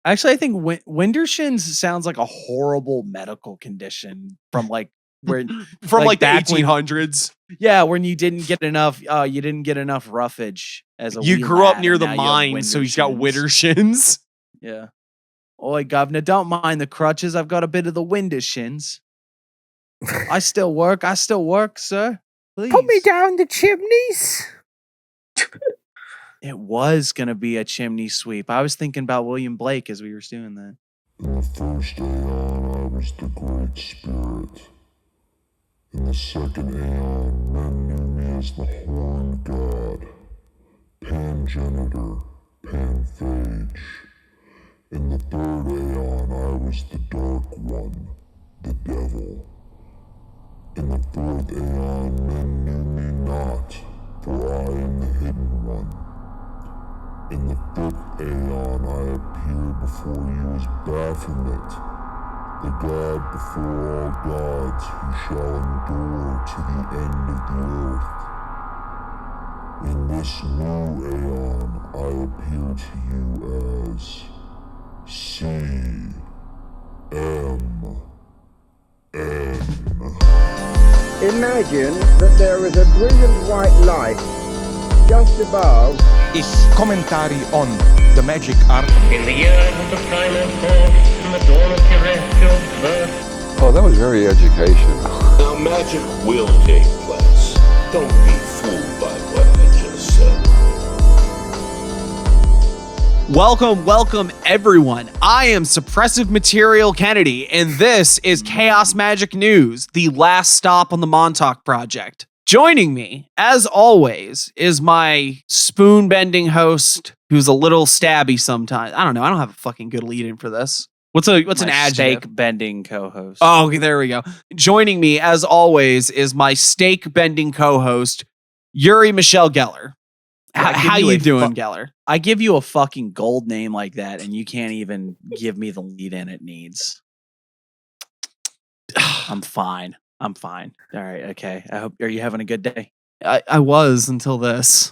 Actually, I think Windershins sounds like a horrible medical condition from like where from like the back when- 1800s. Yeah, when you didn't get enough roughage as a You wee grew up lad, near and the now you have mine, so he's got Windershins. Windershins. Yeah. Oi, governor, don't mind the crutches. I've got a bit of the Windershins. I still work, sir. Please. Put me down the chimneys. It was gonna be a chimney sweep. I was thinking about William Blake as we were doing that. In the first aeon, I was the Great Spirit. In the second aeon, men knew me as the Horned God, Pangenitor, Panphage. In the third aeon, I was the Dark One, the Devil. In the fourth aeon, men knew me not, for I am the Hidden One. In the fifth aeon, I appeared before you as Baphomet, the god before all gods who shall endure to the end of the earth. In this new aeon, I appear to you as CMN. Imagine that there is a brilliant white light just above. Is commentary on the magic art. In the years of the primal force and the dawn of terrestrial birth. Oh, that was very educational. Now magic will take place. Don't be fooled by what I just said. Welcome, everyone. I am Suppressive Material Kennedy, and this is Chaos Magic News, the last stop on the Montauk Project. Joining me, as always, is my spoon-bending host, who's a little stabby sometimes. I don't know. I don't have a fucking good lead-in for this. What's an adjective? Steak-bending co-host. Oh, okay, there we go. Joining me, as always, is my steak-bending co-host, Uri Geller. How you doing, Geller? I give you a fucking gold name like that, and you can't even give me the lead-in it needs. I'm fine. All right, okay. Are you having a good day? I was until this.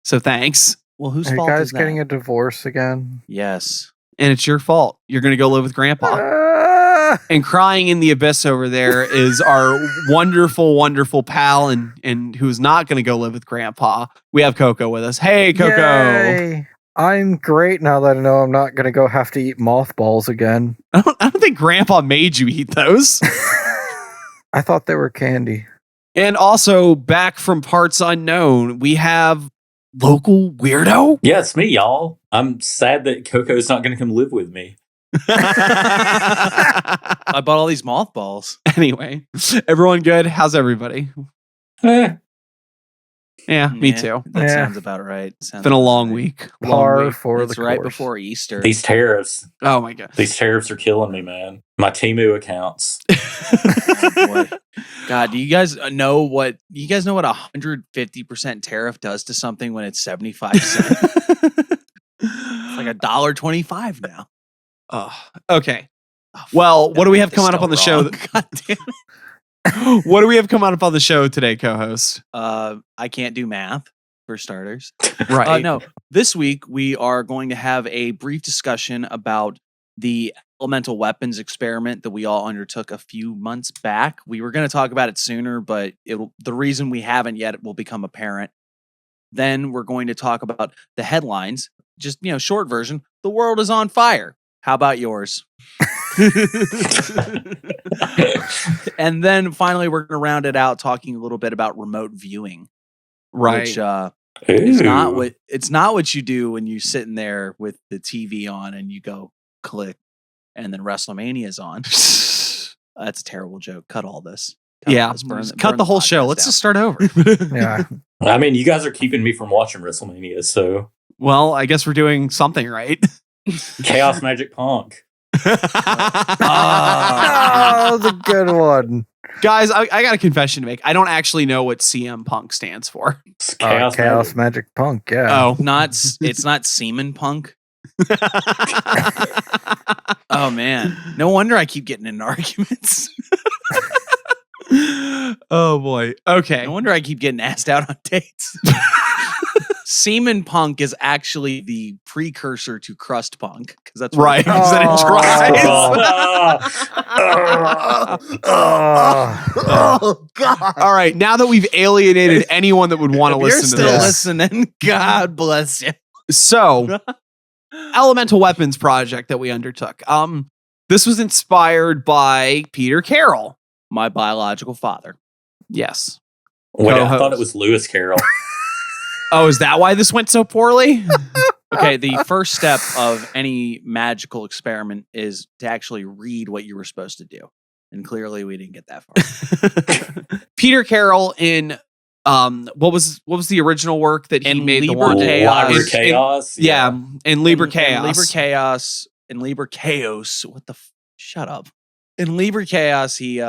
So thanks. Well, whose Are you fault guys is that? getting a divorce again? Yes. And it's your fault. You're going to go live with Grandpa. And crying in the abyss over there is our wonderful, wonderful pal and who's not going to go live with Grandpa. We have Coco with us. Hey, Coco. Yay. I'm great now that I know I'm not going to go have to eat mothballs again. I don't think Grandpa made you eat those. I thought they were candy. And also, back from parts unknown, we have local weirdo. Yeah, it's me, y'all. I'm sad that Coco's not going to come live with me. I bought all these mothballs. Anyway, everyone good? How's everybody? Yeah, me too. That sounds about right. It's been a long week. Par for it's the right course. Before Easter. These tariffs. Oh my god. These tariffs are killing me, man. My Temu accounts. Oh, God, do you guys know what 150% tariff does to something when it's 75 cents? It's like $1.25 now. Okay. Well, what do we have coming up on the show? God damn it. What do we have coming up on the show today, co-host? I can't do math, for starters. Right. No, this week we are going to have a brief discussion about the elemental weapons experiment that we all undertook a few months back. We were going to talk about it sooner, but the reason we haven't yet will become apparent. Then we're going to talk about the headlines. Just, short version. The world is on fire. How about yours? And then finally, we're going to round it out talking a little bit about remote viewing. Right. Which it's not what you do when you're sitting there with the TV on and you go click and then WrestleMania's on. That's a terrible joke. Cut all this. Cut the whole show. Let's just start over. Yeah. I mean, you guys are keeping me from watching WrestleMania, so. Well, I guess we're doing something right. Chaos Magic Punk. Oh, the good one. Guys, I got a confession to make. I don't actually know what CM Punk stands for. Chaos Magic Punk, yeah. Oh, it's not Semen Punk. Oh man, no wonder I keep getting in arguments. Oh boy. Okay. No wonder I keep getting asked out on dates. Semen punk is actually the precursor to crust punk because that's Right. what Because then it Oh, God. All right. Now that we've alienated anyone that would want to If you're listen to still this. listening, God bless you. So, Elemental Weapons project that we undertook. This was inspired by Peter Carroll. My biological father. Yes. Wait, I Co-host. thought it was Lewis Carroll. Oh, is that why this went so poorly? Okay, the first step of any magical experiment is to actually read what you were supposed to do. And clearly we didn't get that far. Peter Carroll in what was the original work that he In made the Liber one Kaos. Liber Kaos. Yeah, in Liber Kaos. Liber Kaos. In Liber Kaos. What the shut up. In Liber Kaos, he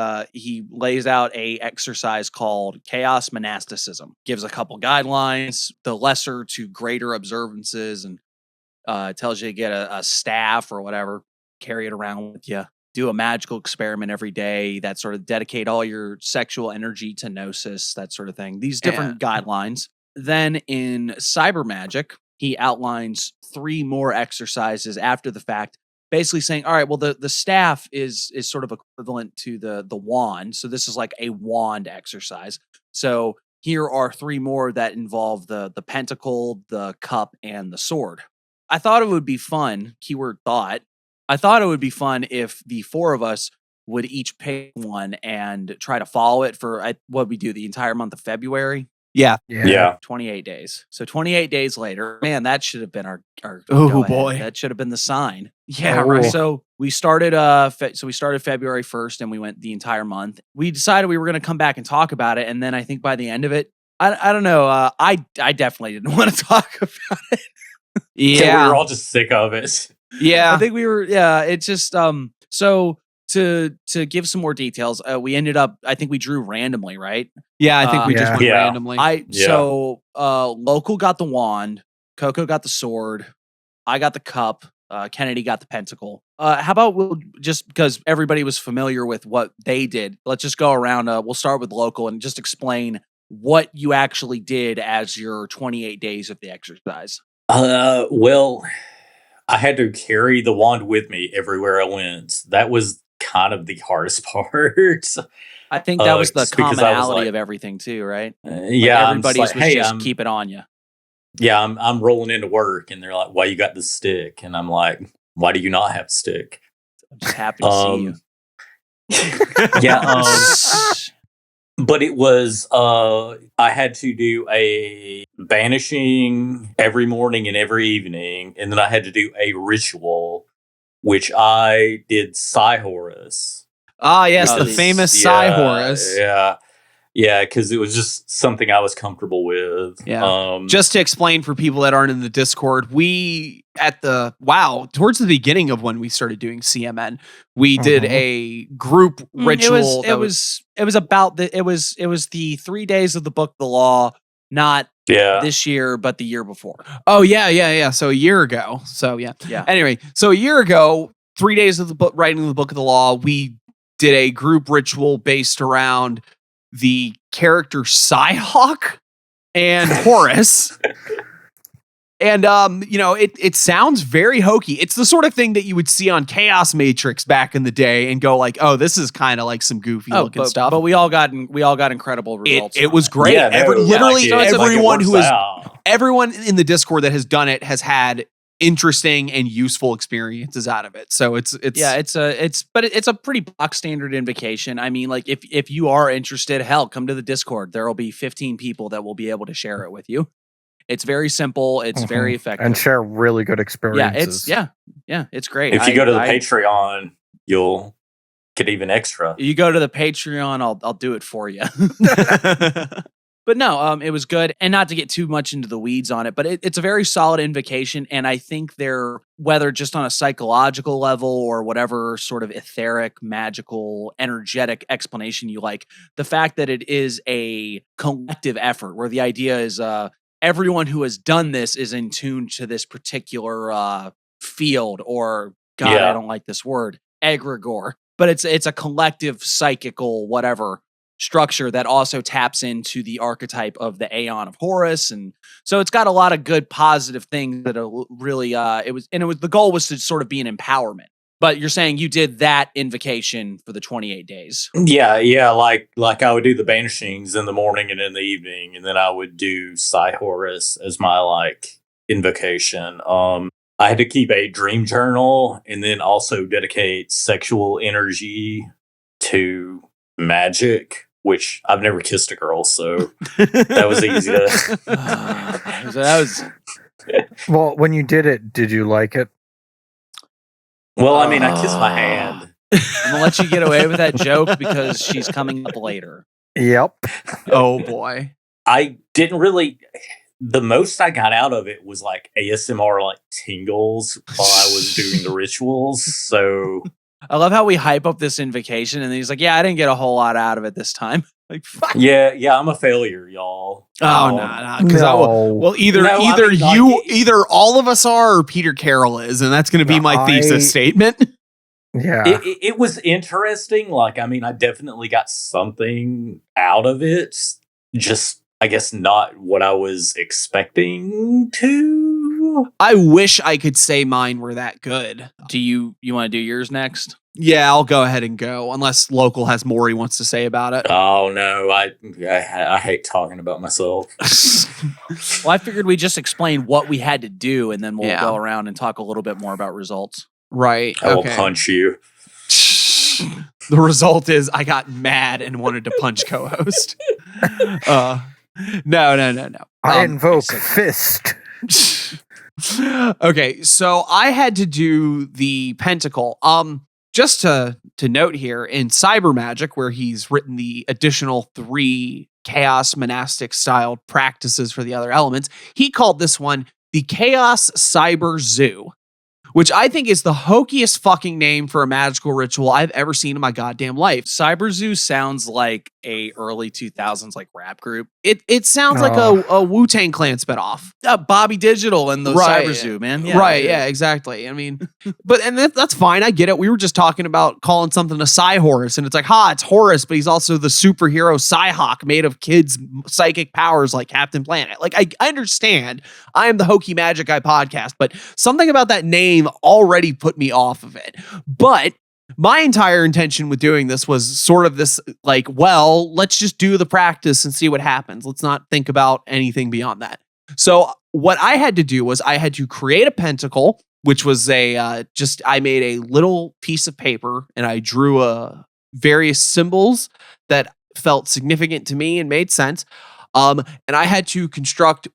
lays out a exercise called Chaos Monasticism. Gives a couple guidelines, the lesser to greater observances, and tells you to get a staff or whatever, carry it around with you. Do a magical experiment every day, that sort of dedicate all your sexual energy to gnosis, that sort of thing. These different guidelines. Then in Psyber Magick, he outlines 3 more exercises after the fact, basically saying, all right, well, the staff is sort of equivalent to the wand. So this is like a wand exercise. So here are 3 more that involve the pentacle, the cup, and the sword. I thought it would be fun, keyword thought. I thought it would be fun if the 4 of us would each pick one and try to follow it for what we do the entire month of February. Yeah. 28 days. So 28 days later, man, that should have been our Oh, go ahead. boy. That should have been the sign. Yeah, right. So we started February 1st and we went the entire month. We decided we were going to come back and talk about it, and then I think by the end of it, I don't know, I definitely didn't want to talk about it. Yeah, we were all just sick of it. Yeah. I think we were, it's just, so to give some more details, we ended up, I think we drew randomly, right? Yeah, I think we just went Yeah. randomly. So, Local got the wand, Coco got the sword, I got the cup, Kennedy got the pentacle. How about we'll just, because everybody was familiar with what they did, let's just go around, we'll start with Local and just explain what you actually did as your 28 days of the exercise. Well, I had to carry the wand with me everywhere I went. That was kind of the hardest part. I think that was the just because I was commonality like- of everything too, right? Yeah, I'm just everybody's like, was hey, just keep it on you. Yeah, I'm rolling into work, and they're like, "Why you got the stick?" And I'm like, "Why do you not have a stick?" I'm just happy to see you. Yeah, but it was I had to do a banishing every morning and every evening, and then I had to do a ritual, which I did Horus. Ah, yes, Oh, the these- famous Psy Horus. Yeah, because it was just something I was comfortable with. Yeah. Just to explain for people that aren't in the Discord, we towards the beginning of when we started doing CMN, we did a group ritual. It was the 3 days of the Book of the Law, not this year, but the year before. Oh yeah. So a year ago. So yeah. Anyway, so a year ago, 3 days of the book, writing the Book of the Law, we did a group ritual based around the character Psyhawk and Horus. And it sounds very hokey. It's the sort of thing that you would see on Chaos Matrix back in the day and go like, "Oh, this is kind of like some goofy looking stuff." But we all got incredible results. It was great. Yeah, Literally everyone everyone everyone in the Discord that has done it has had interesting and useful experiences out of it. So it's a pretty box standard invocation. I mean, like if you are interested, hell, come to the Discord. There will be 15 people that will be able to share it with you. It's very simple. It's very effective. And share really good experiences. It's great. If you go to the Patreon, you'll get even extra. You go to the Patreon, I'll do it for you. But no, it was good. And not to get too much into the weeds on it, but it's a very solid invocation. And I think they're, whether just on a psychological level or whatever sort of etheric, magical, energetic explanation you like, the fact that it is a collective effort where the idea is everyone who has done this is in tune to this particular field, or I don't like this word, egregore. But it's a collective psychical whatever structure that also taps into the archetype of the Aeon of Horus, and so it's got a lot of good positive things that are really the goal was to sort of be an empowerment. But you're saying you did that invocation for the 28 days. Yeah, like I would do the banishings in the morning and in the evening, and then I would do Psi Horus as my like invocation. I had to keep a dream journal and then also dedicate sexual energy to magic, which I've never kissed a girl, so that was easy to. That was. Well, when you did it, did you like it? Well, I mean, I kissed my hand. I'm gonna let you get away with that joke because she's coming up later. Yep. Oh boy. I didn't really. The most I got out of it was like ASMR, like tingles while I was doing the rituals. So I love how we hype up this invocation, and then he's like, "Yeah, I didn't get a whole lot out of it this time." Like, fuck. yeah, I'm a failure, y'all. Nah. Well, either all of us are, or Peter Carroll is, and that's going to be my thesis statement. Yeah, it was interesting. Like, I mean, I definitely got something out of it. Just, I guess, not what I was expecting to. I wish I could say mine were that good. Do you want to do yours next? Yeah, I'll go ahead and go, unless Local has more he wants to say about it. Oh, no, I hate talking about myself. Well, I figured we just explain what we had to do, and then we'll go around and talk a little bit more about results. Right. I will punch you. The result is I got mad and wanted to punch co-host. No. I invoke fist. Okay, so I had to do the pentacle. Just to note here, in Psyber Magick, where he's written the additional 3 chaos monastic styled practices for the other elements, he called this one the Chaos Cyber Zoo, which I think is the hokiest fucking name for a magical ritual I've ever seen in my goddamn life. Cyber Zoo sounds like a early 2000s like rap group. It sounds like a Wu-Tang Clan spinoff. Bobby Digital and the Cyber Zoo, man. Yeah, right, yeah, exactly. I mean, that's fine. I get it. We were just talking about calling something a Psi Horus, and it's like, it's Horus, but he's also the superhero Psyhawk made of kids' psychic powers like Captain Planet. Like, I understand. I am the Hokey Magic Guy podcast, but something about that name already put me off of it. But my entire intention with doing this was sort of this, like, well, let's just do the practice and see what happens. Let's not think about anything beyond that. So what I had to do was I had to create a pentacle, which was I made a little piece of paper and I drew various symbols that felt significant to me and made sense. And I had to construct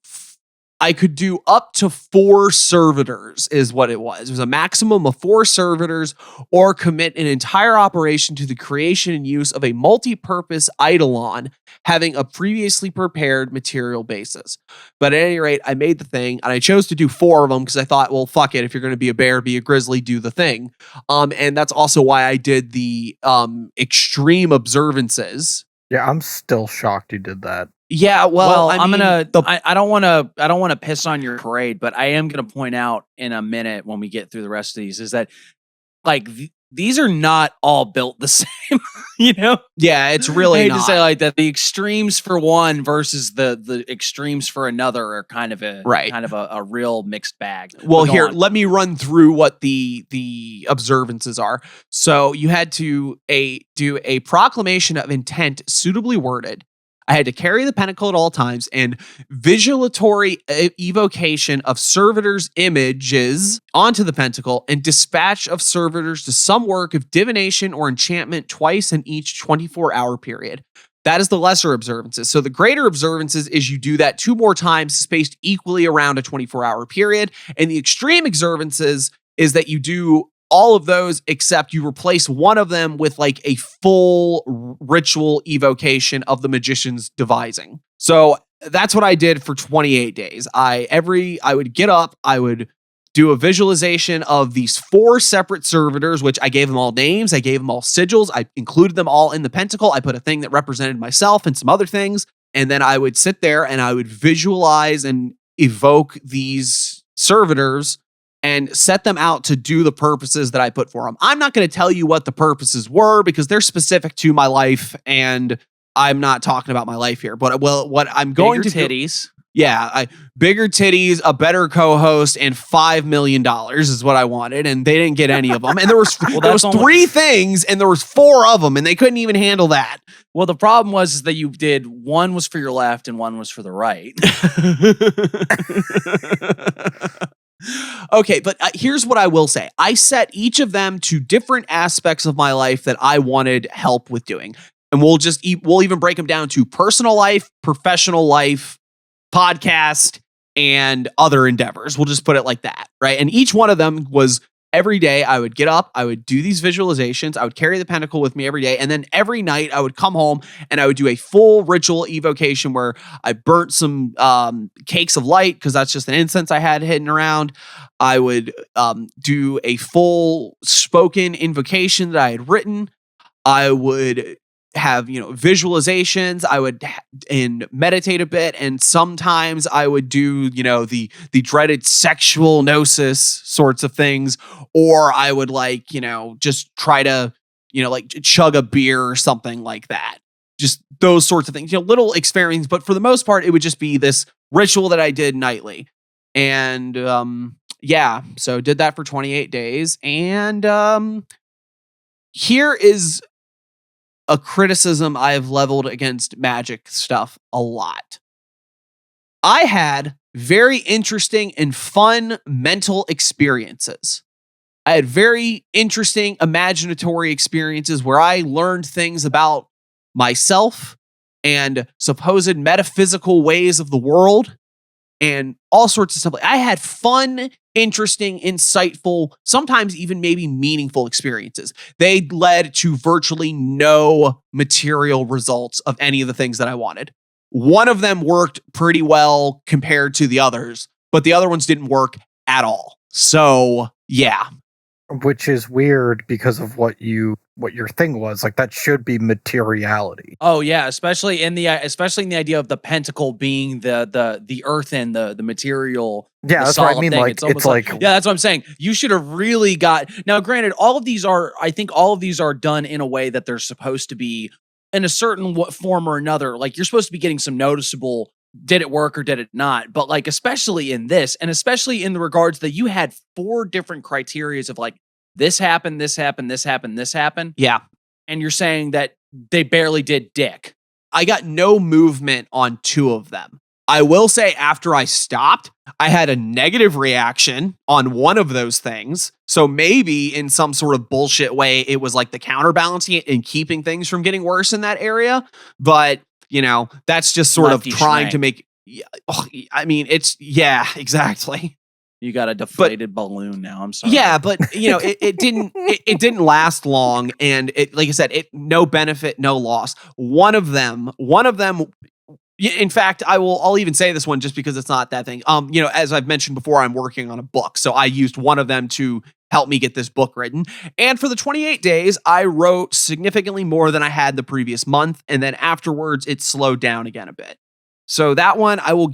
I could do up to 4 servitors is what it was. It was a maximum of 4 servitors, or commit an entire operation to the creation and use of a multi-purpose eidolon having a previously prepared material basis. But at any rate, I made the thing, and I chose to do 4 of them because I thought, well, fuck it. If you're going to be a bear, be a grizzly, do the thing. And that's also why I did the extreme observances. Yeah, I'm still shocked you did that. Yeah, well, I don't want to piss on your parade, but I am going to point out in a minute when we get through the rest of these is that like these are not all built the same, you know? Yeah, it's really I hate not. to say like that. The extremes for one versus the extremes for another are kind of a real mixed bag. Well, here, let me run through what the observances are. So you had to do a proclamation of intent suitably worded. I had to carry the pentacle at all times, and visualatory evocation of servitors' images onto the pentacle, and dispatch of servitors to some work of divination or enchantment twice in each 24-hour period. That is the lesser observances. So the greater observances is you do that 2 more times spaced equally around a 24-hour period. And the extreme observances is that you do all of those except you replace one of them with like a full ritual evocation of the magician's devising. So that's what I did for 28 days. I would get up, I would do a visualization of these 4 separate servitors, which I gave them all names, I gave them all sigils, I included them all in the pentacle, I put a thing that represented myself and some other things, and then I would sit there and I would visualize and evoke these servitors and set them out to do the purposes that I put for them. I'm not going to tell you what the purposes were because they're specific to my life, and I'm not talking about my life here, but what I'm going Bigger to titties. Bigger titties, a better co-host, and $5 million is what I wanted, and they didn't get any of them. And there was there was 3 things, and there was 4 of them, and they couldn't even handle that. Well, the problem was that you did one was for your left and one was for the right. Okay, but here's what I will say. I set each of them to different aspects of my life that I wanted help with doing. And we'll even break them down to personal life, professional life, podcast, and other endeavors. We'll just put it like that, right? And each one of them was every day I would get up, I would do these visualizations, I would carry the pentacle with me every day, and then every night I would come home and I would do a full ritual evocation where I burnt some cakes of light, because that's just an incense I had hidden around. I would do a full spoken invocation that I had written. I would have, visualizations. I would and meditate a bit, and sometimes I would do, the dreaded sexual gnosis sorts of things, or I would just try to, chug a beer or something like that. Just those sorts of things, little experiments, but for the most part, it would just be this ritual that I did nightly. And so did that for 28 days. And here is a criticism I've leveled against magic stuff a lot. I had very interesting and fun mental experiences. I had very interesting imaginatory experiences where I learned things about myself and supposed metaphysical ways of the world and all sorts of stuff. I had fun, interesting, insightful, sometimes even maybe meaningful experiences. They led to virtually no material results of any of the things that I wanted. One of them worked pretty well compared to the others, but the other ones didn't work at all. So, yeah. Which is weird because of what your thing was. Like, that should be materiality. Oh yeah, especially in the idea of the pentacle being the earth and the material. Yeah, that's what I mean. Thing. Like, it's like yeah, that's what I'm saying. You should have really got. Now, granted, I think all of these are done in a way that they're supposed to be in a certain form or another. Like, you're supposed to be getting some noticeable. Did it work or did it not? But like, especially in this, and especially in the regards that you had 4 different criterias of like, this happened, this happened, this happened, this happened. Yeah. And you're saying that they barely did dick. I got no movement on 2 of them. I will say after I stopped, I had a negative reaction on one of those things. So maybe in some sort of bullshit way, it was like the counterbalancing it and keeping things from getting worse in that area. But that's just sort Lefty of trying schrank. to make. I mean, exactly. You got a deflated balloon now. I'm sorry. Yeah, but it didn't last long, and it, like I said, no benefit, no loss. One of them. In fact, I'll even say this one just because it's not that thing. As I've mentioned before, I'm working on a book, so I used one of them to help me get this book written. And for the 28 days, I wrote significantly more than I had the previous month. And then afterwards, it slowed down again a bit. So that one, I will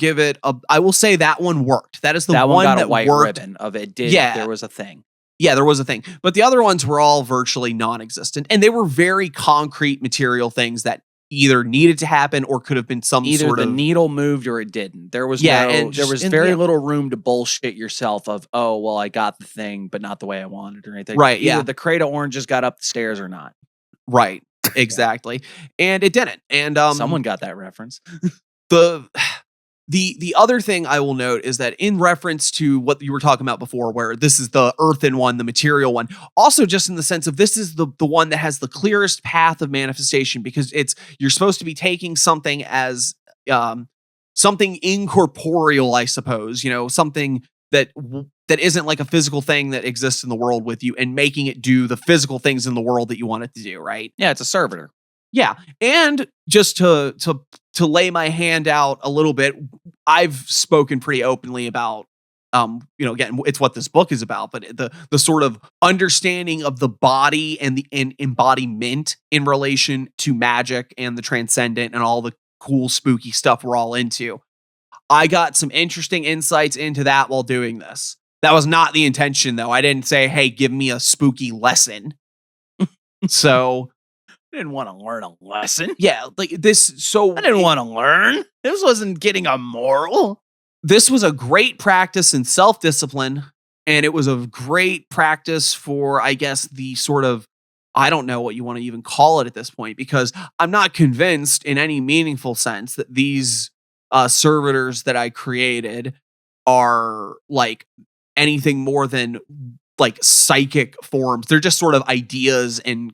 say that one worked. That is the that one got that a white worked. ribbon of it. Did Yeah. There was a thing. Yeah, there was a thing. But the other ones were all virtually non-existent. And they were very concrete material things that either needed to happen or could have been some Either sort the of needle moved or it didn't. There was there was and very little room to bullshit yourself of, oh, well, I got the thing, but not the way I wanted or anything. Right, Either yeah. the crate of oranges got up the stairs or not. Right. Exactly. And it didn't. And someone got that reference. The other thing I will note is that in reference to what you were talking about before, where this is the earthen one, the material one, also just in the sense of this is the one that has the clearest path of manifestation, because you're supposed to be taking something as something incorporeal, I suppose, something that isn't like a physical thing that exists in the world with you, and making it do the physical things in the world that you want it to do, right? Yeah, it's a servitor. Yeah. And just to lay my hand out a little bit, I've spoken pretty openly about, again, it's what this book is about, but the sort of understanding of the body and the embodiment in relation to magic and the transcendent and all the cool, spooky stuff we're all into. I got some interesting insights into that while doing this. That was not the intention, though. I didn't say, hey, give me a spooky lesson. So... didn't want to learn a lesson. Yeah, like this. So I didn't want to learn. This wasn't getting a moral. This was a great practice in self-discipline, and it was a great practice for, I guess, the sort of, I don't know what you want to even call it at this point, because I'm not convinced in any meaningful sense that these servitors that I created are like anything more than like psychic forms. They're just sort of ideas and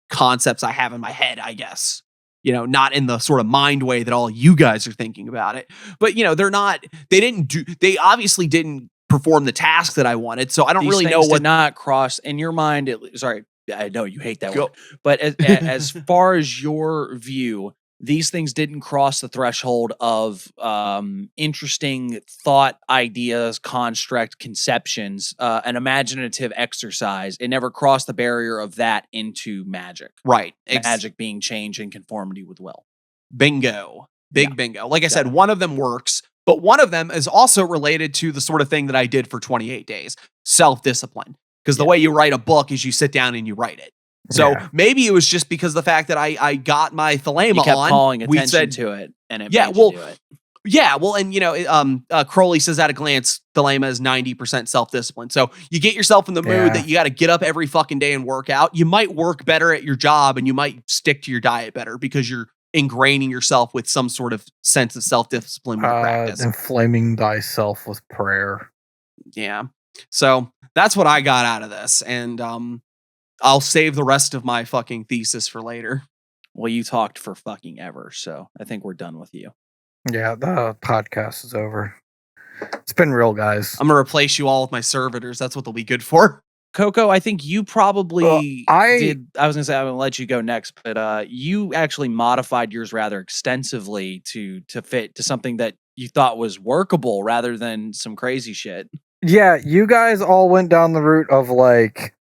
concepts I have in my head, I guess. You know, not in the sort of mind way that all you guys are thinking about it. But, you know, they obviously didn't perform the task that I wanted. So I don't really know what. Did not cross in your mind. Sorry, I know you hate that word. But as far as your view, these things didn't cross the threshold of interesting thought, ideas, construct, conceptions, an imaginative exercise. It never crossed the barrier of that into magic. Right. Magic being change in conformity with will. Bingo. Bingo. Like I said, one of them works, but one of them is also related to the sort of thing that I did for 28 days, self-discipline. Because the way you write a book is you sit down and you write it. So maybe it was just because the fact that I got my thelema you kept on. Calling attention to it, and it made well, you do it. Yeah, well, and you know, Crowley says at a glance, thelema is 90% self-discipline. So you get yourself in the mood that you got to get up every fucking day and work out. You might work better at your job, and you might stick to your diet better because you're ingraining yourself with some sort of sense of self-discipline with practice. Inflaming thyself with prayer. Yeah. So that's what I got out of this, and I'll save the rest of my fucking thesis for later. Well, you talked for fucking ever, so I think we're done with you. Yeah, the podcast is over. It's been real, guys. I'm going to replace you all with my servitors. That's what they'll be good for. Coco, I think you probably did. I was going to say I'm going to let you go next, but you actually modified yours rather extensively to fit to something that you thought was workable rather than some crazy shit. Yeah, you guys all went down the route of like,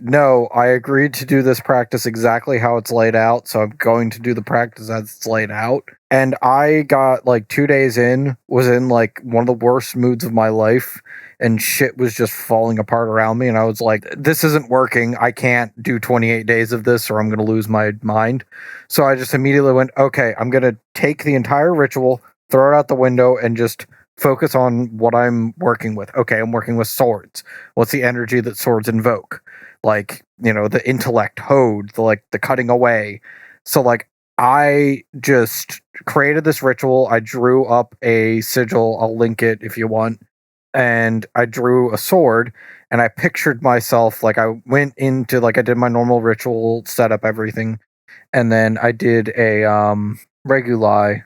no, I agreed to do this practice exactly how it's laid out, so I'm going to do the practice as it's laid out. And I got like 2 days in, was in like one of the worst moods of my life, and shit was just falling apart around me. And I was like, this isn't working. I can't do 28 days of this or I'm going to lose my mind. So I just immediately went, okay, I'm going to take the entire ritual, throw it out the window, and just focus on what I'm working with. Okay, I'm working with swords. What's the energy that swords invoke? Like, you know, the intellect, Hode, the cutting away. So like, I just created this ritual. I drew up a sigil. I'll link it if you want. And I drew a sword, and I pictured myself, like I went into, like I did my normal ritual, set up everything. And then I did a reguli.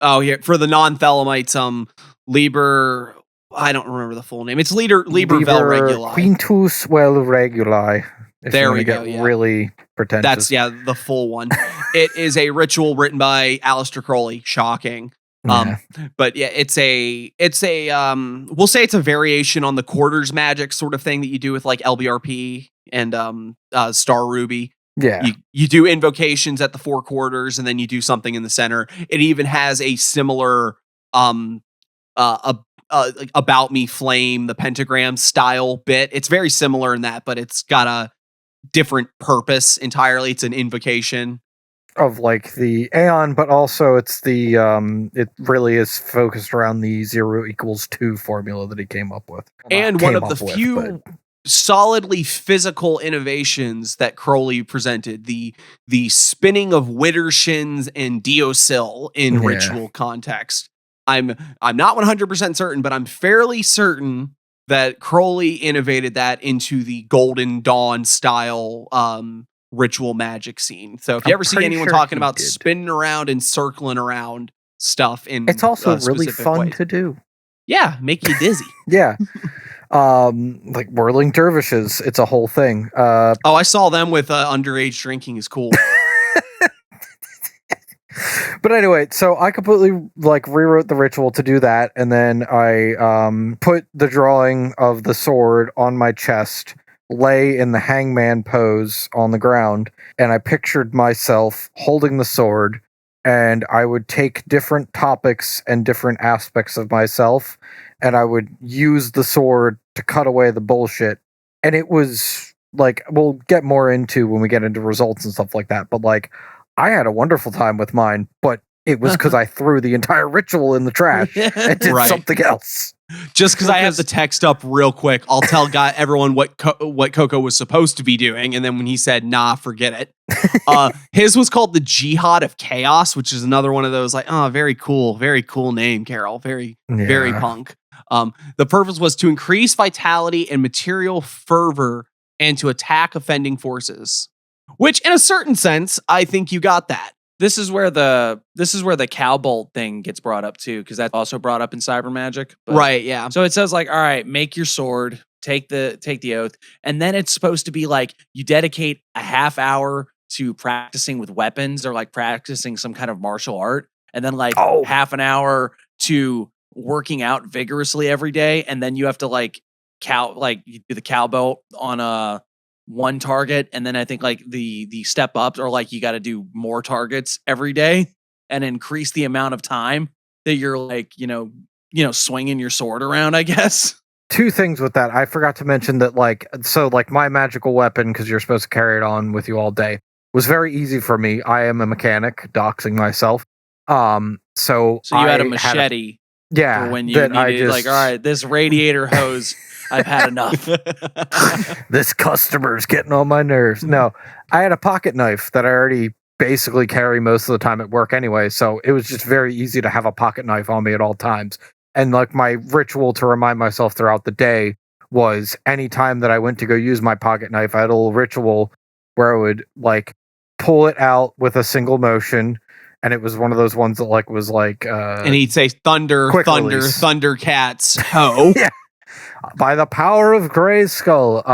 Oh, yeah, for the non-Thelemites, Liber, I don't remember the full name. It's Liber Vel Reguli. Quintus Vel Reguli. There we go. Yeah. Really pretentious. That's the full one. It is a ritual written by Aleister Crowley. Shocking. But yeah, it's a we'll say it's a variation on the quarters magic sort of thing that you do with like LBRP and Star Ruby. Yeah. You do invocations at the four quarters, and then you do something in the center. It even has a similar About Me Flame, the pentagram style bit. It's very similar in that, but it's got a different purpose entirely. It's an invocation of like the Aeon, but also it's the it really is focused around the 0 = 2 formula that he came up with. And one of the few solidly physical innovations that Crowley presented, the spinning of Widdershins and Deosil in ritual context. I'm not 100% certain, but I'm fairly certain that Crowley innovated that into the Golden Dawn style ritual magic scene. So if you ever see anyone talking about spinning around and circling around stuff in it's also really fun to do. Yeah, make you dizzy. Yeah. Like whirling dervishes, it's a whole thing. I saw them with underage drinking is cool. But anyway, so I completely like rewrote the ritual to do that, and then I put the drawing of the sword on my chest, lay in the hangman pose on the ground, and I pictured myself holding the sword, and I would take different topics and different aspects of myself, and I would use the sword to cut away the bullshit. And it was like we'll get more into when we get into results and stuff like that. But like, I had a wonderful time with mine, but it was because I threw the entire ritual in the trash and did something else. Just because I have the text up real quick, I'll tell everyone what Coco was supposed to be doing, and then when he said, nah, forget it. His was called the Jihad of Chaos, which is another one of those like, oh, very cool name, Carol. Very punk. The purpose was to increase vitality and material fervor and to attack offending forces. Which, in a certain sense, I think you got that. This is where the cowbolt thing gets brought up too, because that's also brought up in Cyber Magick. Right, yeah. So it says like, all right, make your sword, take the oath, and then it's supposed to be like you dedicate a half hour to practicing with weapons or like practicing some kind of martial art, and then like half an hour to working out vigorously every day, and then you have to like you do the cowbelt on one target, and then I think like the step ups are like you got to do more targets every day and increase the amount of time that you're like swinging your sword around, I guess. Two things with that. I forgot to mention that like my magical weapon, because you're supposed to carry it on with you all day, was very easy for me. I am a mechanic, doxing myself. So you had a machete. For when you needed, like, all right, this radiator hose, I've had enough. This customer's getting on my nerves. No, I had a pocket knife that I already basically carry most of the time at work anyway, so it was just very easy to have a pocket knife on me at all times. And like my ritual to remind myself throughout the day was any time that I went to go use my pocket knife, I had a little ritual where I would like pull it out with a single motion. And it was one of those ones that like was like and he'd say thunder, Thundercats, ho. Yeah. By the power of Grayskull.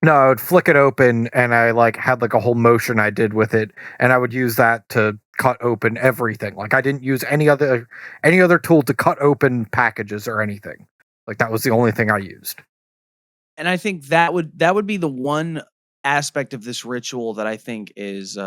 No, I would flick it open and I like had like a whole motion I did with it, and I would use that to cut open everything. Like I didn't use any other tool to cut open packages or anything. Like that was the only thing I used. And I think that would be the one aspect of this ritual that I think is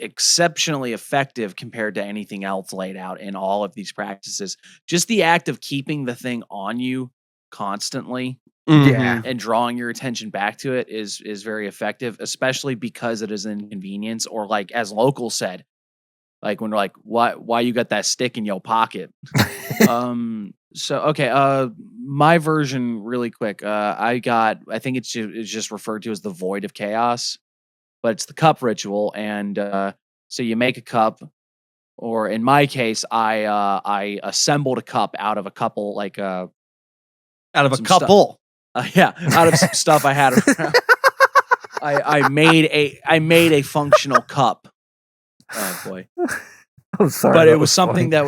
exceptionally effective compared to anything else laid out in all of these practices. Just the act of keeping the thing on you constantly and drawing your attention back to it is very effective, especially because it is an inconvenience, or like as locals said, like when they're like, why you got that stick in your pocket? My version really quick. I think it's just referred to as the Void of Chaos. But it's the cup ritual, and so you make a cup, or in my case, I assembled a cup out of a couple, like out of a couple, out of some stuff I had around. I made a functional cup. Oh boy, I'm sorry, but it was something that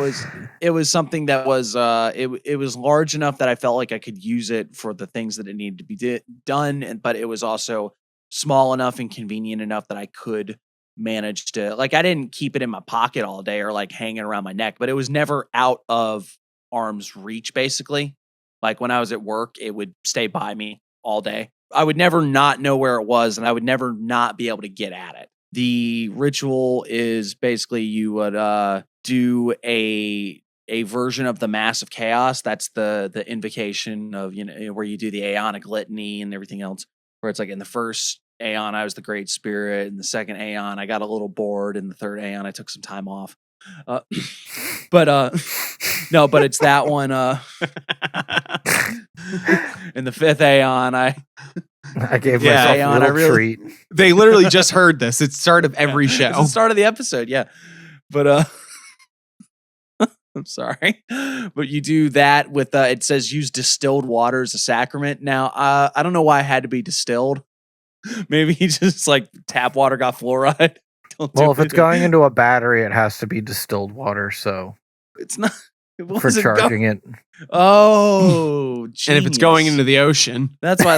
was large enough that I felt like I could use it for the things that it needed to be done, but it was also small enough and convenient enough that I could manage to, like, I didn't keep it in my pocket all day or like hanging around my neck, but it was never out of arm's reach, basically. Like when I was at work, it would stay by me all day. I would never not know where it was, and I would never not be able to get at it. The ritual is basically you would do a version of the Mass of Chaos. That's the invocation of, where you do the Aeonic Litany and everything else, where it's like in the first Aeon, I was the Great Spirit. In the second Aeon, I got a little bored. In the third Aeon, I took some time off. But it's that one. In the fifth Aeon, I gave myself a little treat. They literally just heard this. It's the start of every show. It's the start of the episode, yeah. But I'm sorry. But you do that with, it says use distilled water as a sacrament. Now, I don't know why it had to be distilled. Maybe just like tap water got fluoride. Well, if it's going into a battery, it has to be distilled water, so it's not for charging it. Oh, and if it's going into the ocean, that's why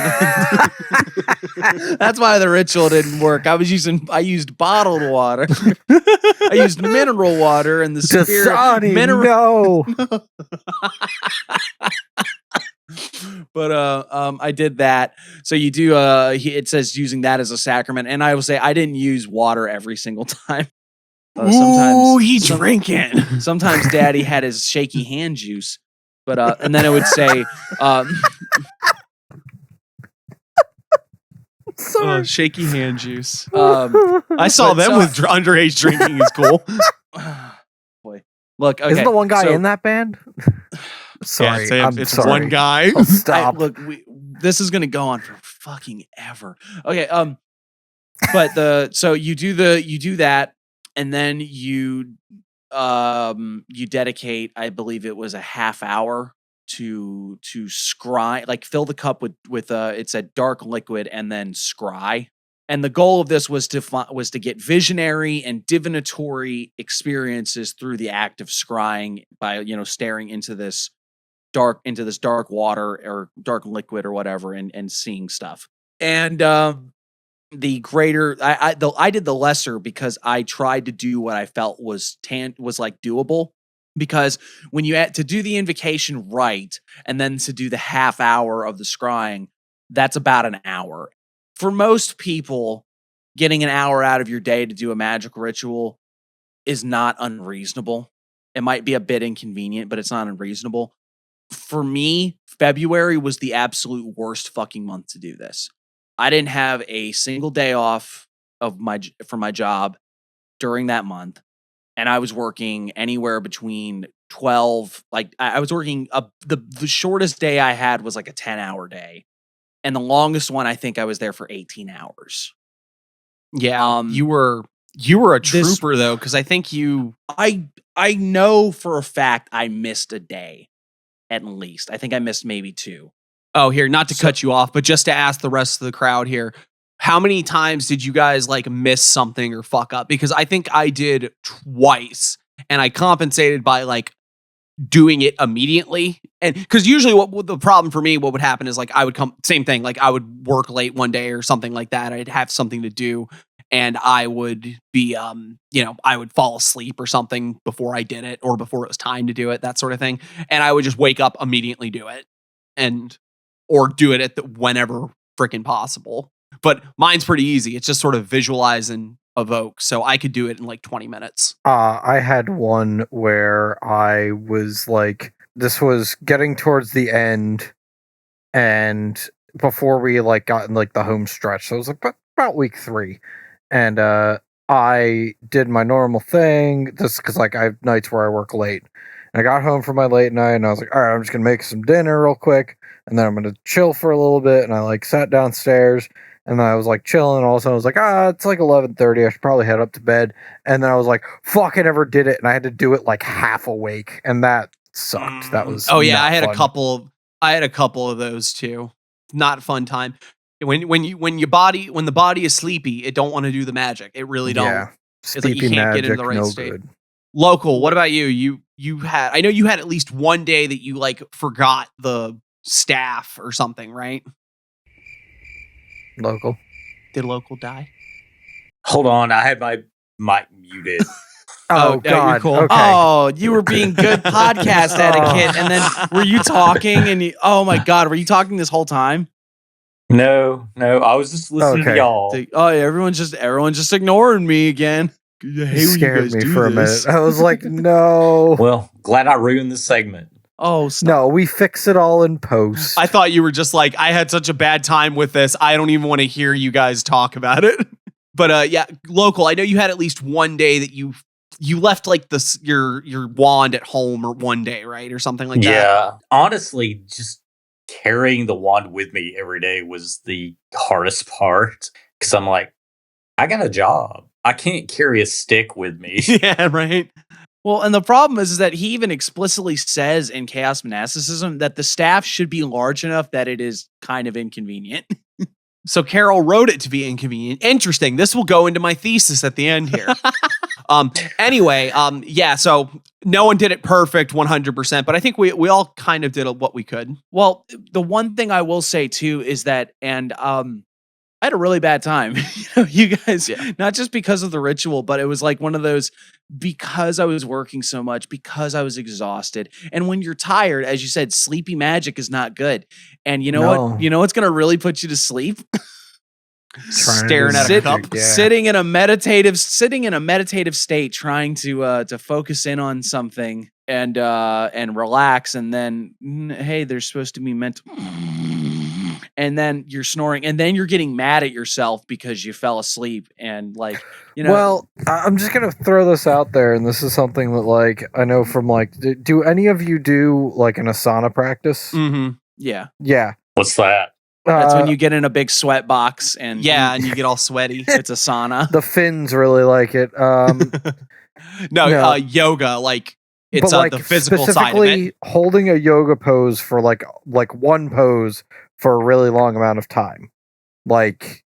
that's why the ritual didn't work. I used bottled water. I used mineral water, and the spirit mineral. No. But I did that. So you do it says using that as a sacrament, and I will say I didn't use water every single time. Ooh, he's drinking. Sometimes Daddy had his shaky hand juice, but and then it would say Sorry. Shaky hand juice. I saw them with underage drinking is cool. Boy, look. Okay, Isn't the one guy so- in that band? Sorry, yeah, I'm it's sorry. one guy. I'll stop. look, this is gonna go on for fucking ever. Okay, but so you do that, and then you dedicate, I believe it was a half hour to scry, like fill the cup with it's a dark liquid and then scry. And the goal of this was to get visionary and divinatory experiences through the act of scrying by staring into this dark water or dark liquid or whatever and seeing stuff. And the greater I did the lesser because I tried to do what I felt was like doable. Because when you had to do the invocation right and then to do the half hour of the scrying, that's about an hour. For most people, getting an hour out of your day to do a magic ritual is not unreasonable. It might be a bit inconvenient, but it's not unreasonable. For me, February was the absolute worst fucking month to do this. I didn't have a single day off from my job during that month. And I was working anywhere between 12, like I was working the shortest day I had was like a 10-hour day. And the longest one, I think I was there for 18 hours. Yeah. You were a trooper though, because I think I know for a fact I missed a day at least. I think I missed maybe 2. Oh, here, not to cut you off, but just to ask the rest of the crowd here, how many times did you guys like miss something or fuck up? Because I think I did twice, and I compensated by like doing it immediately. And because usually what the problem for me, what would happen is like I would come, same thing, like I would work late one day or something like that. I'd have something to do, and I would be, I would fall asleep or something before I did it or before it was time to do it, that sort of thing. And I would just wake up, immediately do it, or do it at whenever freaking possible. But mine's pretty easy. It's just sort of visualize and evoke. So I could do it in like 20 minutes. I had one where I was like, this was getting towards the end and before we like got in like the home stretch. So it was like about week 3. And I did my normal thing just because like I have nights where I work late. And I got home from my late night and I was like, all right, I'm just going to make some dinner real quick. And then I'm going to chill for a little bit. And I like sat downstairs. And then I was like chilling, and all of a sudden I was like, it's like 11:30. I should probably head up to bed. And then I was like, fuck, I never did it, and I had to do it like half awake, and that sucked. That was I had fun. a couple of those too. Not a fun time. When the body is sleepy, it don't want to do the magic. It really don't. Yeah, it's like you can't get into the right no state. good. Local, what about you? I know you had at least one day that you like forgot the staff or something, right? Local. Did Local die? Hold on, I had my mic muted. Oh God! You're cool. Okay. Oh, you were being good podcast etiquette, and then were you talking? And oh my God, were you talking this whole time? No, I was just listening to y'all. Oh, yeah, everyone's just ignoring me again. You scared me for a minute. I was like, no. Well, glad I ruined this segment. Oh, stop. No, we fix it all in post. I thought you were just like, I had such a bad time with this. I don't even want to hear you guys talk about it. But yeah, Local, I know you had at least one day that you left like your wand at home or one day, right? Or something like that. Yeah. Honestly, just carrying the wand with me every day was the hardest part. Because I'm like, I got a job. I can't carry a stick with me. Yeah, right. Well, and the problem is that he even explicitly says in Chaos Monasticism that the staff should be large enough that it is kind of inconvenient. So Carroll wrote it to be inconvenient. Interesting. This will go into my thesis at the end here. Anyway, yeah, so no one did it perfect 100%, but I think we all kind of did what we could. Well, the one thing I will say too is that, and I had a really bad time. You guys, not just because of the ritual, but it was like one of those, because I was working so much, because I was exhausted. And when you're tired, as you said, sleepy magic is not good. And you know what? You know what's going to really put you to sleep? Staring at a cup. Sitting in a meditative state, trying to focus in on something and relax. And then, hey, there's supposed to be mental. and then you're snoring, and then you're getting mad at yourself because you fell asleep, and like, Well, I'm just gonna throw this out there, and this is something that like I know from like, do any of you do like an asana practice? Mm-hmm. Yeah. What's that? That's when you get in a big sweat box and and you get all sweaty. It's a sauna. The Finns really like it. No, yoga, like it's but, like, the physical side of specifically it. holding a yoga pose for like one pose for a really long amount of time. Like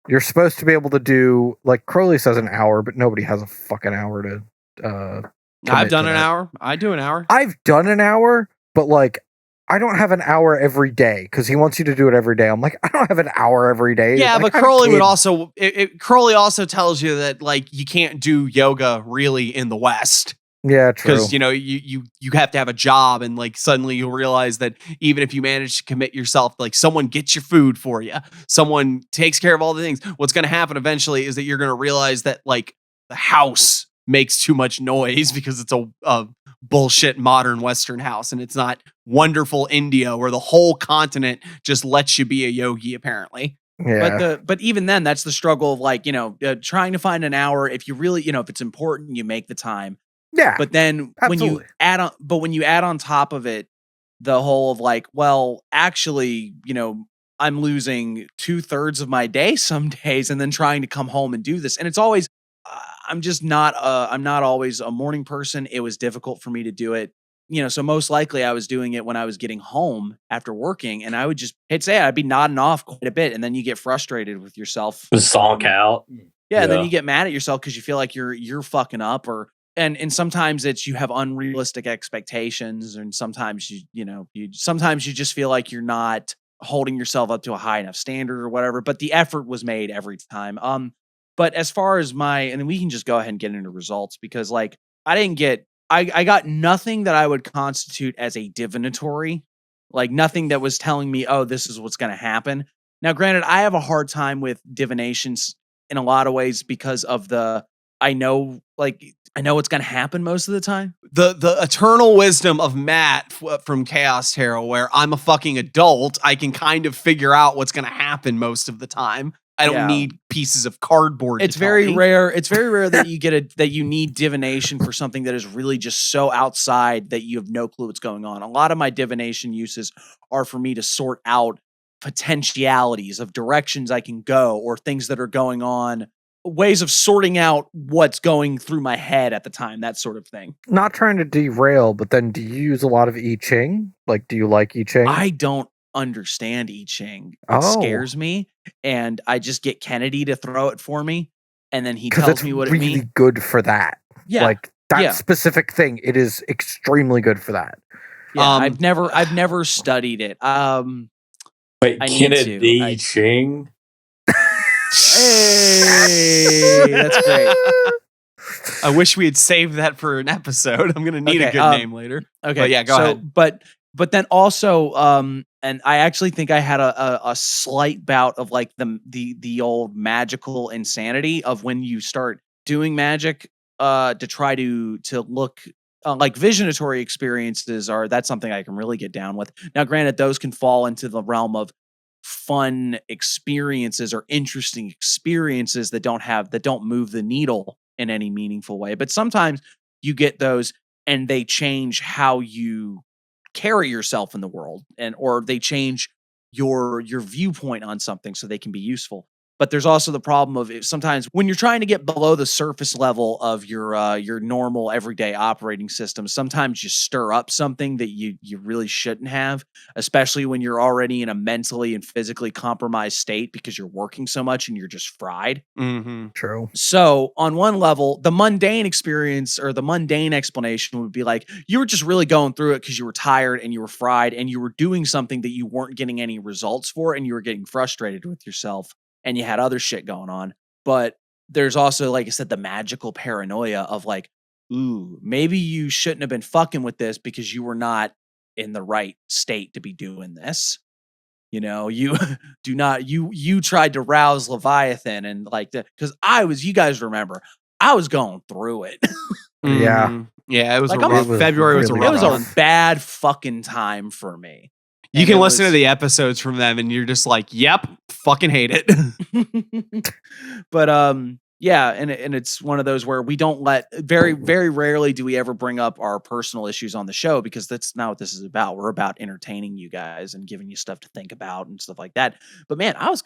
you're supposed to be able to do, like Crowley says, an hour, but nobody has a fucking hour to. I've done an hour. I do an hour. I've done an hour, but like I don't have an hour every day because he wants you to do it every day. I'm like, I don't have an hour every day. Yeah, like, but Crowley would also. Crowley also tells you that like you can't do yoga really in the West. Yeah, true. Because you have to have a job, and like suddenly you'll realize that even if you manage to commit yourself, like someone gets your food for you, someone takes care of all the things. What's going to happen eventually is that you're going to realize that like the house makes too much noise because it's a bullshit modern Western house, and it's not wonderful India where the whole continent just lets you be a yogi apparently. Yeah. But even then, that's the struggle of like trying to find an hour. If you really if it's important, you make the time. Yeah. But then absolutely. when you add on top of it the whole of like, well, actually, I'm losing 2/3 of my day some days, and then trying to come home and do this, and it's always. I'm not always a morning person. It was difficult for me to do it, so most likely I was doing it when I was getting home after working, and I would just I'd be nodding off quite a bit, and then you get frustrated with yourself. Zonk out. Yeah, and then you get mad at yourself because you feel like you're fucking up, and sometimes it's you have unrealistic expectations, and sometimes sometimes you just feel like you're not holding yourself up to a high enough standard or whatever, but the effort was made every time. But as far as and then we can just go ahead and get into results, because like I got nothing that I would constitute as a divinatory, like nothing that was telling me, oh, this is what's going to happen. Now, granted, I have a hard time with divinations in a lot of ways because of I know what's going to happen most of the time. The eternal wisdom of Matt from Chaos Tarot, where I'm a fucking adult, I can kind of figure out what's going to happen most of the time. I don't need pieces of cardboard. It's very rare. It's very rare that you get that you need divination for something that is really just so outside that you have no clue what's going on. A lot of my divination uses are for me to sort out potentialities of directions I can go, or things that are going on, ways of sorting out what's going through my head at the time, that sort of thing. Not trying to derail, but then do you use a lot of I Ching? Like, do you like I Ching? I don't understand I Ching. It scares me, and I just get Kennedy to throw it for me, and then he tells me what it means. It's really good for that. Yeah, like that specific thing. It is extremely good for that. Yeah, I've never studied it. Wait, Kennedy I Ching. Hey, that's great. I wish we had saved that for an episode. I'm gonna need a good name later. Okay, but yeah, go ahead. But then also, and I actually think I had a slight bout of like the old magical insanity of when you start doing magic to try to look like visionatory experiences that's something I can really get down with. Now, granted, those can fall into the realm of fun experiences or interesting experiences that don't move the needle in any meaningful way. But sometimes you get those and they change how you carry yourself in the world, or they change your viewpoint on something so they can be useful. But there's also the problem of sometimes when you're trying to get below the surface level of your normal everyday operating system, sometimes you stir up something that you really shouldn't have, especially when you're already in a mentally and physically compromised state because you're working so much and you're just fried. Mm-hmm. True. So on one level, the mundane experience or the mundane explanation would be like, you were just really going through it because you were tired and you were fried and you were doing something that you weren't getting any results for, and you were getting frustrated with yourself. And you had other shit going on. But there's also, like I said, the magical paranoia of like, ooh, maybe you shouldn't have been fucking with this because you were not in the right state to be doing this. You tried to rouse Leviathan and like that. Because you guys remember, I was going through it. Yeah. Yeah, it was like February was a rough It was a bad fucking time for me. You And can it listen to was- the episodes from them and you're just like, yep, fucking hate it. But yeah, and it's one of those where we don't very rarely do we ever bring up our personal issues on the show, because that's not what this is about. We're about entertaining you guys and giving you stuff to think about and stuff like that. But man, I was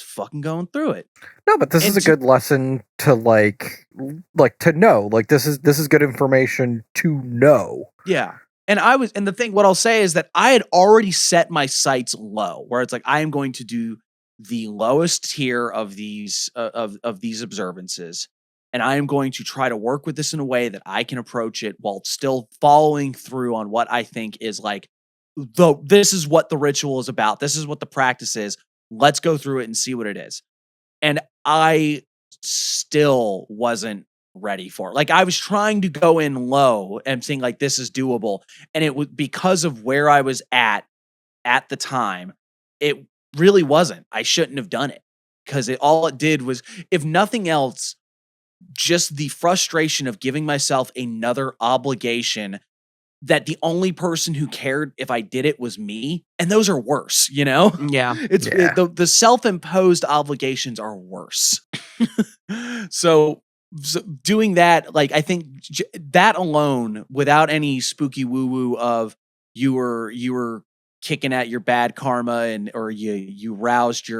fucking going through it. No, but this And is a good lesson to like to know. Like this is good information to know. Yeah. And what I'll say is that I had already set my sights low, where it's like, I am going to do the lowest tier of these of these observances, and I am going to try to work with this in a way that I can approach it while still following through on what I think is like this is what the ritual is about. This is what the practice is. Let's go through it and see what it is. And I still wasn't ready for it. Like, I was trying to go in low and saying like, this is doable. And it was because of where I was at the time. It really wasn't. I shouldn't have done it, because all it did was, if nothing else, just the frustration of giving myself another obligation that the only person who cared if I did it was me. And those are worse, you know? Yeah. The self-imposed obligations are worse. So doing that, like, I think that alone, without any spooky woo-woo of you were kicking at your bad karma or you roused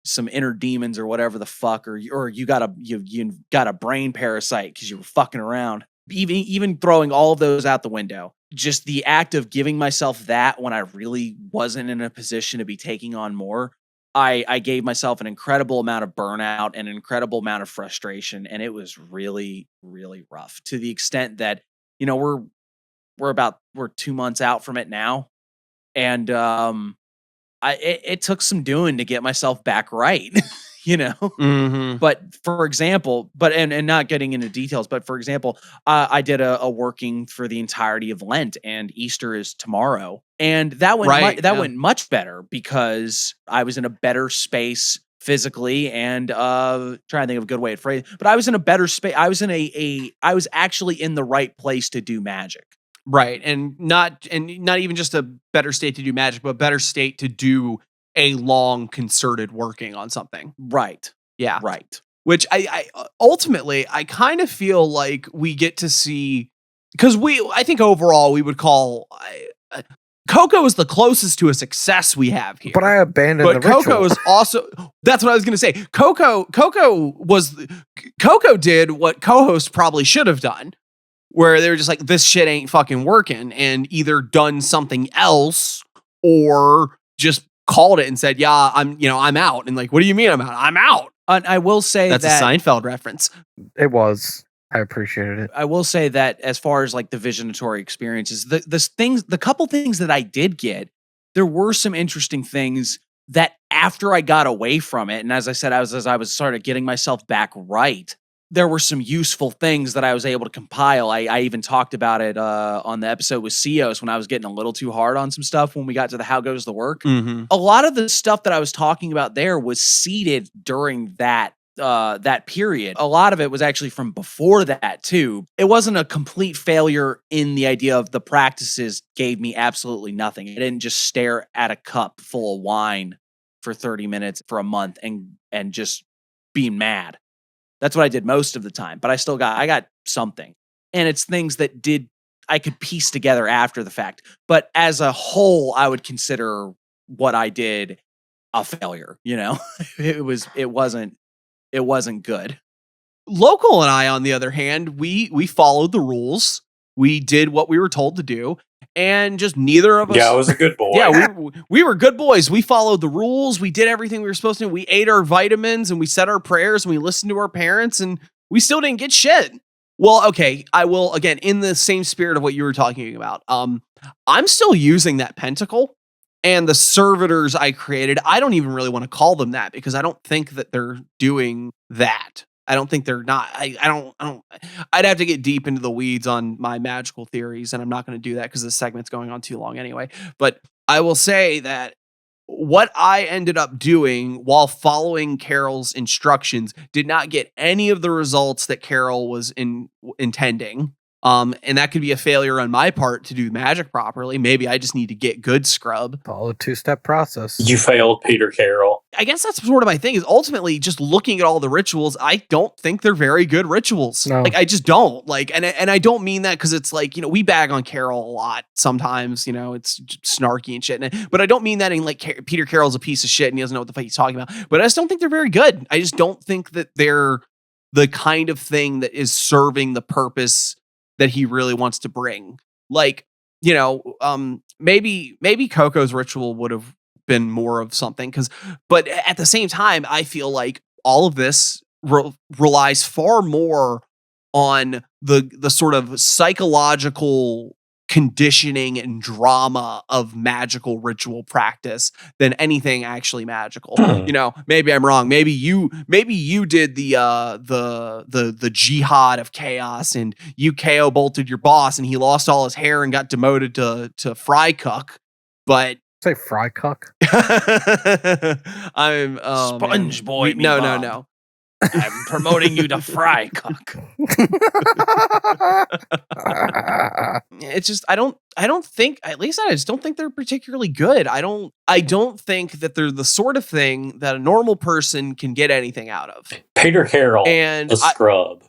some inner demons or whatever the fuck, or you got a brain parasite because you were fucking around. Even throwing all of those out the window, just the act of giving myself that when I really wasn't in a position to be taking on more, I gave myself an incredible amount of burnout and an incredible amount of frustration, and it was really, really rough, to the extent that, you know, we're 2 months out from it now, and it took some doing to get myself back right. You know? Mm-hmm. But for example, and not getting into details, but for example, I did a working for the entirety of Lent, and Easter is tomorrow. And that went went much better, because I was in a better space physically, and trying to think of a good way to phrase it, but I was in a better space. I was actually in the right place to do magic. Right. And not even just a better state to do magic, but a better state to do a long concerted working on something. Right. Yeah. Right. Which I ultimately, I kind of feel like we get to see, because I think overall we would call Coco is the closest to a success we have here. But I abandoned the ritual. Coco is also, that's what I was going to say. Coco did what Cohost probably should have done, where they were just like, this shit ain't fucking working, and either done something else or just called it and said, yeah, I'm out. And like, what do you mean I'm out? I'm out. And I will say that's that a Seinfeld reference. It was. I appreciated it. I will say that as far as like the visionatory experiences, the couple things that I did get, there were some interesting things that after I got away from it, and as I said, as I was sort of getting myself back right, there were some useful things that I was able to compile. I even talked about it on the episode with Cios when I was getting a little too hard on some stuff when we got to the How Goes the Work. Mm-hmm. A lot of the stuff that I was talking about there was seeded during that period. A lot of it was actually from before that too. It wasn't a complete failure in the idea of the practices gave me absolutely nothing. I didn't just stare at a cup full of wine for 30 minutes for a month and just be mad. That's what I did most of the time, but I got something. And it's things that I could piece together after the fact. But as a whole, I would consider what I did a failure, you know? It wasn't good. Local and I, on the other hand, we followed the rules. We did what we were told to do, and just neither of us. Yeah, I was a good boy. Yeah, we were good boys. We followed the rules. We did everything we were supposed to. We ate our vitamins and we said our prayers and we listened to our parents, and we still didn't get shit. Well, okay, I will, again, in the same spirit of what you were talking about. I'm still using that pentacle, and the servitors I created, I don't even really want to call them that, because I don't think that they're doing that. I don't think they're not. I don't. I'd have to get deep into the weeds on my magical theories, and I'm not going to do that because this segment's going on too long anyway. But I will say that what I ended up doing while following Carroll's instructions did not get any of the results that Carroll was intending. And that could be a failure on my part to do magic properly. Maybe I just need to get good scrub. Follow a 2-step process. You failed, Peter Carroll. I guess that's sort of my thing, is ultimately just looking at all the rituals. I don't think they're very good rituals. No. Like, I just don't like, and I don't mean that because it's like, we bag on Carroll a lot sometimes, it's snarky and shit. But I don't mean that in like Peter Carroll's a piece of shit and he doesn't know what the fuck he's talking about. But I just don't think they're very good. I just don't think that they're the kind of thing that is serving the purpose that he really wants to bring. Like, maybe Coco's ritual would have been more of something, but at the same time, I feel like all of this relies far more on the sort of psychological conditioning and drama of magical ritual practice than anything actually magical. Maybe I'm wrong. Maybe you did the jihad of chaos and you KO bolted your boss and he lost all his hair and got demoted to fry cook. But say fry cook. I'm Sponge boy. No. I'm promoting you to fry cook. It's just I don't think, at least I just don't think they're particularly good. I don't think that they're the sort of thing that a normal person can get anything out of. Peter Carroll and a scrub.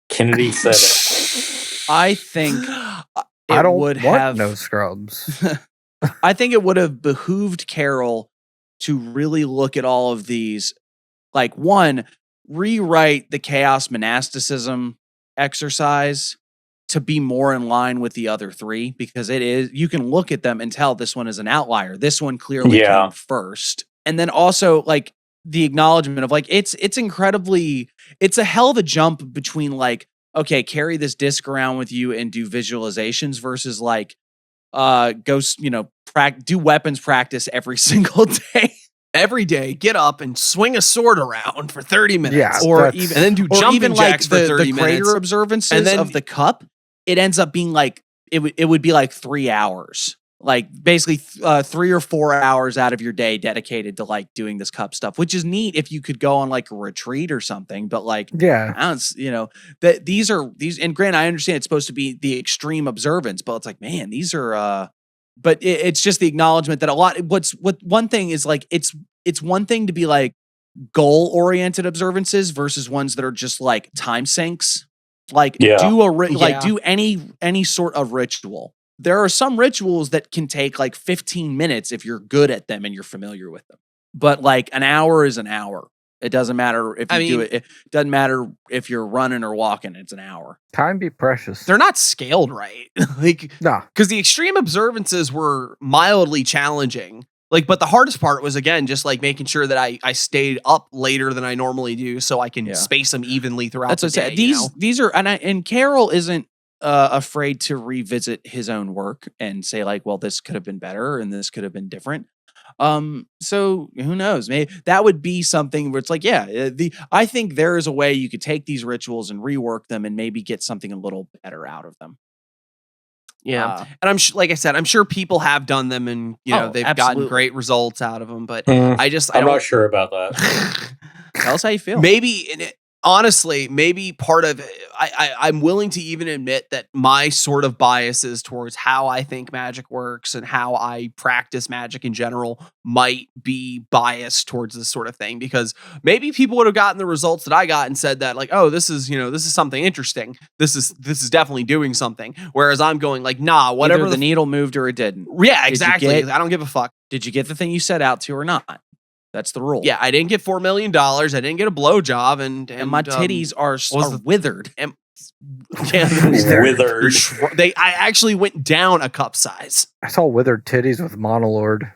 Kennedy said it. I think I don't would want have no scrubs. I think it would have behooved Carroll to really look at all of these, like, one, rewrite the chaos monasticism exercise to be more in line with the other three, because you can look at them and tell this one is an outlier. This one clearly came first. And then also, like, the acknowledgement of, like, it's a hell of a jump between, like, okay, carry this disc around with you and do visualizations versus, like, go, do weapons practice every single day. Every day, get up and swing a sword around for 30 minutes. Yeah, and then do jumping jacks for 30 the greater minutes. observances And then, of the cup, it ends up being like, it would be like 3 hours. Like, basically 3 or 4 hours out of your day dedicated to, like, doing this cup stuff, which is neat if you could go on, like, a retreat or something. But, like, yeah, that these, and granted, I understand it's supposed to be the extreme observance, but it's like, man, these are, but it's just the acknowledgement that one thing is, like, it's one thing to be, like, goal-oriented observances versus ones that are just, like, time sinks. Like, do any sort of ritual. There are some rituals that can take, like, 15 minutes if you're good at them and you're familiar with them. But, like, an hour is an hour. It doesn't matter if you do it. It doesn't matter if you're running or walking. It's an hour. Time be precious. They're not scaled right. Like, nah. Because the extreme observances were mildly challenging. Like, but the hardest part was, again, just, like, making sure that I stayed up later than I normally do so I can space them evenly throughout the day. These are, and Carroll isn't afraid to revisit his own work and say, like, well, this could have been better and this could have been different. So who knows? Maybe that would be something where it's like, I think there is a way you could take these rituals and rework them and maybe get something a little better out of them. Yeah. And like I said, I'm sure people have done them and, they've gotten great results out of them, but I'm not sure about that. Tell us how you feel. Honestly, maybe part of it, I'm willing to even admit that my sort of biases towards how I think magic works and how I practice magic in general might be biased towards this sort of thing, because maybe people would have gotten the results that I got and said that, like, oh, this is something interesting. This is definitely doing something. Whereas I'm going, like, nah, whatever. Either the needle moved or it didn't. Yeah, exactly. I don't give a fuck. Did you get the thing you set out to or not? That's the rule. Yeah, I didn't get $4 million. I didn't get a blowjob, and my titties are withered. Withered. I actually went down a cup size. I saw withered titties with Monolord.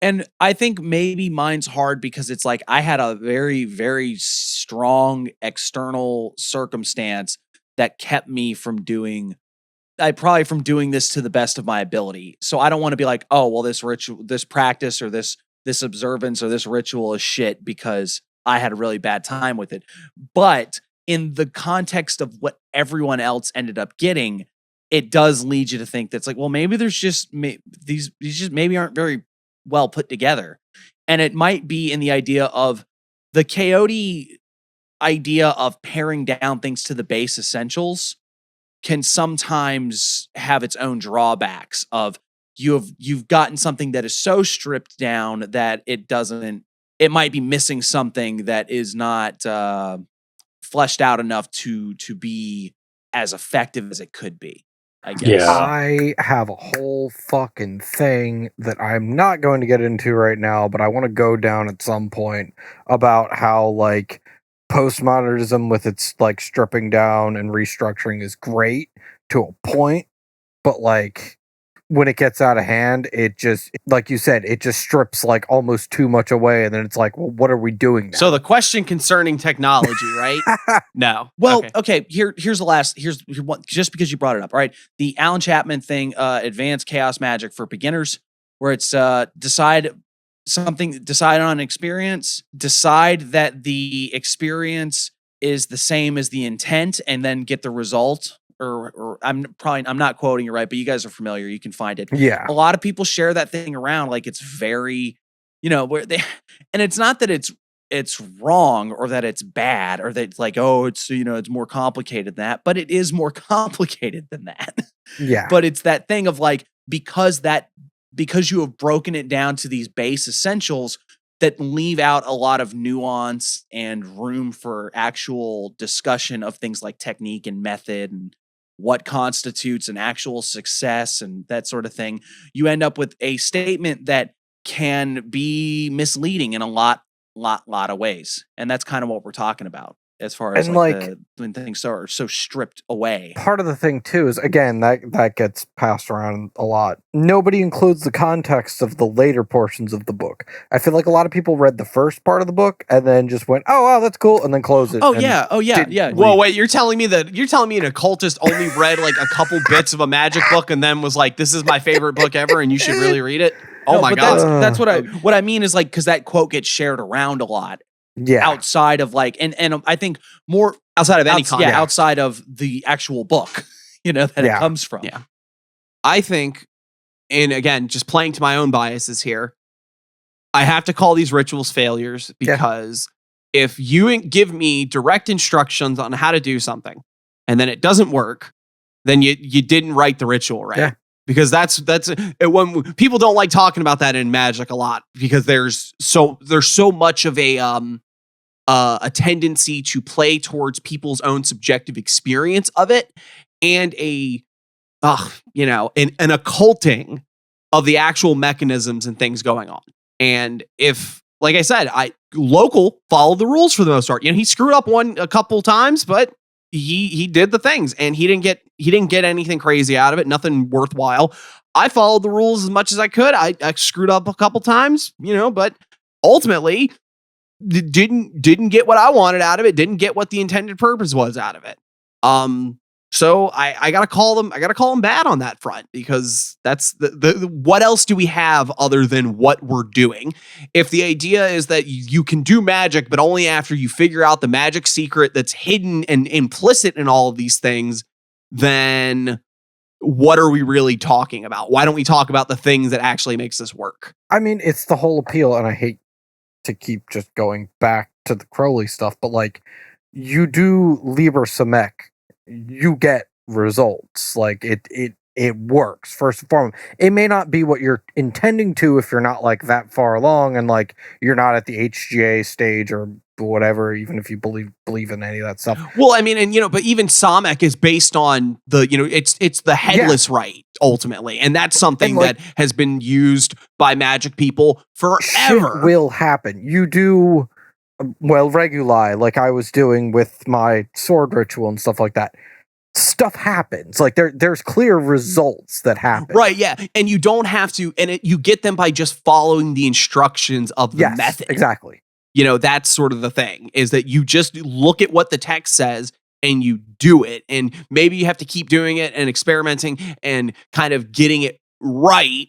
And I think maybe mine's hard because it's like I had a very, very strong external circumstance that kept me from doing this to the best of my ability. So I don't want to be like, oh, well, this ritual, this practice, or this observance or this ritual is shit because I had a really bad time with it. But in the context of what everyone else ended up getting, it does lead you to think that's like, well, maybe there's just these just maybe aren't very well put together. And it might be in the idea of the coyote idea of paring down things to the base essentials can sometimes have its own drawbacks of you've gotten something that is so stripped down that it might be missing something that is not fleshed out enough to be as effective as it could be, I guess. Yeah. I have a whole fucking thing that I'm not going to get into right now, but I want to go down at some point about how like postmodernism with its like stripping down and restructuring is great to a point, but like when it gets out of hand, it just, like you said, it just strips like almost too much away, and then it's like, well, what are we doing now? So the question concerning technology, right? No. Well, okay. Here's one, just because you brought it up. All right, the Alan Chapman thing, Advanced Chaos Magic for Beginners, where it's decide on an experience, decide that the experience is the same as the intent, and then get the result. Or I'm not quoting it right, but you guys are familiar. You can find it. Yeah. A lot of people share that thing around like it's very, where they, and it's not that it's wrong or that it's bad or that it's like, oh, it's, it's more complicated than that, but it is more complicated than that. Yeah. But it's that thing of like, because you have broken it down to these base essentials that leave out a lot of nuance and room for actual discussion of things like technique and method and what constitutes an actual success and that sort of thing, you end up with a statement that can be misleading in a lot of ways. And that's kind of what we're talking about as far as when things are so stripped away. Part of the thing too is, again, that gets passed around a lot. Nobody includes the context of the later portions of the book. I feel like a lot of people read the first part of the book and then just went, oh wow, that's cool, and then closed it. Oh yeah. Well, wait, you're telling me an occultist only read like a couple bits of a magic book and then was like, this is my favorite book ever and you should really read it? Oh my God. That's what I mean is like, because that quote gets shared around a lot. Yeah. Outside of like, and I think more outside of any content. Yeah, outside of the actual book, that it comes from. Yeah. I think, and again, just playing to my own biases here, I have to call these rituals failures because if you give me direct instructions on how to do something and then it doesn't work, then you didn't write the ritual right. Yeah. Because that's when people don't like talking about that in Magic a lot because there's so much of a tendency to play towards people's own subjective experience of it and an occulting of the actual mechanisms and things going on. And if, like I said, local followed the rules for the most part. He screwed up a couple times, but he did the things and he didn't get anything crazy out of it, nothing worthwhile. I followed the rules as much as I could. I screwed up a couple times, but ultimately didn't get what I wanted out of it, didn't get what the intended purpose was out of it. So I gotta call them bad on that front because that's the what else do we have other than what we're doing? If the idea is that you can do magic, but only after you figure out the magic secret that's hidden and implicit in all of these things, then what are we really talking about? Why don't we talk about the things that actually makes this work? I mean, it's the whole appeal, and I hate to keep just going back to the Crowley stuff, but like you do Liber Kaos, you get results. Like it works. First and foremost, it may not be what you're intending to if you're not like that far along and like you're not at the HGA stage or whatever, even if you believe in any of that stuff. Well, I mean, and but even Samek is based on the it's the headless rite ultimately, and that's something that has been used by magic people forever. Shit will happen. You do reguli, like I was doing with my sword ritual and stuff like that. Stuff happens. Like there's clear results that happen. Right, yeah. And you don't have to, and you get them by just following the instructions of the method. Exactly. That's sort of the thing, is that you just look at what the text says and you do it. And maybe you have to keep doing it and experimenting and kind of getting it right.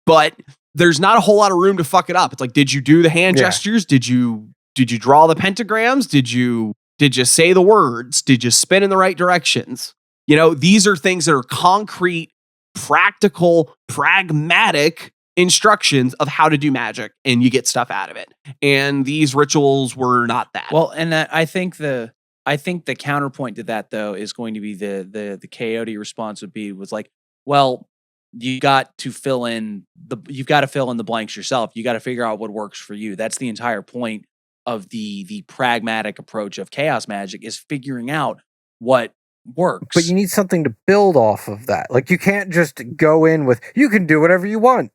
But there's not a whole lot of room to fuck it up. It's like, did you do the hand gestures? Did you draw the pentagrams? Did you say the words? Did you spin in the right directions? These are things that are concrete, practical, pragmatic instructions of how to do magic, and you get stuff out of it. And these rituals were not that. Well, and I think the counterpoint to that though is going to be the coyote response was like, well, you've got to fill in the blanks yourself. You got to figure out what works for you. That's the entire point of the pragmatic approach of chaos magic, is figuring out what works. But you need something to build off of that. Like, you can't just go in with, you can do whatever you want.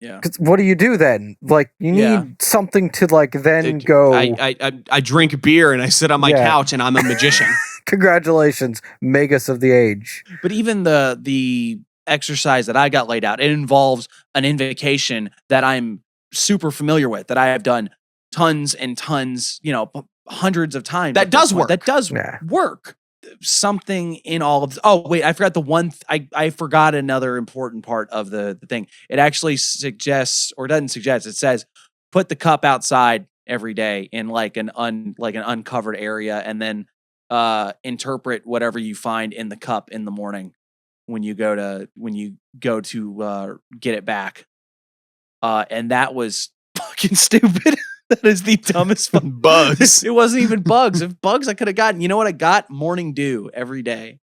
Yeah. 'Cause what do you do then? Like, you need something to like then go. I drink beer and I sit on my couch and I'm a magician. Congratulations, Magus of the age. But even the exercise that I got laid out, it involves an invocation that I'm super familiar with, that I have done tons and tons, hundreds of times. That does work. That does work. Something in all of oh wait, I forgot the one I forgot another important part of the thing. It actually suggests, or doesn't suggest, it says put the cup outside every day in like an uncovered area, and then interpret whatever you find in the cup in the morning when you go to get it back. And that was fucking stupid. That is the dumbest bugs. It wasn't even bugs. If bugs, I could have gotten. You know what I got? Morning dew every day.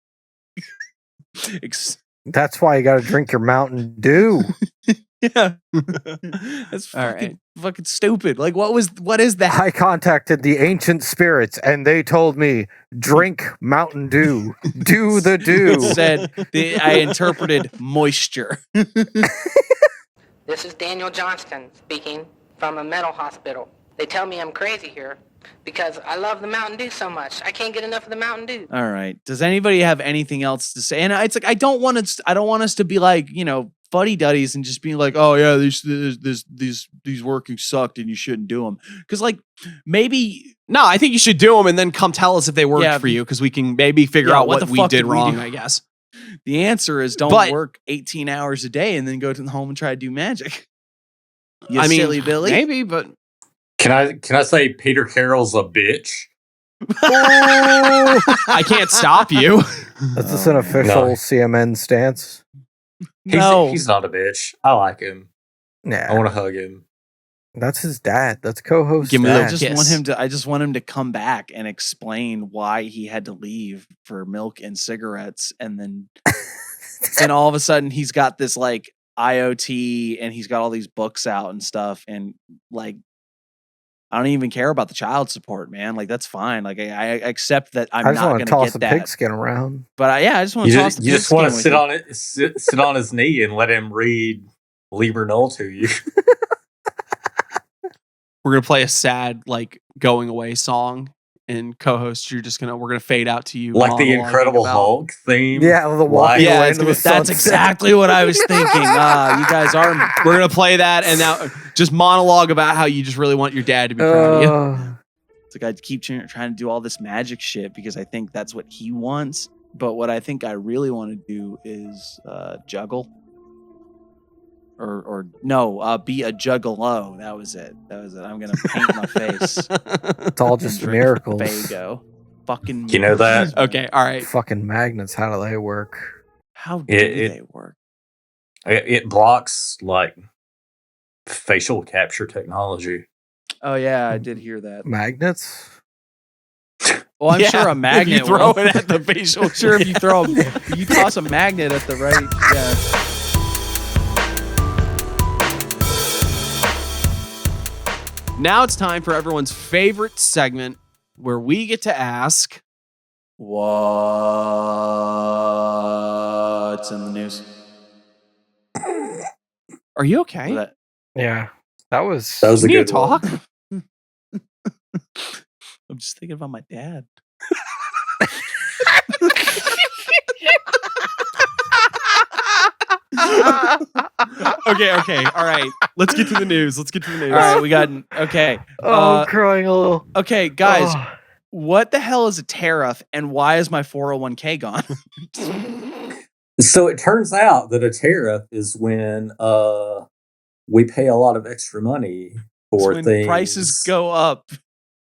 That's why you got to drink your Mountain Dew. Yeah, that's fucking stupid. Like, what is that? I contacted the ancient spirits, and they told me drink Mountain Dew. Do the dew. It said I interpreted moisture. This is Daniel Johnston speaking from a mental hospital. They tell me I'm crazy here because I love the Mountain Dew so much. I can't get enough of the Mountain Dew. All right. Does anybody have anything else to say? And it's like I don't want us to be like, fuddy duddies and just being like, oh yeah, these working sucked and you shouldn't do them. Because like maybe I think you should do them and then come tell us if they worked for you, because we can maybe figure out what we did wrong. I guess the answer is don't work 18 hours a day and then go to the home and try to do magic. You silly Billy. Maybe, but can I say Peter Carroll's a bitch? I can't stop you. Is this an official CMN stance? He's not a bitch. I like him. Yeah, I want to hug him. That's his dad. That's co-host. Give me dad. I just want him to come back and explain why he had to leave for milk and cigarettes, and then and all of a sudden he's got this like IoT and he's got all these books out and stuff, and like I don't even care about the child support, man. Like that's fine. Like I accept that I'm not going to toss get a that pigskin around. But I just want to toss the pigskin. You just want to sit on his knee and let him read Liber to you. We're gonna play a sad like going away song, and co-host, we're gonna fade out to you like the Incredible Hulk theme. Yeah, the walking away into the sunset. That's exactly what I was thinking. You guys are. We're gonna play that, and now just monologue about how you just really want your dad to be proud of you. It's like I keep trying to do all this magic shit because I think that's what he wants. But what I think I really want to do is juggle. Or no, be a juggalo. That was it. I'm gonna paint my face. It's all just miracles. Fago. Fucking. You know that? Okay, all right. Fucking magnets. How do they work? How do they work? It blocks like facial capture technology. Oh yeah, I did hear that. Magnets. Well, I'm sure a magnet. If you throw it at the facial. Sure, if you you toss a magnet at the right. Yeah. Now it's time for everyone's favorite segment where we get to ask, what's in the news? Are you okay? Yeah, that was a good talk. I'm just thinking about my dad. Okay, all right. Let's get to the news. All right, we got okay. I'm crying a little. Okay, guys, what the hell is a tarriff, and why is my 401k gone? So it turns out that a tarriff is when we pay a lot of extra money for when things. Prices go up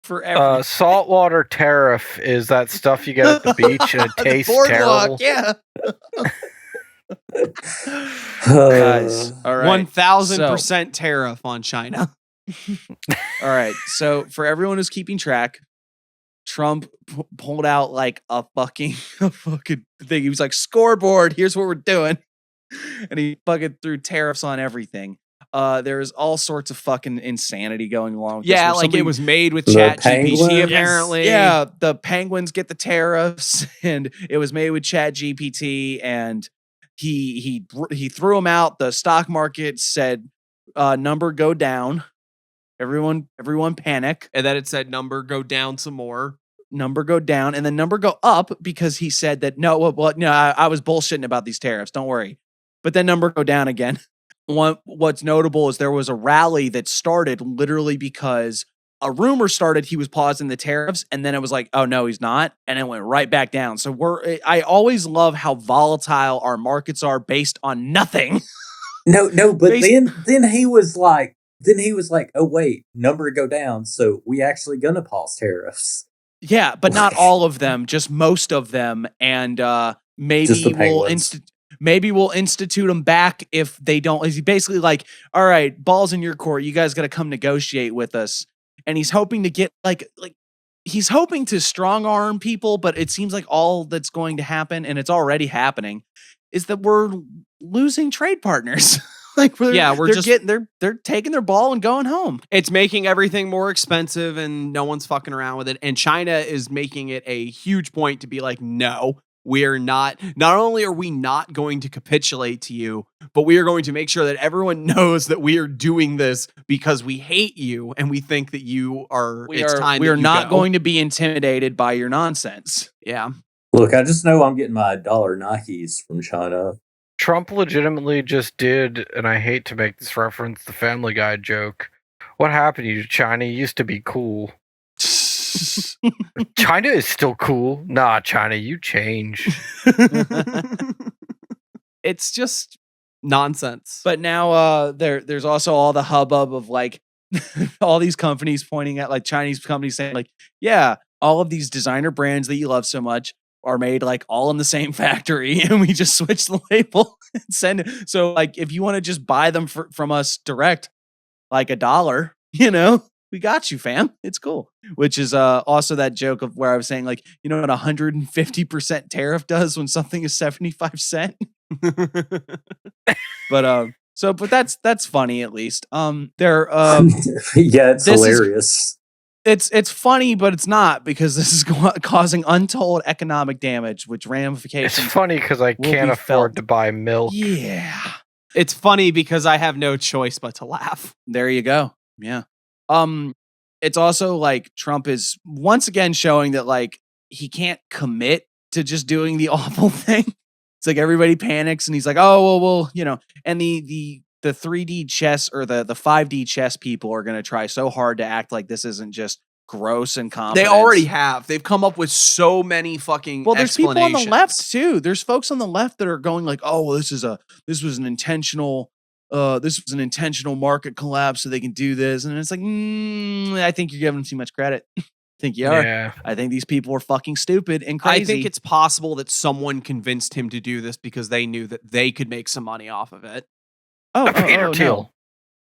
for everything. Saltwater tarriff is that stuff you get at the beach and it tastes terrible. Yeah. Guys, all right. 1,000% tariff on China. All right. So for everyone who's keeping track, Trump pulled out like a fucking thing. He was like, scoreboard, here's what we're doing. And he fucking threw tariffs on everything. There's all sorts of fucking insanity going along with this. Yeah, where like somebody- it was made with The Chat penguins? GPT, Yes. apparently. Yeah, the penguins get the tariffs, and it was made with Chat GPT, and he threw them out. The stock market said number go down. Everyone panic. And then it said number go down some more. Number go down, and then number go up because he said that no, I was bullshitting about these tariffs. Don't worry. But then number go down again. What's notable is there was a rally that started literally because a rumor started he was pausing the tariffs, and then it was like, oh no, he's not, and it went right back down. So I always love how volatile our markets are based on nothing. No, but then he was like, oh wait, number go down, so we actually gonna pause tariffs. Yeah, but not all of them, just most of them, and maybe we'll institute them back if they don't. He's basically like, all right, ball's in your court. You guys got to come negotiate with us. And he's hoping to get like he's hoping to strong arm people, but it seems like all that's going to happen, and it's already happening, is that we're losing trade partners. They're taking their ball and going home. It's making everything more expensive, and no one's fucking around with it. And China is making it a huge point to be like, no, we're not only are we not going to capitulate to you, but we are going to make sure that everyone knows that we are doing this because we hate you and we think that you are. We are not going to be intimidated by your nonsense. Yeah. Look, I just know I'm getting my $1 Nikes from China. Trump legitimately just did, and I hate to make this reference, the Family Guy joke. What happened to you, China? You used to be cool. China is still cool. Nah, China, you change. It's just nonsense. But now there's also all the hubbub of like all these companies pointing at like Chinese companies saying like, yeah, all of these designer brands that you love so much are made like all in the same factory, and we just switch the label and send it. So like if you want to just buy them from us direct, like $1, we got you, fam. It's cool. Which is also that joke of where I was saying, like, you know what 150% tariff does when something is 75 cents? But that's funny at least. Yeah, it's hilarious. It's funny, but it's not, because this is causing untold economic damage, which ramifications. It's funny because I can't afford to buy milk. Yeah. It's funny because I have no choice but to laugh. There you go. Yeah. It's also like Trump is once again showing that like he can't commit to just doing the awful thing. It's like everybody panics and he's like, oh, well, and the 3D chess or the 5D chess people are going to try so hard to act like this isn't just gross incompetence. They already have. They've come up with so many fucking there's people on the left too. There's folks on the left that are going like, oh, well, this was an intentional market collapse so they can do this. And it's like, I think you're giving them too much credit. I think you are. Yeah. I think these people are fucking stupid and crazy. I think it's possible that someone convinced him to do this because they knew that they could make some money off of it. Peter Thiel. No.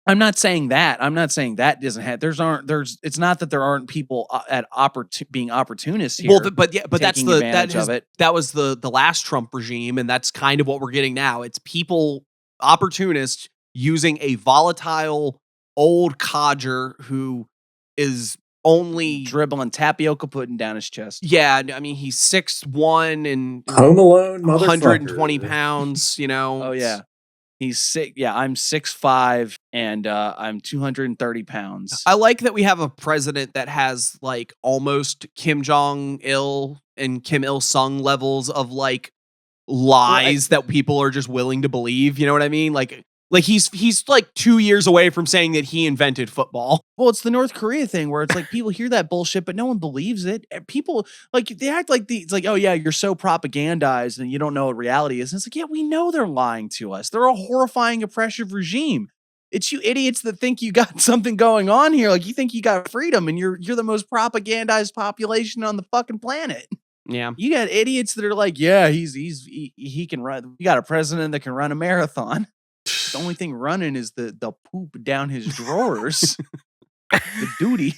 I'm not saying that. I'm not saying that doesn't have. It's not that there aren't people being opportunists here. Well, but that was the last Trump regime, and that's kind of what we're getting now. It's people, opportunists, using a volatile old codger who is only dribbling tapioca pudding down his chest. Yeah, I mean he's 6'1" and Home Alone, 120 pounds. Oh yeah. He's sick. Yeah, I'm 6'5" and I'm 230 pounds. I like that we have a president that has like almost Kim Jong-il and Kim Il-sung levels of like lies that people are just willing to believe. You know what I mean? Like he's like 2 years away from saying that he invented football. Well, it's the North Korea thing where it's like people hear that bullshit, but no one believes it. People like they act like it's like, oh yeah, you're so propagandized and you don't know what reality is. And it's like, yeah, we know they're lying to us. They're a horrifying, oppressive regime. It's you idiots that think you got something going on here. Like you think you got freedom, and you're the most propagandized population on the fucking planet. Yeah. You got idiots that are like, yeah, he can run. You got a president that can run a marathon. The only thing running is the poop down his drawers. The duty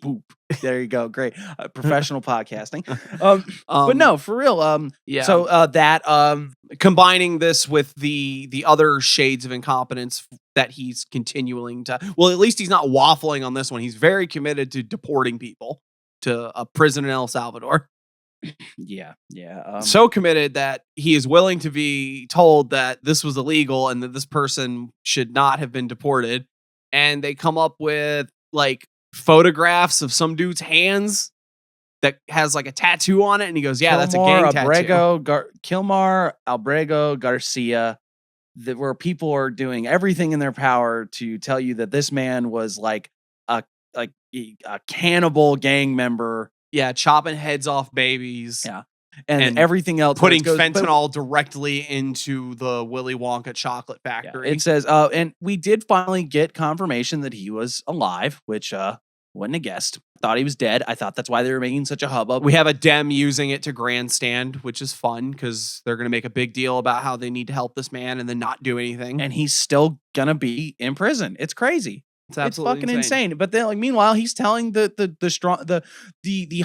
poop. There you go. Great. Professional podcasting. But no, for real. Yeah. So that combining this with the other shades of incompetence that he's continuing to, well, at least he's not waffling on this one. He's very committed to deporting people to a prison in El Salvador. Yeah. So committed that he is willing to be told that this was illegal and that this person should not have been deported. And they come up with like photographs of some dude's hands that has like a tattoo on it. And he goes, yeah, that's a gang tattoo. Kilmar Albrego Garcia, where people are doing everything in their power to tell you that this man was like a cannibal gang member. Yeah, chopping heads off babies. Yeah. And everything else. Putting fentanyl directly into the Willy Wonka chocolate factory. Yeah, it says, and we did finally get confirmation that he was alive, which wouldn't have guessed. Thought he was dead. I thought that's why they were making such a hubbub. We have a Dem using it to grandstand, which is fun because they're going to make a big deal about how they need to help this man and then not do anything. And he's still going to be in prison. It's crazy. It's absolutely fucking insane. But then, like, meanwhile, he's telling the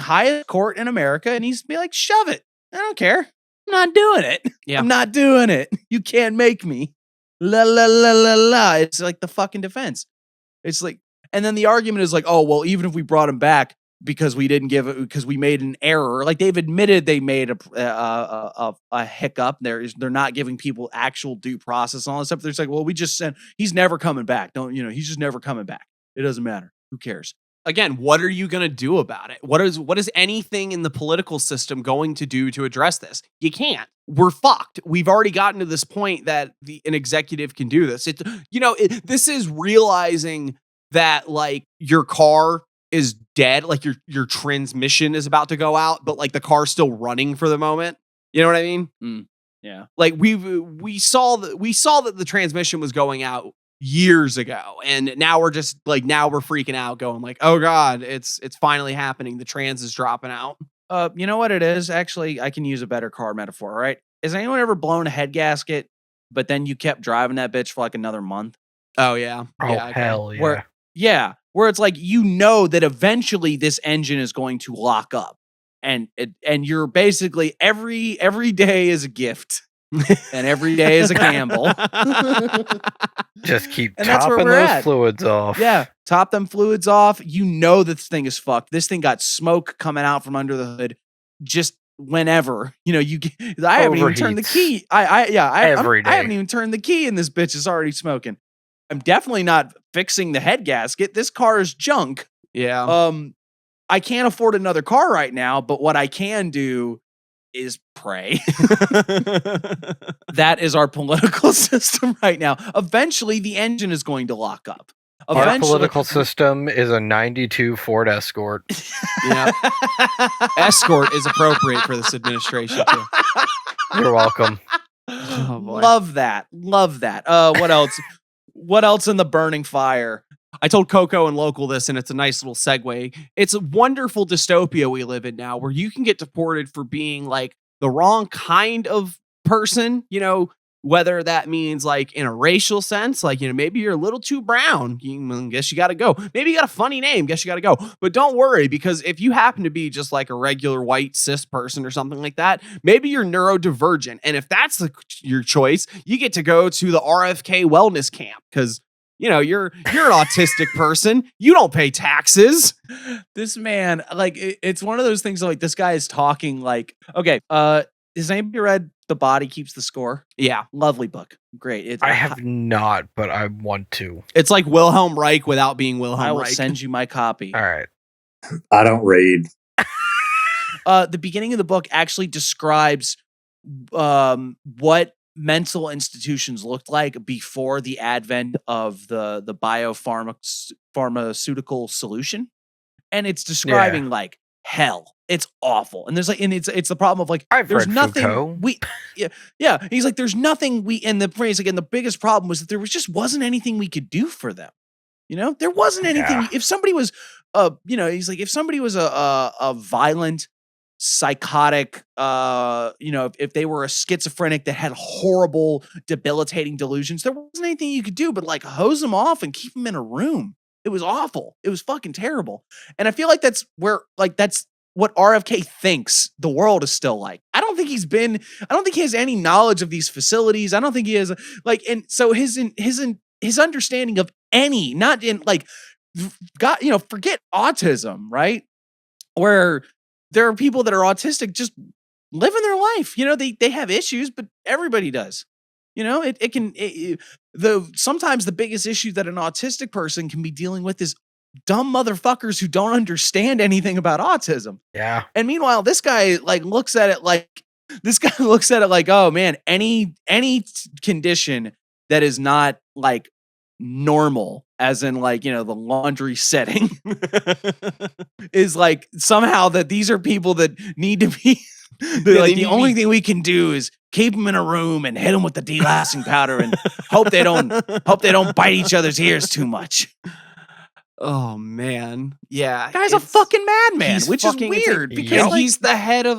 highest court in America, and he's be like, "Shove it! I don't care. I'm not doing it. Yeah. I'm not doing it. You can't make me." La la la la la. It's like the fucking defense. It's like, and then the argument is like, "Oh well, even if we brought him back because we didn't give it because we made an error." Like they've admitted they made a hiccup. They're not giving people actual due process and all this stuff. They're like, well, we just said he's never coming back. He's just never coming back. It doesn't matter. Who cares? Again, what are you going to do about it? What is anything in the political system going to do to address this? You can't. We're fucked. We've already gotten to this point that an executive can do this. This is realizing that like your car is dead, like your transmission is about to go out, but like the car's still running for the moment. You know what I mean? Yeah. Like we saw that the transmission was going out years ago, and now we're just like now we're freaking out, going like, oh god, it's finally happening. The trans is dropping out. You know what it is? Actually, I can use a better car metaphor. All right. Has anyone ever blown a head gasket, but then you kept driving that bitch for like another month? Oh yeah. Oh yeah, hell yeah. Where it's like, that eventually this engine is going to lock up, and you're basically every day is a gift, and every day is a gamble. Just keep And that's where topping we're those at. fluids off. Yeah, top them fluids off. This thing is fucked. This thing got smoke coming out from under the hood. Just whenever I haven't even turned the key. I haven't even turned the key, and this bitch is already smoking. I'm definitely not fixing the head gasket. This car is junk. Yeah. I can't afford another car right now, but what I can do is pray. That is our political system right now. Eventually, the engine is going to lock up. Our political system is a 92 Ford Escort. Yeah. Escort is appropriate for this administration too. You're welcome. Oh, boy. Love that. What else? What else in the burning fire? I told Coco and Local this, and it's a nice little segue. It's a wonderful dystopia we live in now where you can get deported for being like the wrong kind of person, whether that means like in a racial sense, like, maybe you're a little too brown. Guess you got to go. Maybe you got a funny name. Guess you got to go. But don't worry, because if you happen to be just like a regular white cis person or something like that, maybe you're neurodivergent. And if that's your choice, you get to go to the RFK wellness camp because you're an autistic person. You don't pay taxes. This man, like, it's one of those things like this guy is talking like, okay, has anybody read The Body Keeps the Score? Yeah. Lovely book. Great. I have not, but I want to. It's like Wilhelm Reich without being Wilhelm Reich. I will send you my copy. All right. I don't read. The beginning of the book actually describes what mental institutions looked like before the advent of the biopharmaceutical solution, and it's describing like hell. It's awful, and there's like, and it's the problem of like there's nothing Foucault. He's like there's nothing and the phrase again. The biggest problem was that there wasn't anything we could do for them. There wasn't anything. If somebody was he's like if somebody was a violent psychotic, if they were a schizophrenic that had horrible, debilitating delusions, there wasn't anything you could do but like hose them off and keep them in a room. It was awful. It was fucking terrible. And I feel like that's what RFK thinks the world is still like. I don't think he has any knowledge of these facilities. I don't think he has and so his understanding of any, not in like, God, forget autism, right? Where there are people that are autistic just living their life. They have issues, but everybody does. Sometimes the biggest issue that an autistic person can be dealing with is dumb motherfuckers who don't understand anything about autism. Yeah. And meanwhile, this guy looks at it like, oh man, any condition that is not like normal, as in like, the laundry setting is like somehow that these are people that need to be the only thing we can do is keep them in a room and hit them with the delousing powder and hope they don't bite each other's ears too much. Oh man. Yeah. Guy's a fucking madman, which is weird because he's the head of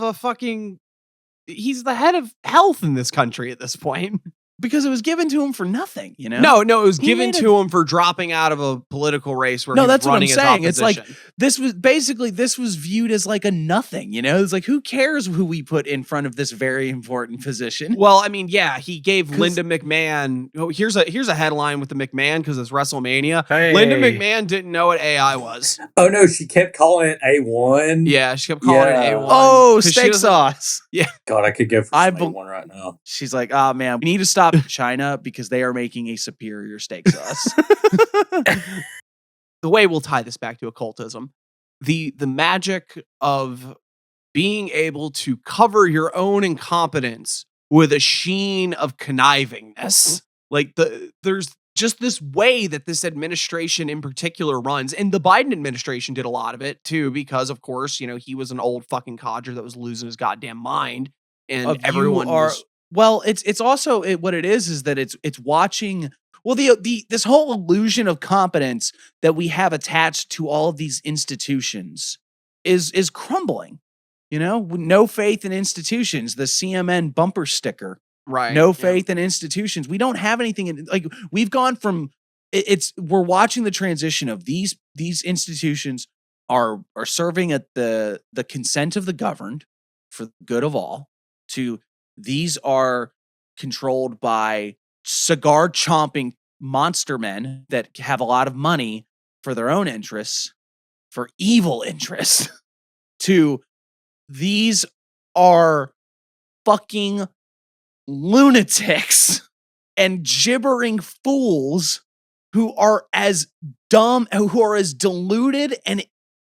he's the head of health in this country at this point. Because it was given to him for nothing, No, it was given to him for dropping out of a political race where he was running as opposition. It's like this was viewed as like a nothing, It's like, who cares who we put in front of this very important position? Well, I mean, yeah, he gave Linda McMahon. Oh, here's a headline with the McMahon because it's WrestleMania. Hey. Linda McMahon didn't know what AI was. Oh no, she kept calling it A1. Yeah, she kept calling it A1. Oh, steak sauce. Yeah. God, I could go for A1 right now. She's like, oh man, we need to stop China because they are making a superior steak sauce. The way we'll tie this back to occultism, the magic of being able to cover your own incompetence with a sheen of connivingness. Like there's just this way that this administration in particular runs, and the Biden administration did a lot of it too, because of course, he was an old fucking codger that was losing his goddamn mind, and everyone was. Well, it's also what it is that it's watching. Well, this whole illusion of competence that we have attached to all of these institutions is crumbling. No faith in institutions. The CMN bumper sticker, right? No faith in institutions. We don't have anything we've gone from. We're watching the transition of these institutions are serving at the consent of the governed for the good of all to. These are controlled by cigar chomping monster men that have a lot of money for their own interests, for evil interests, to these are fucking lunatics and gibbering fools who are as dumb, who are as deluded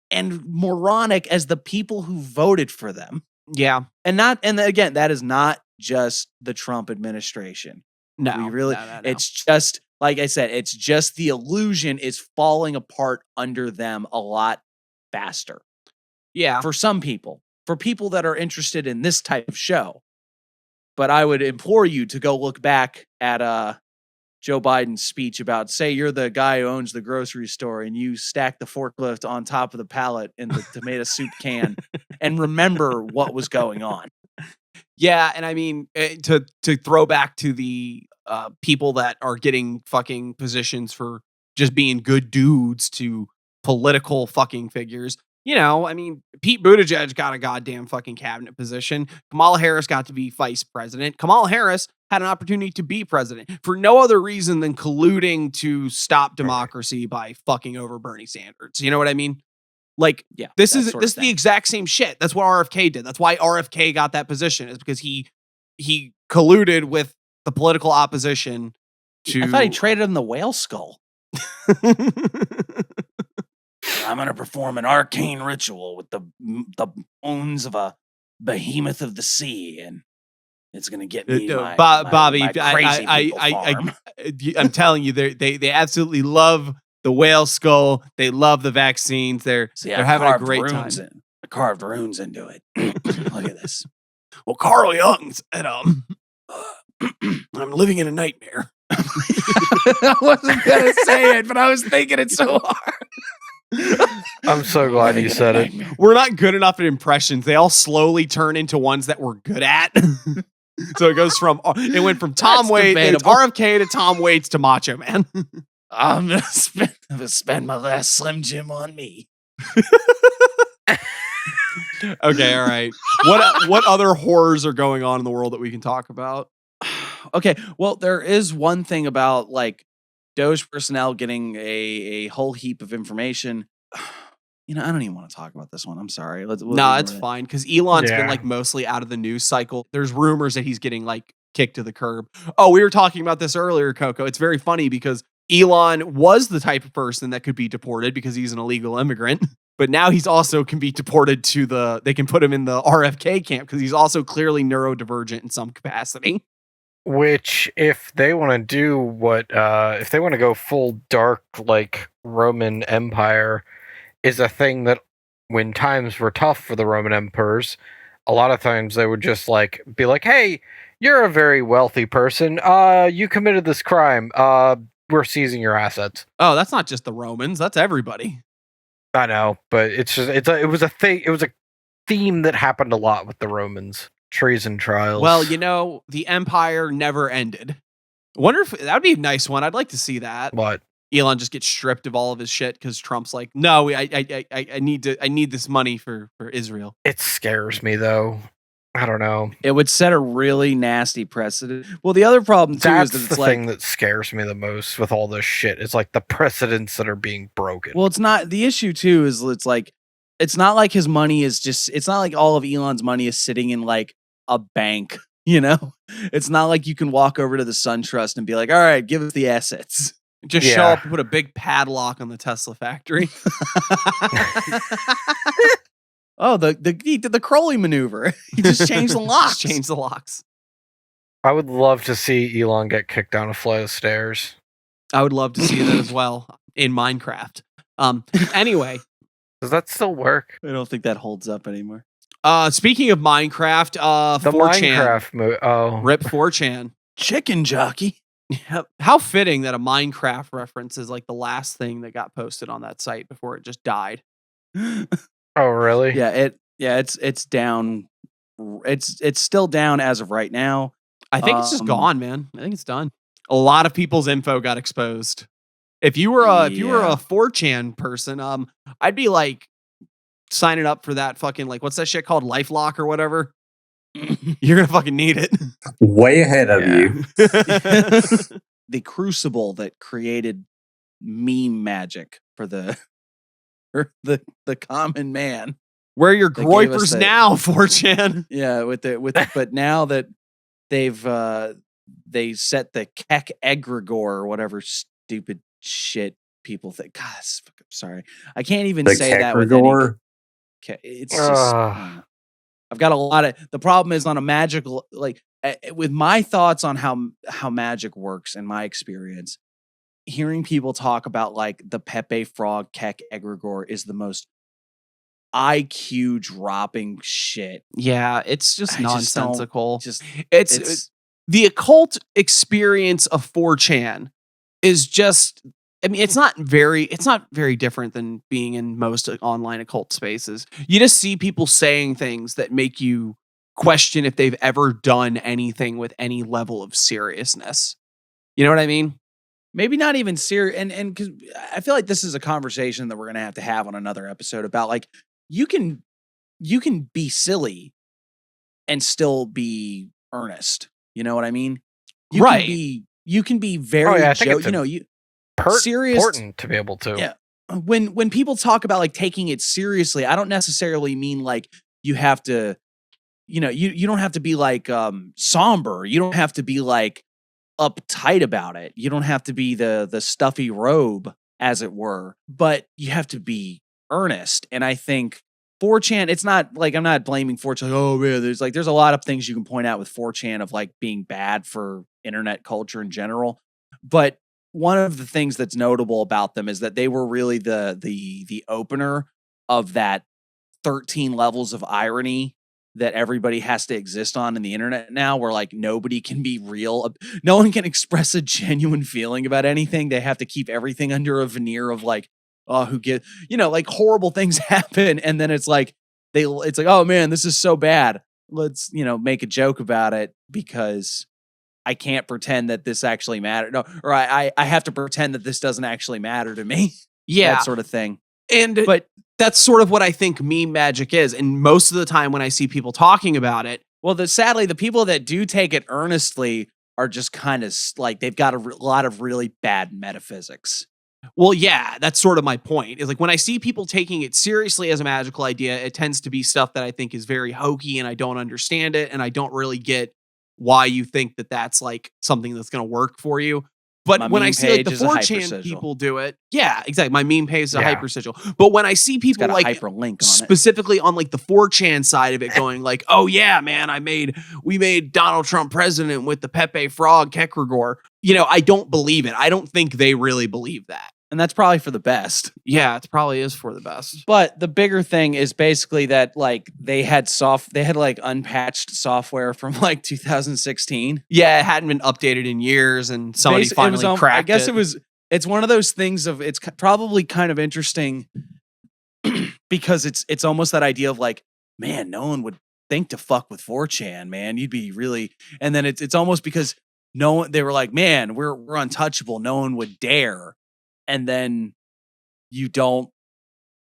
and moronic as the people who voted for them. Yeah. And again, that is not just the Trump administration. No. It's just, like I said, it's just the illusion is falling apart under them a lot faster. Yeah. For some people, for people that are interested in this type of show. But I would implore you to go look back at Joe Biden's speech about, say you're the guy who owns the grocery store and you stack the forklift on top of the pallet in the tomato soup can and remember what was going on. Yeah, and I mean, to throw back to the people that are getting fucking positions for just being good dudes to political fucking figures. I mean, Pete Buttigieg got a goddamn fucking cabinet position. Kamala Harris got to be vice president. Kamala Harris had an opportunity to be president for no other reason than colluding to stop democracy by fucking over Bernie Sanders. You know what I mean? Like, yeah, this is the exact same shit. That's what RFK did. That's why RFK got that position, is because he colluded with the political opposition to. I thought he traded him the whale skull. I'm going to perform an arcane ritual with the bones of a behemoth of the sea, and it's going to get me Bobby. I'm telling you, they absolutely love the whale skull. They love the vaccines. They're having a great time. I carved runes into it. Look at this. Well, Carl Jung said, I'm living in a nightmare. I wasn't going to say it, but I was thinking it so hard. I'm so glad you said it. We're not good enough at impressions. They all slowly turn into ones that we're good at. So it went from Tom Waits, RFK to Tom Waits to Macho Man. I'm gonna spend my last Slim Jim on me. Okay, all right. What other horrors are going on in the world that we can talk about? Okay, well, there is one thing about like Doge personnel getting a whole heap of information. I don't even want to talk about this one. I'm sorry. No, it's fine because Elon's been like mostly out of the news cycle. There's rumors that he's getting like kicked to the curb. Oh, we were talking about this earlier, Coco. It's very funny because Elon was the type of person that could be deported because he's an illegal immigrant. But now he's also can be deported they can put him in the RFK camp because he's also clearly neurodivergent in some capacity. Which, if they want to do if they want to go full dark like Roman Empire, is a thing that when times were tough for the Roman emperors, a lot of times they would just like be like, "Hey, you're a very wealthy person. You committed this crime. We're seizing your assets." Oh, that's not just the Romans. That's everybody. I know, but it was a thing. It was a theme that happened a lot with the Romans. Treason trials. Well, the empire never ended. Wonder if that would be a nice one. I'd like to see that. What? Elon just gets stripped of all of his shit because Trump's like, no, I need this money for Israel. It scares me though. I don't know. It would set a really nasty precedent. Well, the other problem too is that it's the thing that scares me the most with all this shit. It's like the precedents that are being broken. Well, it's not the issue too. Is it's not like his money is just. It's not like all of Elon's money is sitting in like a bank. It's not like you can walk over to the Sun Trust and be like, "All right, give us the assets." Just show up and put a big padlock on the Tesla factory. Oh, he did the Crowley maneuver. He just changed the locks. Change the locks. I would love to see Elon get kicked down a flight of stairs. I would love to see that as well in Minecraft. Anyway. Does that still work? I don't think that holds up anymore. Speaking of Minecraft, the 4chan. Rip 4chan. Chicken jockey. How fitting that a Minecraft reference is like the last thing that got posted on that site before it just died. Oh, really? Yeah, it's down. It's still down as of right now. I think it's just gone, man. I think it's done. A lot of people's info got exposed. If you were a 4chan person, I'd be like signing up for that fucking like what's that shit called, LifeLock or whatever. You're gonna fucking need it. Way ahead of you. The crucible that created meme magic for the common man. Where are your groypers now, 4chan? Yeah, but now that they set the Keck egregore or whatever stupid shit people think. God, sorry, I can't even say that with any. It's just. I've got a lot of. The problem is on a magical with my thoughts on how magic works in my experience. Hearing people talk about like the Pepe Frog Keck egregore is the most IQ dropping shit. Yeah, it's just nonsensical. It's the occult experience of 4chan is just. I mean, it's not very different than being in most online occult spaces. You just see people saying things that make you question if they've ever done anything with any level of seriousness. You know what I mean? Maybe not even serious. And because I feel like this is a conversation that we're going to have on another episode about like, you can be silly and still be earnest. You know what I mean? You can be very, serious, important to be able to. Yeah. When people talk about like taking it seriously, I don't necessarily mean like you have to, you don't have to be like somber. You don't have to be like uptight about it. You don't have to be the stuffy robe, as it were, but you have to be earnest. And I think 4chan, it's not like I'm not blaming 4chan. Oh man, there's a lot of things you can point out with 4chan of like being bad for internet culture in general, but one of the things that's notable about them is that they were really the opener of that 13 levels of irony that everybody has to exist on in the internet now, where like nobody can be real. No one can express a genuine feeling about anything. They have to keep everything under a veneer of like who get, like horrible things happen. And then it's like, it's like, oh man, this is so bad. Let's, make a joke about it because I can't pretend that this actually mattered. No, or I have to pretend that this doesn't actually matter to me. Yeah. That sort of thing. But that's sort of what I think meme magic is. And most of the time when I see people talking about it, well, sadly, the people that do take it earnestly are just kind of like, they've got a lot of really bad metaphysics. Well, yeah, that's sort of my point. Is like when I see people taking it seriously as a magical idea, it tends to be stuff that I think is very hokey and I don't understand it. And I don't really get why you think that that's like something that's going to work for you. But when I see like the 4chan people do it, yeah, exactly. My meme page is a hypersigil. But when I see people like hyperlink on specifically on like the 4chan side of it going like, oh yeah, man, we made Donald Trump president with the Pepe Frog Kekregor. I don't believe it. I don't think they really believe that. And that's probably for the best. Yeah, it probably is for the best. But the bigger thing is basically that like they had like unpatched software from like 2016. Yeah, it hadn't been updated in years and somebody finally cracked it. I guess it's one of those things of, it's probably kind of interesting because it's almost that idea of like, man, no one would think to fuck with 4chan, man. You'd be really, and then it's almost because they were like, man, we're untouchable. No one would dare. And then you don't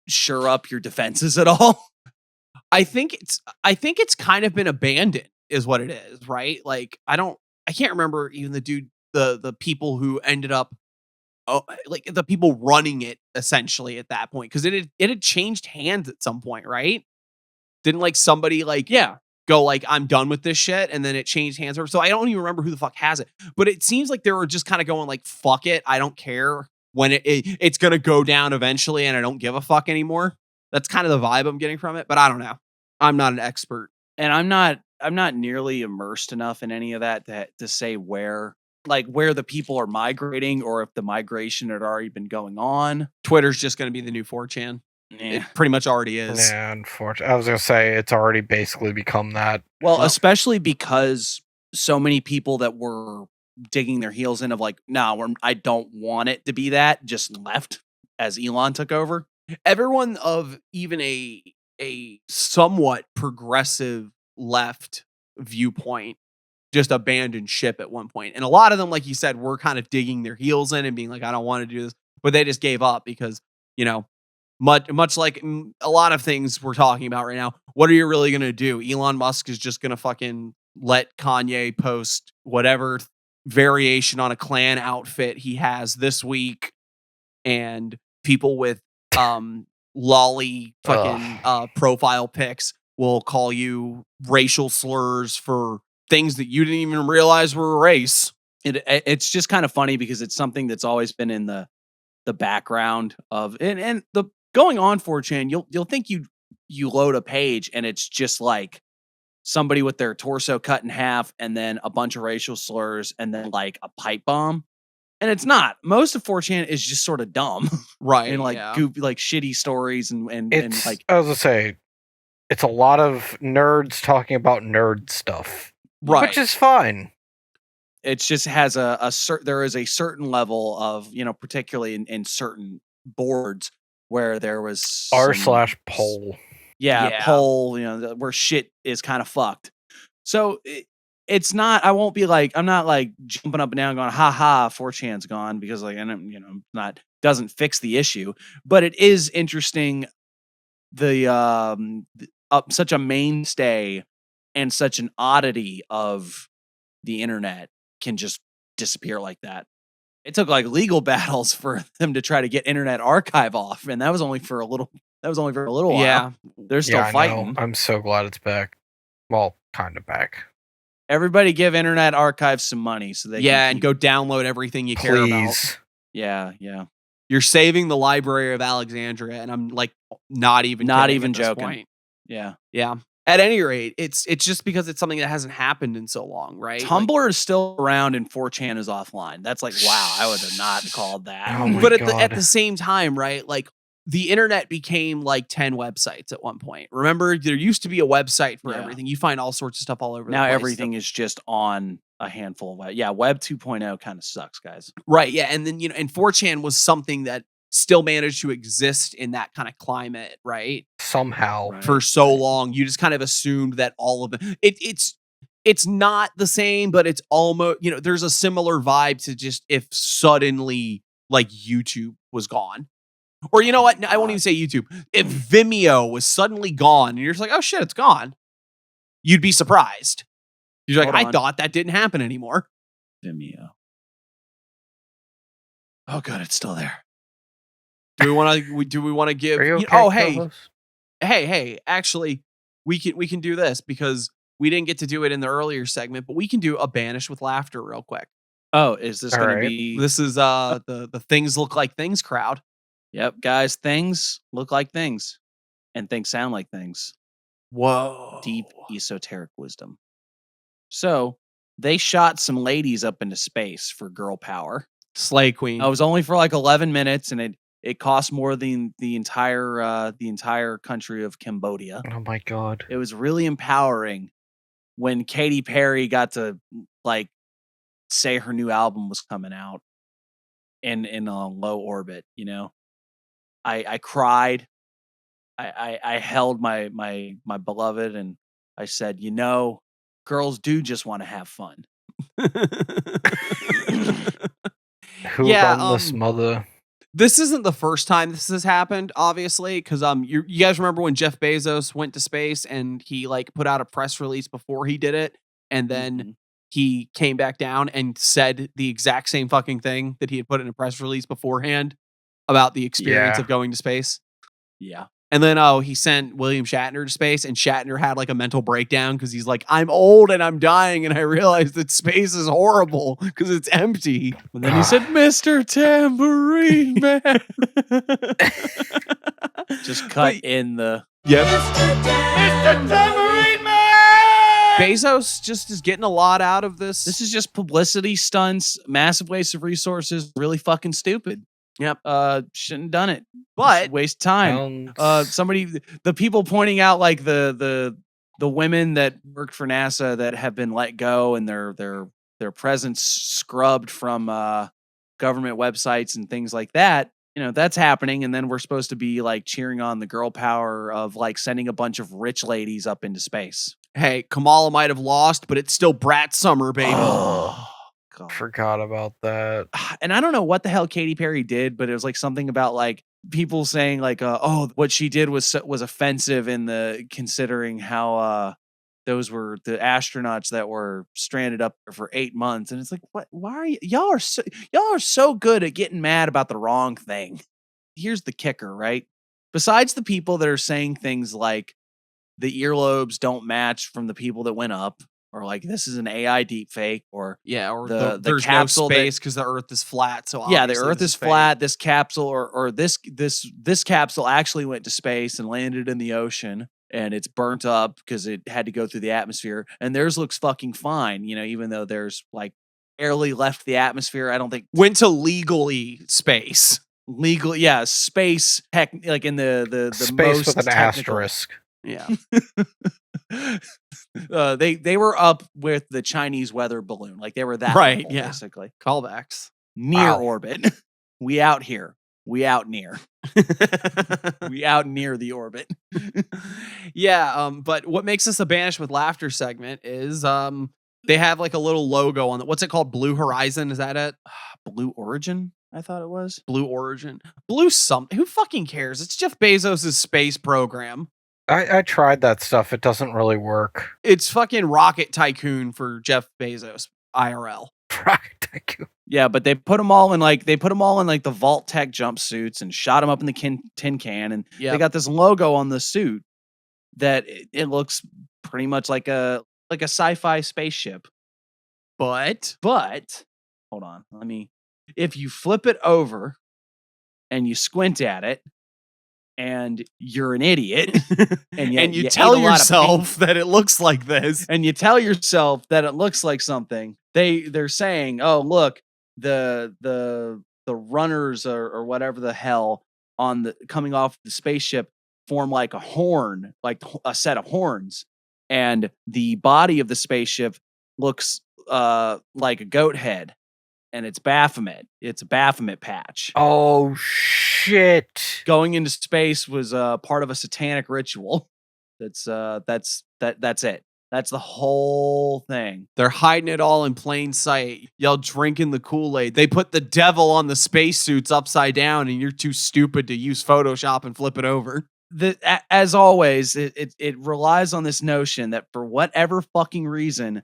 shore up your defenses at all. I think it's kind of been abandoned is what it is, right? Like I can't remember even the people who ended up like the people running it essentially at that point, because it had changed hands at some point, right? Didn't like somebody like go like, I'm done with this shit, and then it changed hands. So I don't even remember who the fuck has it, but it seems like they were just kind of going like, fuck it, I don't care. When it's going to go down eventually and I don't give a fuck anymore. That's kind of the vibe I'm getting from it, but I don't know. I'm not an expert. And I'm not nearly immersed enough in any of that to say where the people are migrating or if the migration had already been going on. Twitter's just going to be the new 4chan. Yeah. It pretty much already is. Yeah, unfortunately. I was going to say it's already basically become that. Well, especially because so many people that were digging their heels in of like, no, I don't want it to be that, just left as Elon took over. Everyone of even a somewhat progressive left viewpoint just abandoned ship at one point. And a lot of them, like you said, were kind of digging their heels in and being like, I don't want to do this, but they just gave up because, much like a lot of things we're talking about right now, what are you really going to do? Elon Musk is just going to fucking let Kanye post whatever variation on a clan outfit he has this week, and people with lolly fucking profile pics will call you racial slurs for things that you didn't even realize were a race. It's just kind of funny because it's something that's always been in the background of and the going on 4chan. You'll think you load a page and it's just like somebody with their torso cut in half and then a bunch of racial slurs and then like a pipe bomb. And it's not. Most of 4chan is just sort of dumb. Right. And like goofy, like shitty stories and like, I was going to say, it's a lot of nerds talking about nerd stuff. Right. Which is fine. It just has there is a certain level of, particularly in certain boards where there was r/poll. Yeah, poll, where shit is kind of fucked. So it's not, I'm not like jumping up and down going, ha, 4chan's gone because like, doesn't fix the issue, but it is interesting. Such a mainstay and such an oddity of the internet can just disappear like that. It took like legal battles for them to try to get Internet Archive off, and that was only for a little while. Yeah, they're still fighting. I'm so glad it's back. Well, kind of back. Everybody give Internet Archive some money so they and go download everything you care about. Yeah. You're saving the Library of Alexandria, and I'm like not even joking. Point. Yeah. At any rate, it's just because it's something that hasn't happened in so long, right? Tumblr is still around and 4chan is offline. That's like, wow, I would have not called that. But at the same time, right? Like the internet became like 10 websites at one point. Remember, there used to be a website for everything. You find all sorts of stuff all over now the place. Everything is just on a handful of Web 2.0 kind of sucks, guys. Right, yeah. And then, and 4chan was something that still managed to exist in that kind of climate, right? Somehow. For so long, you just kind of assumed that all of it's not the same, but it's almost, there's a similar vibe to just if suddenly like YouTube was gone. Or you know what? I won't even say YouTube. If Vimeo was suddenly gone and you're just like, oh shit, it's gone. You'd be surprised. You're like, I thought that didn't happen anymore. Vimeo. Oh, good, it's still there. Do we want to give? Are you okay, Hey! Actually, we can do this because we didn't get to do it in the earlier segment, but we can do a banish with laughter real quick. Oh, is this going to be? This is the things look like things crowd. Yep, guys, things look like things, and things sound like things. Whoa! Deep esoteric wisdom. So they shot some ladies up into space for girl power. Slay Queen. It was only for like 11 minutes, and it cost more than the entire country of Cambodia. Oh my god! It was really empowering when Katy Perry got to like say her new album was coming out in a low orbit. I cried. I held my beloved and I said, girls do just want to have fun. Who run this mother? This isn't the first time this has happened, obviously, because you guys remember when Jeff Bezos went to space and he like put out a press release before he did it, and then he came back down and said the exact same fucking thing that he had put in a press release beforehand about the experience of going to space. Yeah. And then he sent William Shatner to space, and Shatner had like a mental breakdown because he's like, I'm old and I'm dying, and I realized that space is horrible because it's empty. And then he said, Mr. Tambourine Man. Just cut in the Mr. Tambourine Man. Bezos just is getting a lot out of this. This is just publicity stunts, massive waste of resources, really fucking stupid. Yep. Shouldn't have done it. But waste time. The people pointing out like the women that worked for NASA that have been let go and their presence scrubbed from government websites and things like that. That's happening, and then we're supposed to be like cheering on the girl power of like sending a bunch of rich ladies up into space. Hey, Kamala might have lost, but it's still Brat Summer, baby. Oh. God. Forgot about that. And I don't know what the hell Katy Perry did, but it was like something about like people saying like, what she did was offensive in the considering how those were the astronauts that were stranded up there for 8 months. And it's like, what? Why are y'all are so good at getting mad about the wrong thing? Here's the kicker, right? Besides the people that are saying things like the earlobes don't match from the people that went up, or like this is an AI deep fake, or the there's capsule no space because the Earth is flat. So the Earth is flat. This capsule or this capsule actually went to space and landed in the ocean, and it's burnt up because it had to go through the atmosphere. And theirs looks fucking fine, even though there's like barely left the atmosphere. I don't think went to legally space. Legal, yeah, space. Like in the space most with an technical, asterisk. Yeah. They were up with the Chinese weather balloon. Like they were that right, level, yeah. Basically. Callbacks. Near orbit. We out here. We out near. We out near the orbit. Yeah, but what makes this a Banish with Laughter segment is they have like a little logo on it. What's it called? Blue Horizon? Is that it? Blue Origin? I thought it was. Blue Origin. Blue something. Who fucking cares? It's Jeff Bezos' space program. I tried that stuff. It doesn't really work. It's fucking Rocket Tycoon for Jeff Bezos IRL. Rocket Tycoon. Yeah, but they put them all in like the Vault Tech jumpsuits and shot them up in the tin can, and they got this logo on the suit that it looks pretty much like a sci-fi spaceship. But hold on, if you flip it over and you squint at it, and you're an idiot, and you tell yourself that it looks like this, and you tell yourself that it looks like something, they're saying, oh look, the runners or whatever the hell on the coming off the spaceship form like a horn, like a set of horns, and the body of the spaceship looks like a goat head. and it's Baphomet. It's a Baphomet patch. Oh shit! Going into space was part of a satanic ritual. That's it. That's the whole thing. They're hiding it all in plain sight. Y'all drinking the Kool-Aid. They put the devil on the spacesuits upside down, and you're too stupid to use Photoshop and flip it over. As always, it relies on this notion that for whatever fucking reason,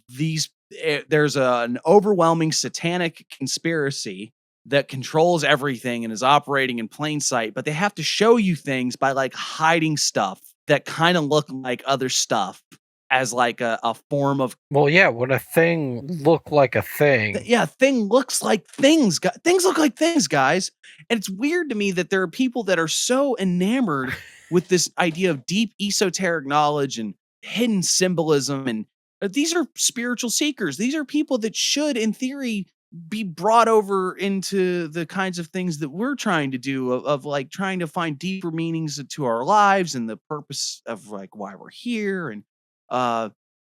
there's an overwhelming satanic conspiracy that controls everything and is operating in plain sight, but they have to show you things by like hiding stuff that kind of look like other stuff as like a form of... Well, yeah, when a thing look like a thing. Thing looks like things. Things look like things, guys. And it's weird to me that there are people that are so enamored with this idea of deep esoteric knowledge and hidden symbolism. And these are spiritual seekers. These are people that should, in theory, be brought over into the kinds of things that we're trying to do of like trying to find deeper meanings to our lives and the purpose of like why we're here, and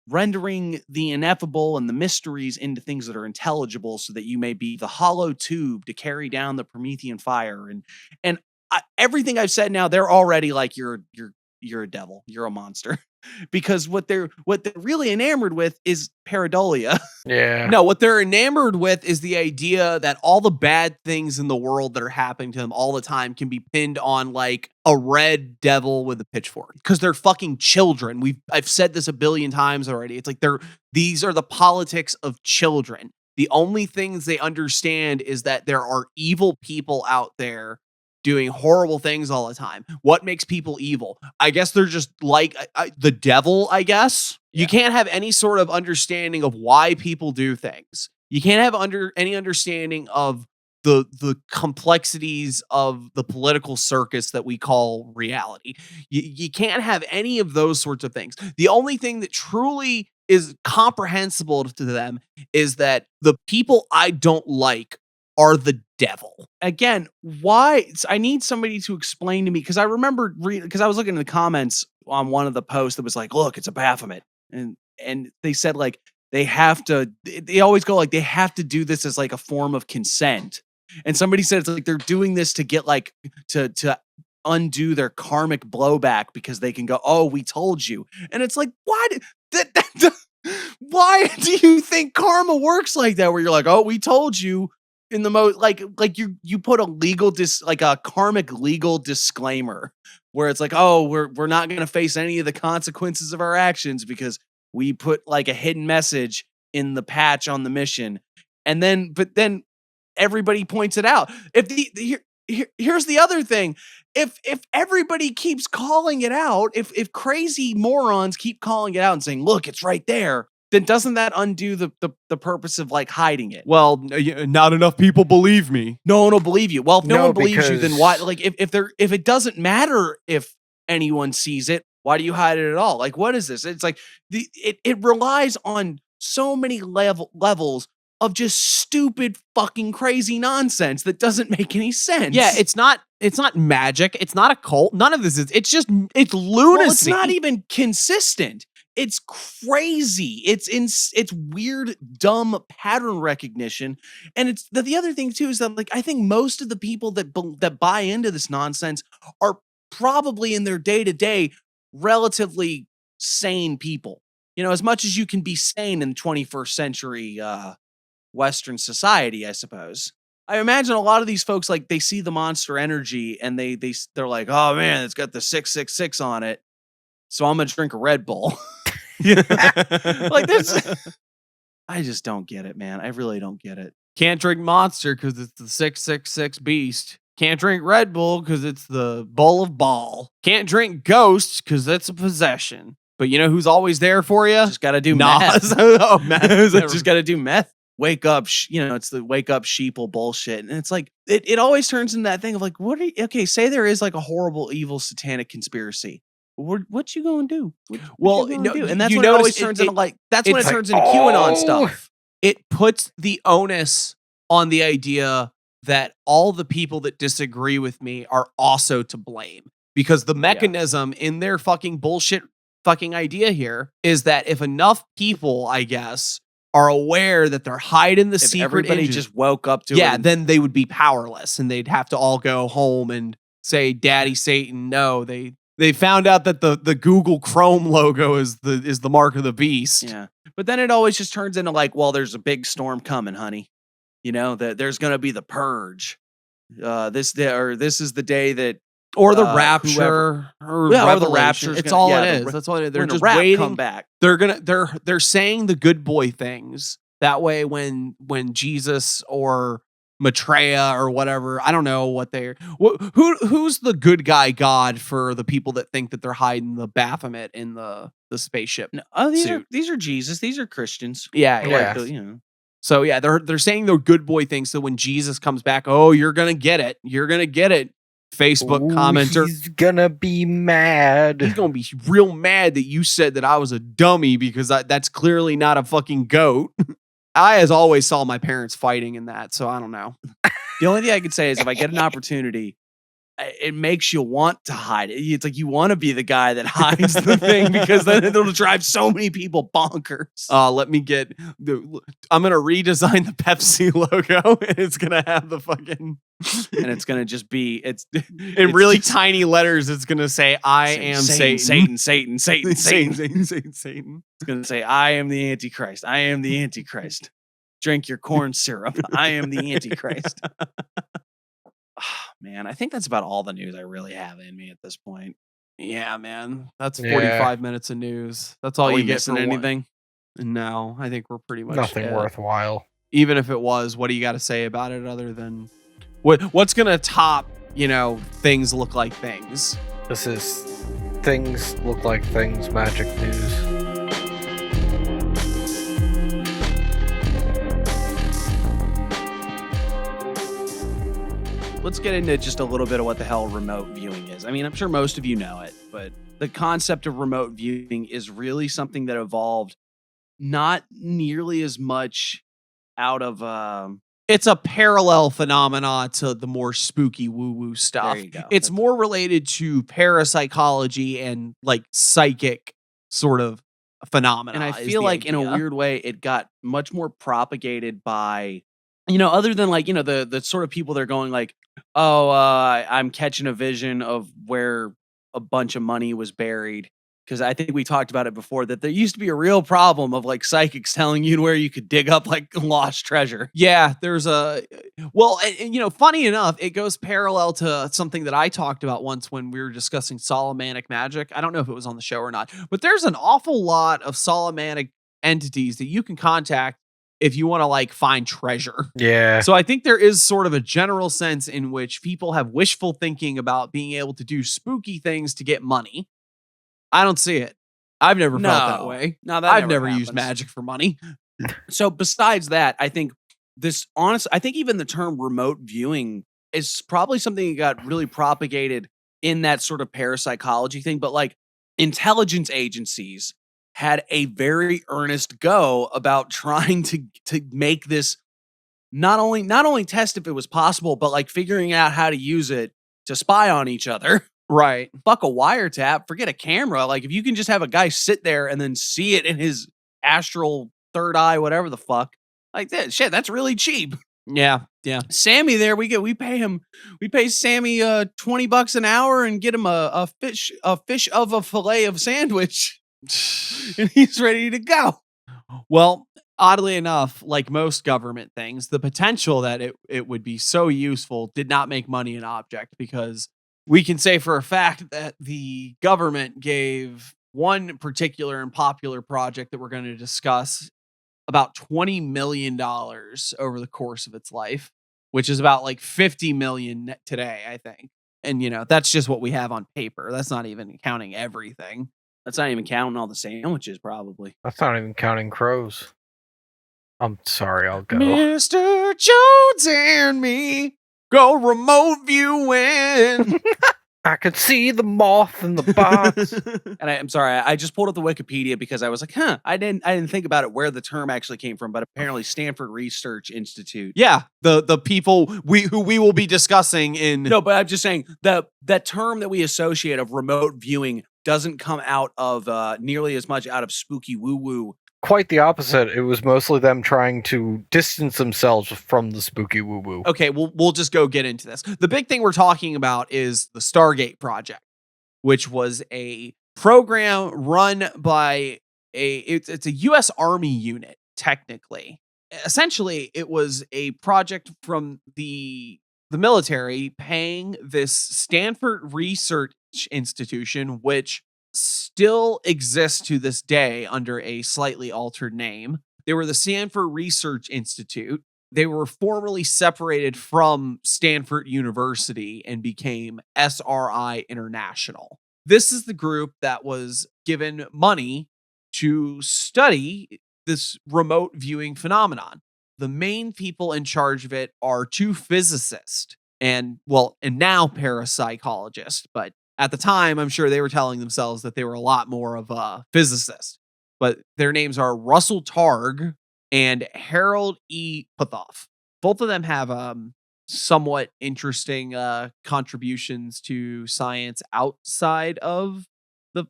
rendering the ineffable and the mysteries into things that are intelligible so that you may be the hollow tube to carry down the Promethean fire. And everything I've said now, they're already like, you're a devil, you're a monster. Because what they're really enamored with is pareidolia. Yeah. No, what they're enamored with is the idea that all the bad things in the world that are happening to them all the time can be pinned on like a red devil with a pitchfork. Because they're fucking children. I've said this a billion times already. It's like these are the politics of children. The only things they understand is that there are evil people out there doing horrible things all the time. What makes people evil? I guess they're just like the devil, I guess. Yeah. You can't have any sort of understanding of why people do things. You can't have any understanding of the complexities of the political circus that we call reality. You can't have any of those sorts of things. The only thing that truly is comprehensible to them is that the people I don't like are the devil. Again, why? I need somebody to explain to me, because I remember because I was looking in the comments on one of the posts that was like, look, it's a Baphomet. And they said like they always go like they have to do this as like a form of consent. And somebody said it's like they're doing this to get like to undo their karmic blowback because they can go, oh, we told you. And it's like, why why do you think karma works like that, where you're like, oh, we told you? In the most like you put a karmic legal disclaimer where it's like, oh, we're not going to face any of the consequences of our actions because we put like a hidden message in the patch on the mission. But then everybody points it out. Here's the other thing. If everybody keeps calling it out, if crazy morons keep calling it out and saying, look, it's right there, then doesn't that undo the purpose of like hiding it? Well, not enough people believe me. No one will believe you. Well, if no one believes you, then why? Like, if it doesn't matter if anyone sees it, why do you hide it at all? Like, what is this? It's like it relies on so many levels of just stupid fucking crazy nonsense that doesn't make any sense. Yeah, it's not magic. It's not a cult. None of this is. It's lunacy. Well, it's not even consistent. It's crazy. It's weird, dumb pattern recognition. And it's the other thing too is that like I think most of the people that buy into this nonsense are probably in their day-to-day relatively sane people. You know, as much as you can be sane in 21st century Western society, I suppose. I imagine a lot of these folks, like, they see the Monster Energy and they're like, oh man, it's got the 666 on it, so I'm gonna drink a Red Bull. Like this, I just don't get it, man. I really don't get it. Can't drink Monster because it's the 666 beast. Can't drink Red Bull because it's the bowl of ball. Can't drink Ghost because it's a possession. But you know who's always there for you? Just got to do meth. Oh, meth. Just got to do meth. Wake up, it's the wake up sheeple bullshit. And it's like, it always turns into that thing of like, okay, say there is like a horrible, evil, satanic conspiracy. What you gonna do? Well, no, do? And that's when it always turns into like, that's when it turns into QAnon stuff. It puts the onus on the idea that all the people that disagree with me are also to blame, because the mechanism in their fucking bullshit fucking idea here is that if enough people, I guess, are aware that they're hiding the If secret everybody engine, just woke up to it, then they would be powerless and they'd have to all go home and say, "Daddy Satan." No, they found out that the Google Chrome logo is the mark of the beast. yeah. But then it always just turns into like, well, there's a big storm coming, honey. You know, that there's going to be the purge. This is the day that, Or the whoever- rapture, or Yeah, or the revelation. rapture's It's gonna- all yeah, it the is. That's all it is. They're when the just rap waiting. come back. They're saying the good boy things. That way, when Jesus or Maitreya or whatever, I don't know what they're. Who's the good guy god for the people that think that they're hiding the Baphomet in the spaceship? No, suit? these are Jesus. These are Christians. Yeah, They're yeah. like the, you know. So yeah, they're saying the good boy things. So when Jesus comes back, oh, you're gonna get it. You're gonna get it. Facebook commenter. He's gonna be mad. He's gonna be real mad that you said that I was a dummy because that's clearly not a fucking goat. I, as always, saw my parents fighting in that, so I don't know. The only thing I could say is if I get an opportunity, it makes you want to hide it. It's like you want to be the guy that hides the thing because then it'll drive so many people bonkers. Let me get I'm gonna redesign the Pepsi logo, and it's gonna have the fucking And it's gonna just be in really tiny letters. It's gonna say, "I am Satan, Satan, Satan, Satan, Satan, Satan, Satan, Satan." It's gonna say, "I am the Antichrist. I am the Antichrist. Drink your corn syrup. I am the Antichrist." Man, I think that's about all the news I really have in me at this point. Yeah, man, that's Yeah. 45 minutes of news. That's all Are you we get missing for anything? No, I think we're pretty much Nothing it. worthwhile. Even if it was, what do you got to say about it other than what's gonna top? Things look like things. This is Things Look Like Things Magic News. Let's get into just a little bit of what the hell remote viewing is. I mean, I'm sure most of you know it, but the concept of remote viewing is really something that evolved not nearly as much out of It's a parallel phenomena to the more spooky woo-woo stuff. There you go. It's more related to parapsychology and like psychic sort of phenomena. and I is feel the like in a idea. weird way it got much more propagated by other than like the sort of people that are going like, oh, I'm catching a vision of where a bunch of money was buried. Because I think we talked about it before that there used to be a real problem of like psychics telling you where you could dig up like lost treasure. Yeah, there's and funny enough, it goes parallel to something that I talked about once when we were discussing Solomanic magic. I don't know if it was on the show or not, but there's an awful lot of Solomanic entities that you can contact if you want to like find treasure. Yeah. So I think there is sort of a general sense in which people have wishful thinking about being able to do spooky things to get money. I don't see it. I've never felt that way. No, that I've never used happens. magic for money. So besides that, I think I think even the term remote viewing is probably something that got really propagated in that sort of parapsychology thing. But like intelligence agencies had a very earnest go about trying to make this not only test if it was possible, but like figuring out how to use it to spy on each other. Right. Fuck a wiretap, forget a camera. Like if you can just have a guy sit there and then see it in his astral third eye, whatever the fuck, like that shit, that's really cheap. Yeah. Yeah. Sammy there, we pay Sammy $20 an hour and get him a fish of a fillet of sandwich. And he's ready to go. Well, oddly enough, like most government things, the potential that it would be so useful did not make money an object, because we can say for a fact that the government gave one particular and popular project that we're going to discuss about $20 million over the course of its life, which is about like 50 million today, I think. And, that's just what we have on paper. That's not even counting everything. That's not even counting all the sandwiches, probably. That's not even counting crows. I'm sorry, I'll go. Mr. Jones and me go remote viewing. I could see the moth in the box. And I'm sorry, I just pulled up the Wikipedia because I was like, I didn't think about it where the term actually came from, but apparently Stanford Research Institute. Yeah, the people who we will be discussing in. No, but I'm just saying that term that we associate of remote viewing doesn't come out of nearly as much out of spooky woo woo quite the opposite. It was mostly them trying to distance themselves from the spooky woo-woo. Okay, we'll just go get into this. The big thing we're talking about is the Stargate project, which was a program run by it's a US Army unit, technically. Essentially, it was a project from the military paying this Stanford Research Institution, which still exists to this day under a slightly altered name. They were the Stanford Research Institute. They were formerly separated from Stanford University and became SRI International. This is the group that was given money to study this remote viewing phenomenon. The main people in charge of it are two physicists and now parapsychologists, but at the time, I'm sure they were telling themselves that they were a lot more of a physicist. But their names are Russell Targ and Harold E. Puthoff. Both of them have somewhat interesting contributions to science outside of the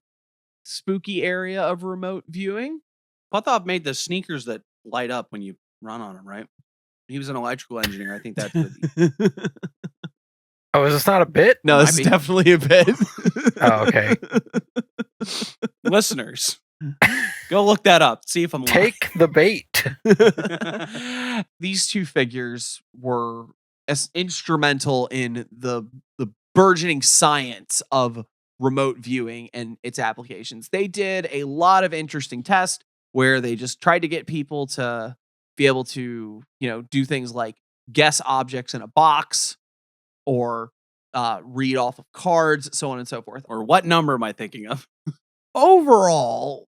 spooky area of remote viewing. Puthoff made the sneakers that light up when you run on them, right? He was an electrical engineer. I think that's what Oh, is this not a bit? No, it's definitely a bit. Oh, okay. Listeners, go look that up. See if I'm lying. Take the bait. These two figures were instrumental in the burgeoning science of remote viewing and its applications. They did a lot of interesting tests where they just tried to get people to be able to, do things like guess objects in a box or read off of cards, so on and so forth. Or what number am I thinking of? Overall,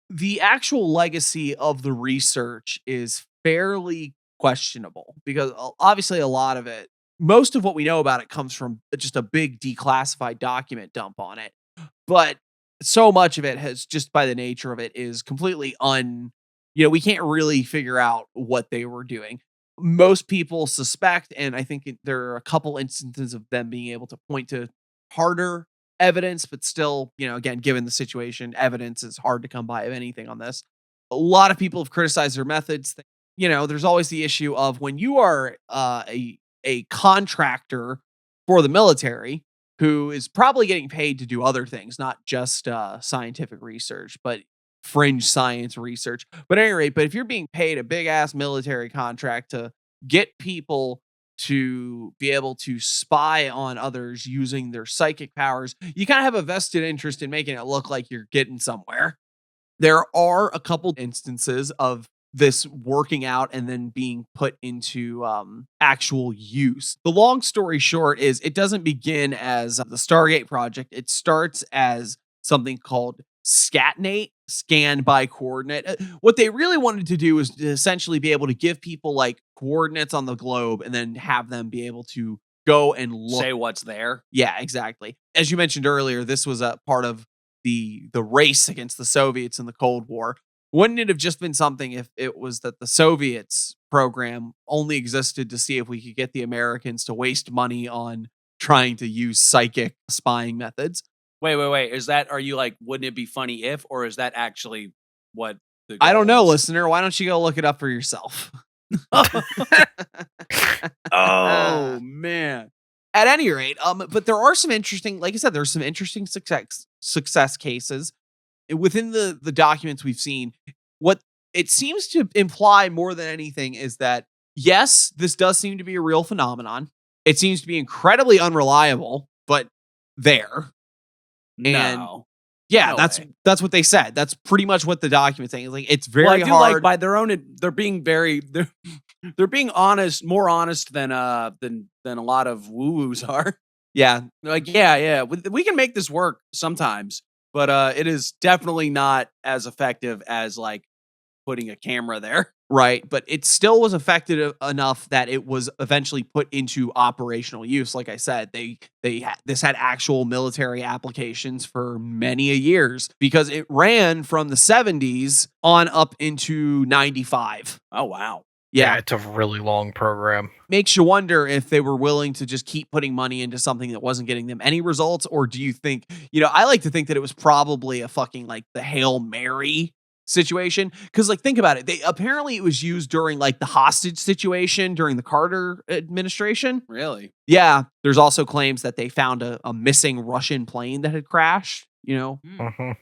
the actual legacy of the research is fairly questionable because obviously a lot of it, most of what we know about it comes from just a big declassified document dump on it. But so much of it has, just by the nature of it, is completely we can't really figure out what they were doing. Most people suspect, and I think there are a couple instances of them being able to point to harder evidence, but still, again, given the situation, evidence is hard to come by of anything on this. A lot of people have criticized their methods. There's always the issue of when you are a contractor for the military who is probably getting paid to do other things, not just scientific research, but fringe science research. But at any rate, if you're being paid a big ass military contract to get people to be able to spy on others using their psychic powers, you kind of have a vested interest in making it look like you're getting somewhere. There are a couple instances of this working out and then being put into actual use. The long story short is it doesn't begin as the Stargate project. It starts as something called Scatnate, scan by coordinate. What they really wanted to do is to essentially be able to give people like coordinates on the globe and then have them be able to go and look. Say what's there. Yeah, exactly. As you mentioned earlier, this was a part of the race against the Soviets in the Cold War. Wouldn't it have just been something if it was that the Soviets program only existed to see if we could get the Americans to waste money on trying to use psychic spying methods? Wait. Are you like, wouldn't it be funny if, or is that actually what the I don't know, is? listener. Why don't you go look it up for yourself? Oh, man. At any rate, but there are some interesting, like I said, there's some interesting success cases within the documents we've seen. What it seems to imply more than anything is that, yes, this does seem to be a real phenomenon. It seems to be incredibly unreliable, but there. And No. yeah, No that's way. that's what they said. That's pretty much what the document's saying. Like, it's very I do hard. like by their own. They're being they're being honest, more honest than a lot of woo woos are. Yeah, Like, yeah, we can make this work sometimes, but it is definitely not as effective as like putting a camera there. right. But it still was effective enough that it was eventually put into operational use. Like I said, this had actual military applications for many a years because it ran from the 70s on up into 95. Oh wow. Yeah, It's a really long program. makes you wonder if they were willing to just keep putting money into something that wasn't getting them any results, or do you think, I like to think that it was probably a fucking like the Hail Mary situation. Because, like, think about it. Apparently it was used during, like, the hostage situation during the Carter administration. Really? Yeah. There's also claims that they found a missing Russian plane that had crashed, you know?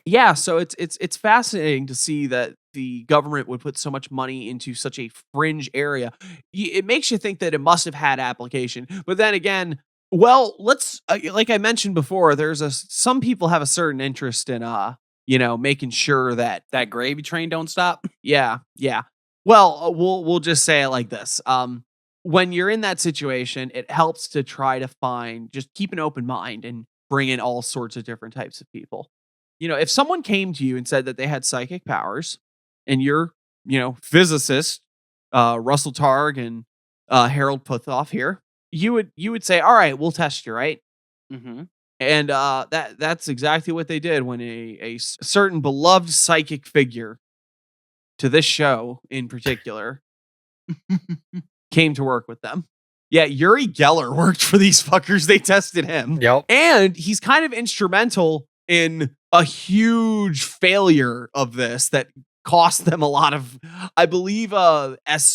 Yeah, so it's fascinating to see that the government would put so much money into such a fringe area. It makes you think that it must have had application. But then again, well, let's like I mentioned before, some people have a certain interest in making sure that That gravy train don't stop. yeah. Well, we'll just say it like this. When you're in that situation, it helps to try to just keep an open mind and bring in all sorts of different types of people. You know, if someone came to you and said that they had psychic powers and you're, physicist, Russell Targ and Harold Puthoff here, you would say, all right, we'll test you, right? Mm-hmm. And that's exactly what they did when a certain beloved psychic figure to this show in particular came to work with them. Yeah, Uri Geller worked for these fuckers. They tested him. Yep. And he's kind of instrumental in a huge failure of this that cost them a lot of, I believe SRI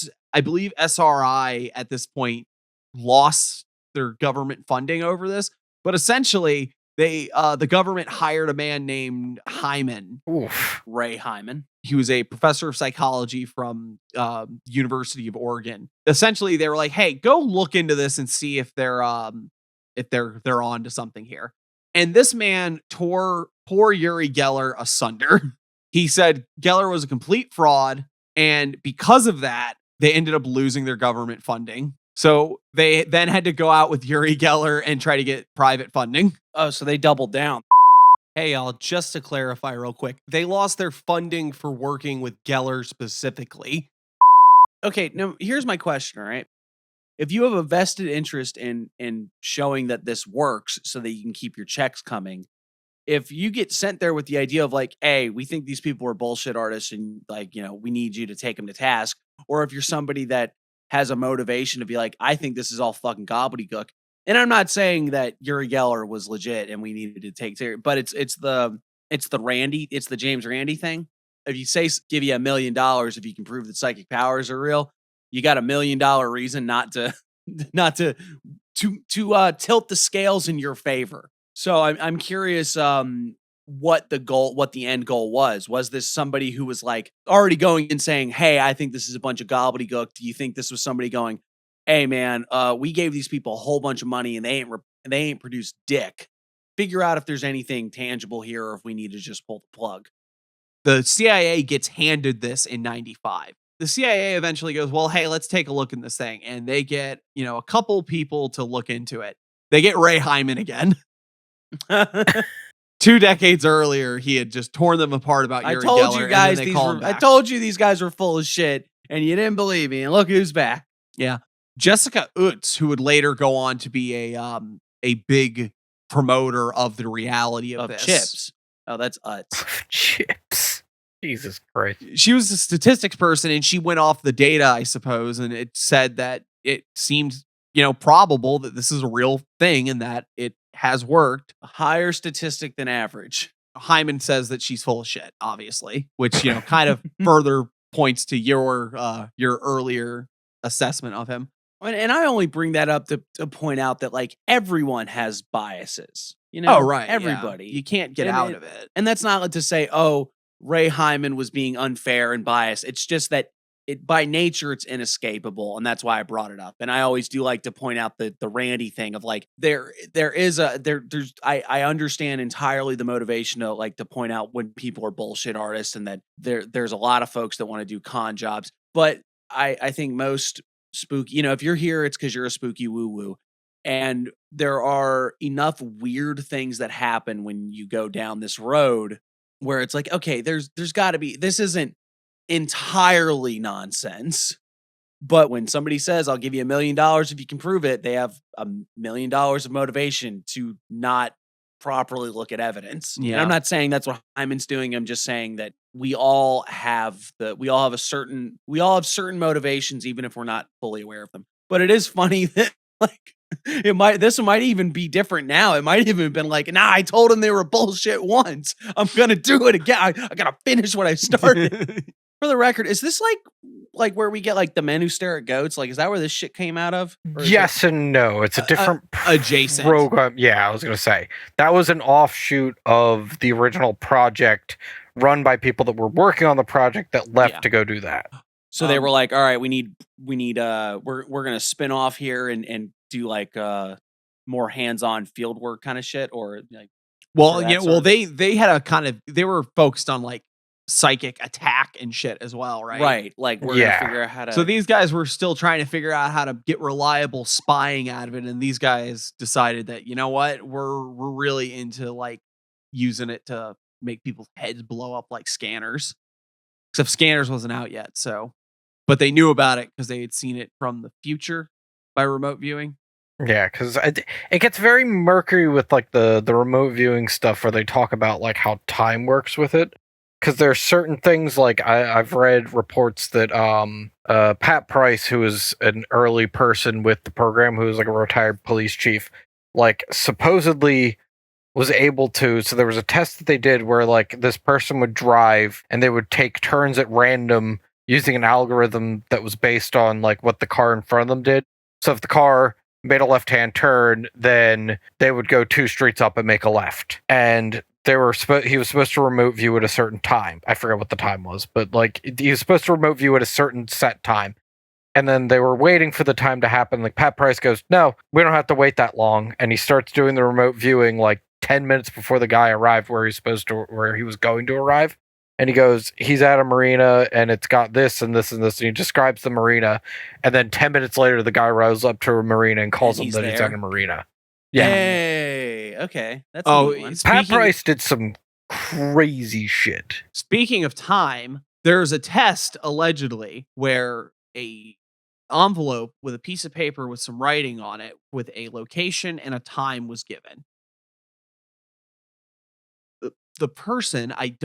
at this point lost their government funding over this, but essentially the government hired a man named Hyman. Oof. Ray Hyman. He was a professor of psychology from University of Oregon. Essentially, they were like, "Hey, go look into this and see if they're on to something here." And this man tore poor Uri Geller asunder. He said Geller was a complete fraud, and because of that, they ended up losing their government funding. So they then had to go out with Uri Geller and try to get private funding. Oh, so they doubled down. Hey, y'all, just to clarify real quick, they lost their funding for working with Geller specifically. Okay, now here's my question, all right? If you have a vested interest in showing that this works so that you can keep your checks coming, if you get sent there with the idea of like, hey, we think these people are bullshit artists and like, we need you to take them to task, or if you're somebody that has a motivation to be like, I think this is all fucking gobbledygook. And I'm not saying that Uri Geller was legit and we needed to take care, but it's the James Randi thing. If you say give you $1 million if you can prove that psychic powers are real, you got $1 million reason not to tilt the scales in your favor. So I'm curious what the end goal was. Was this somebody who was like already going and saying, hey, I think this is a bunch of gobbledygook? Do you think this was somebody going, hey man, we gave these people a whole bunch of money and they ain't produced dick. Figure out if there's anything tangible here or if we need to just pull the plug. The CIA gets handed this in 95. The CIA eventually goes, well, hey, let's take a look in this thing. And they get, a couple people to look into it. They get Ray Hyman again. 2 decades earlier, he had just torn them apart about Uri Geller. I told you these guys were full of shit and you didn't believe me. And look who's back. Yeah. Jessica Utz, who would later go on to be a big promoter of the reality of this. Chips. Oh, that's Utz. Chips. Jesus Christ. She was a statistics person and she went off the data, I suppose, and it said that it seemed, probable that this is a real thing and that it has worked. A higher statistic than average. Hyman says that she's full of shit, obviously, which, kind of further points to your earlier assessment of him. And I only bring that up to point out that like everyone has biases, Oh, right. Everybody. Yeah. You can't get out of it. And that's not to say, oh, Ray Hyman was being unfair and biased. It's just that by nature, it's inescapable. And that's why I brought it up. And I always do like to point out the Randy thing of like, I understand entirely the motivation to point out when people are bullshit artists and that there's a lot of folks that want to do con jobs. But I think most spooky, if you're here, it's because you're a spooky woo-woo. And there are enough weird things that happen when you go down this road where it's like, okay, there's got to be, this isn't entirely nonsense. But when somebody says, I'll give you $1 million if you can prove it, they have $1 million of motivation to not properly look at evidence. Yeah. And I'm not saying that's what Hyman's doing. I'm just saying that we all have certain motivations, even if we're not fully aware of them. But it is funny that like This might even be different now. It might even been like, nah, I told them they were bullshit once. I'm gonna do it again. I gotta finish what I started. For the record, is this like where we get like the men who stare at goats? Like, is that where this shit came out of? Yes and no. It's a different adjacent program. Yeah, I was gonna say that was an offshoot of the original project run by people that were working on the project that left to go do that. So they were like, all right, we need we're gonna spin off here and do like more hands-on field work kind of shit, or like they had they were focused on like psychic attack and shit as well, right? Like we're gonna figure out how to. So these guys were still trying to figure out how to get reliable spying out of it, and these guys decided that, you know what, we're really into like using it to make people's heads blow up like scanners. Except scanners wasn't out yet, so but they knew about it because they had seen it from the future by remote viewing. Yeah, because it gets very murky with like the remote viewing stuff where they talk about like how time works with it. Because there are certain things like I've read reports that Pat Price, who was an early person with the program, who was like a retired police chief, like supposedly was able to. So there was a test that they did where like this person would drive and they would take turns at random using an algorithm that was based on like what the car in front of them did. So if the car made a left-hand turn, then they would go 2 streets up and make a left. And he was supposed to remote view at a certain time. I forget what the time was, but like he was supposed to remote view at a certain set time. And then they were waiting for the time to happen. Like Pat Price goes, no, we don't have to wait that long. And he starts doing the remote viewing like 10 minutes before the guy arrived where he was going to arrive. And he goes, he's at a marina and it's got this and this and this. And he describes the marina. And then 10 minutes later, the guy rides up to a marina and calls him that he's at a marina. Yeah. Hey, okay. That's a neat one. Pat Price did some crazy shit. Speaking of time, there's a test allegedly where a envelope with a piece of paper with some writing on it with a location and a time was given. The person, I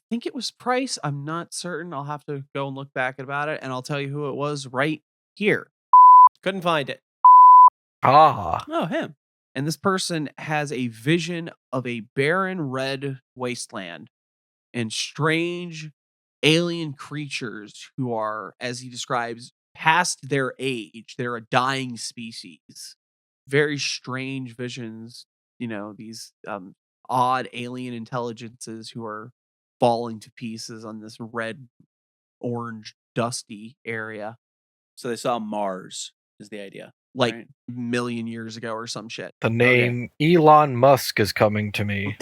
think it was Price. I'm not certain. I'll have to go and look back about it, and I'll tell you who it was right here. Couldn't find it. Oh, him. And this person has a vision of a barren red wasteland and strange alien creatures who are, as he describes, past their age. They're a dying species. Very strange visions, these odd alien intelligences who are falling to pieces on this red, orange, dusty area. So they saw Mars is the idea. Like a million years ago or some shit. The name Elon Musk is coming to me.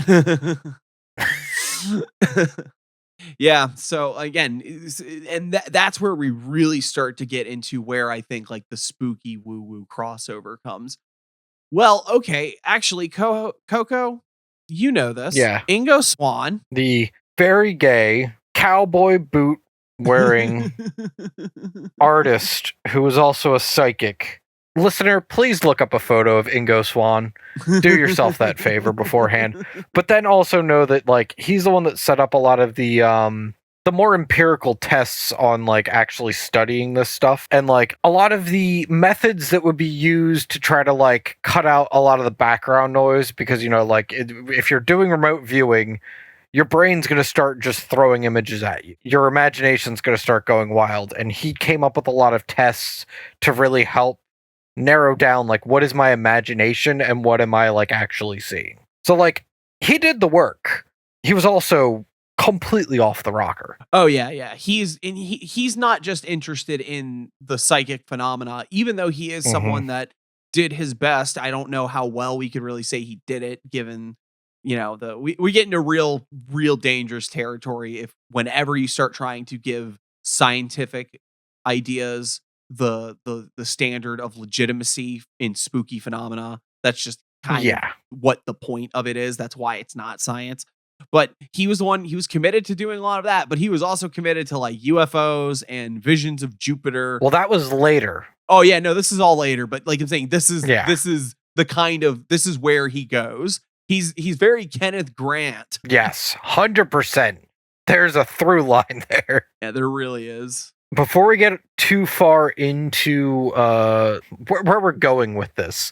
Yeah. So again, and that's where we really start to get into where I think like the spooky woo-woo crossover comes. Well, okay. Actually, Coco, you know this. Yeah. Ingo Swann. The very gay cowboy boot wearing artist who was also a psychic. Listener, please look up a photo of Ingo Swann. Do yourself that favor beforehand. But then also know that like he's the one that set up a lot of the more empirical tests on like actually studying this stuff, and like a lot of the methods that would be used to try to like cut out a lot of the background noise, because like if you're doing remote viewing, your brain's going to start just throwing images at you. Your imagination's going to start going wild, and he came up with a lot of tests to really help narrow down like what is my imagination and what am I like actually seeing. So like he did the work. He was also completely off the rocker. Oh yeah. He's not just interested in the psychic phenomena, even though he is someone that did his best. I don't know how well we could really say he did it, given we get into real dangerous territory if whenever you start trying to give scientific ideas the standard of legitimacy in spooky phenomena. That's just kind of what the point of it is. That's why it's not science. But he was committed to doing a lot of that, but he was also committed to like UFOs and visions of Jupiter. Well, that was later. Oh yeah, no, this is all later, but like I'm saying, this is where he goes. He's very Kenneth Grant. Yes, 100%. There's a through line there. Yeah, there really is. before we get too far into where we're going with this,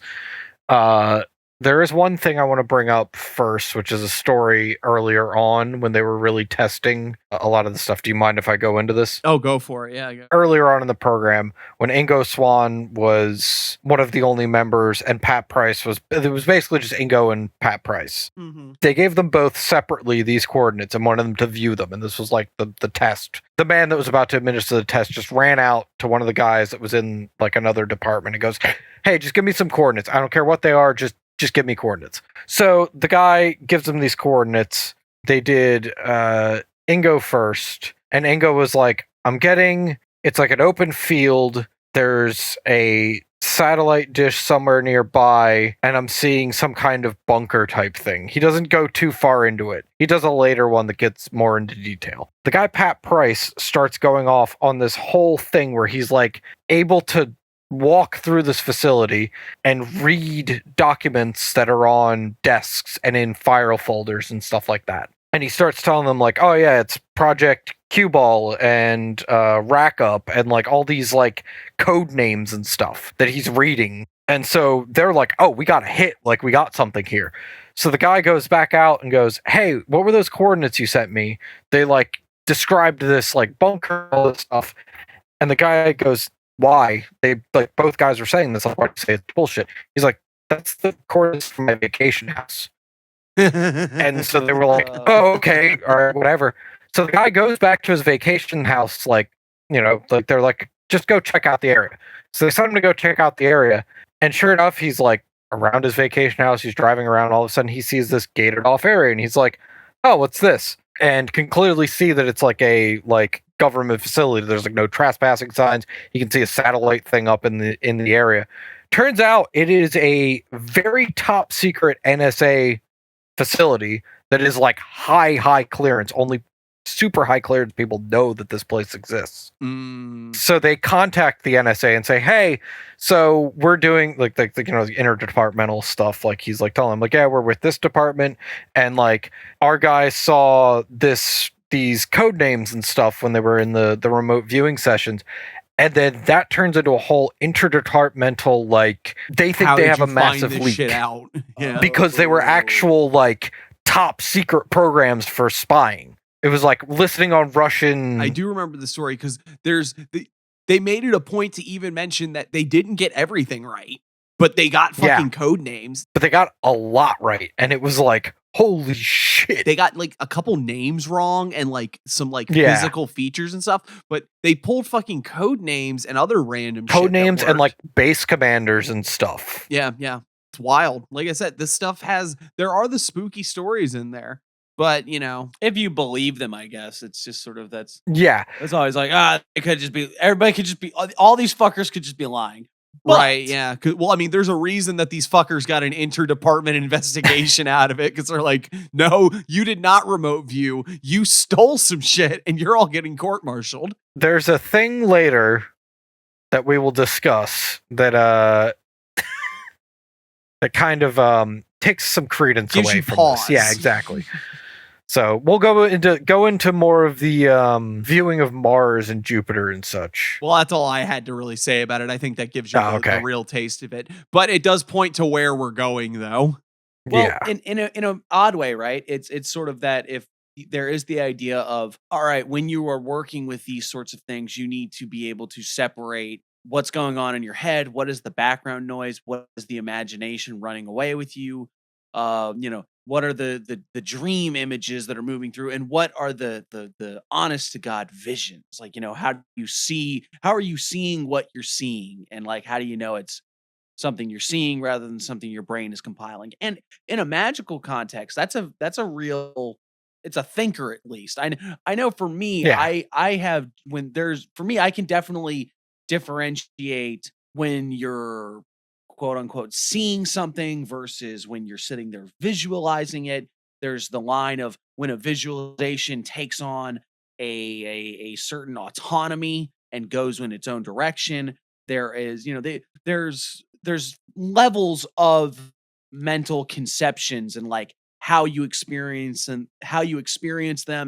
there is one thing I want to bring up first, which is a story earlier on when they were really testing a lot of the stuff. Do you mind if I go into this? Oh, go for it. Yeah. Earlier on in the program, when Ingo Swan was one of the only members and Pat Price was, it was basically just Ingo and Pat Price. Mm-hmm. They gave them both separately these coordinates and wanted them to view them. And this was like the test. The man that was about to administer the test just ran out to one of the guys that was in like another department and goes, "Hey, just give me some coordinates. I don't care what they are. Just give me coordinates." So the guy gives them these coordinates. They did Ingo first. And Ingo was like, it's like an open field. There's a satellite dish somewhere nearby, and I'm seeing some kind of bunker type thing. He doesn't go too far into it. He does a later one that gets more into detail. The guy, Pat Price, starts going off on this whole thing where he's like able to walk through this facility and read documents that are on desks and in file folders and stuff like that. And he starts telling them like, "Oh yeah, it's Project Q-Ball and Rack Up and like all these like code names and stuff that he's reading." And so they're like, "Oh, we got a hit. Like we got something here." So the guy goes back out and goes, "Hey, what were those coordinates you sent me?" They like described this like bunker, all this stuff. And the guy goes, "Why?" They like both guys were saying this. I'm like, say it's bullshit. He's like, "That's the coordinates from my vacation house." And so they were like, "Oh, okay, all right, whatever." So the guy goes back to his vacation house, like, like they're like, "Just go check out the area." So they send him to go check out the area, and sure enough, he's like around his vacation house. He's driving around. All of a sudden, he sees this gated off area, and he's like, "Oh, what's this?" And can clearly see that it's like a government facility. There's like no trespassing signs. You can see a satellite thing up in the area. Turns out it is a very top secret NSA facility that is like high clearance. Only super high clearance people know that this place exists. So they contact the NSA and say, "Hey, so we're doing like the interdepartmental stuff." Like he's like telling them like, "Yeah, we're with this department, and like our guys saw these code names and stuff when they were in the remote viewing sessions." And then that turns into a whole interdepartmental, like, they think How they did have you a massive find this leak shit out? Yeah. because they were actual, like, top secret programs for spying. It was like listening on Russian. I do remember the story because they made it a point to even mention that they didn't get everything right, but they got fucking code names. But they got a lot right, and it was like, holy shit. They got like a couple names wrong and like some like physical features and stuff, but they pulled fucking code names and other random code shit names and like base commanders and stuff. Yeah. It's wild. Like I said, this stuff there are the spooky stories in there. But, if you believe them, I guess it's just sort of that's always like, it could just be, everybody could just be, all these fuckers could just be lying. But, right, yeah. Well, I mean, there's a reason that these fuckers got an interdepartment investigation out of it because they're like, "No, you did not remote view. You stole some shit and you're all getting court-martialed." There's a thing later that we will discuss that that kind of takes some credence Gives away you from pause. this. Yeah, exactly. So we'll go into more of the viewing of Mars and Jupiter and such. Well, that's all I had to really say about it. I think that gives you the real taste of it. But it does point to where we're going, though. Well, in an odd way, right? It's sort of that if there is the idea of, all right, when you are working with these sorts of things, you need to be able to separate what's going on in your head, what is the background noise, what is the imagination running away with you, what are the dream images that are moving through, and what are the honest to God visions? Like, how are you seeing what you're seeing, and like how do you know it's something you're seeing rather than something your brain is compiling? And in a magical context, that's a real, it's a thinker at least. I know for me, I can definitely differentiate when you're quote unquote seeing something versus when you're sitting there visualizing it. There's the line of when a visualization takes on a certain autonomy and goes in its own direction. There is, there's levels of mental conceptions and like how you experience them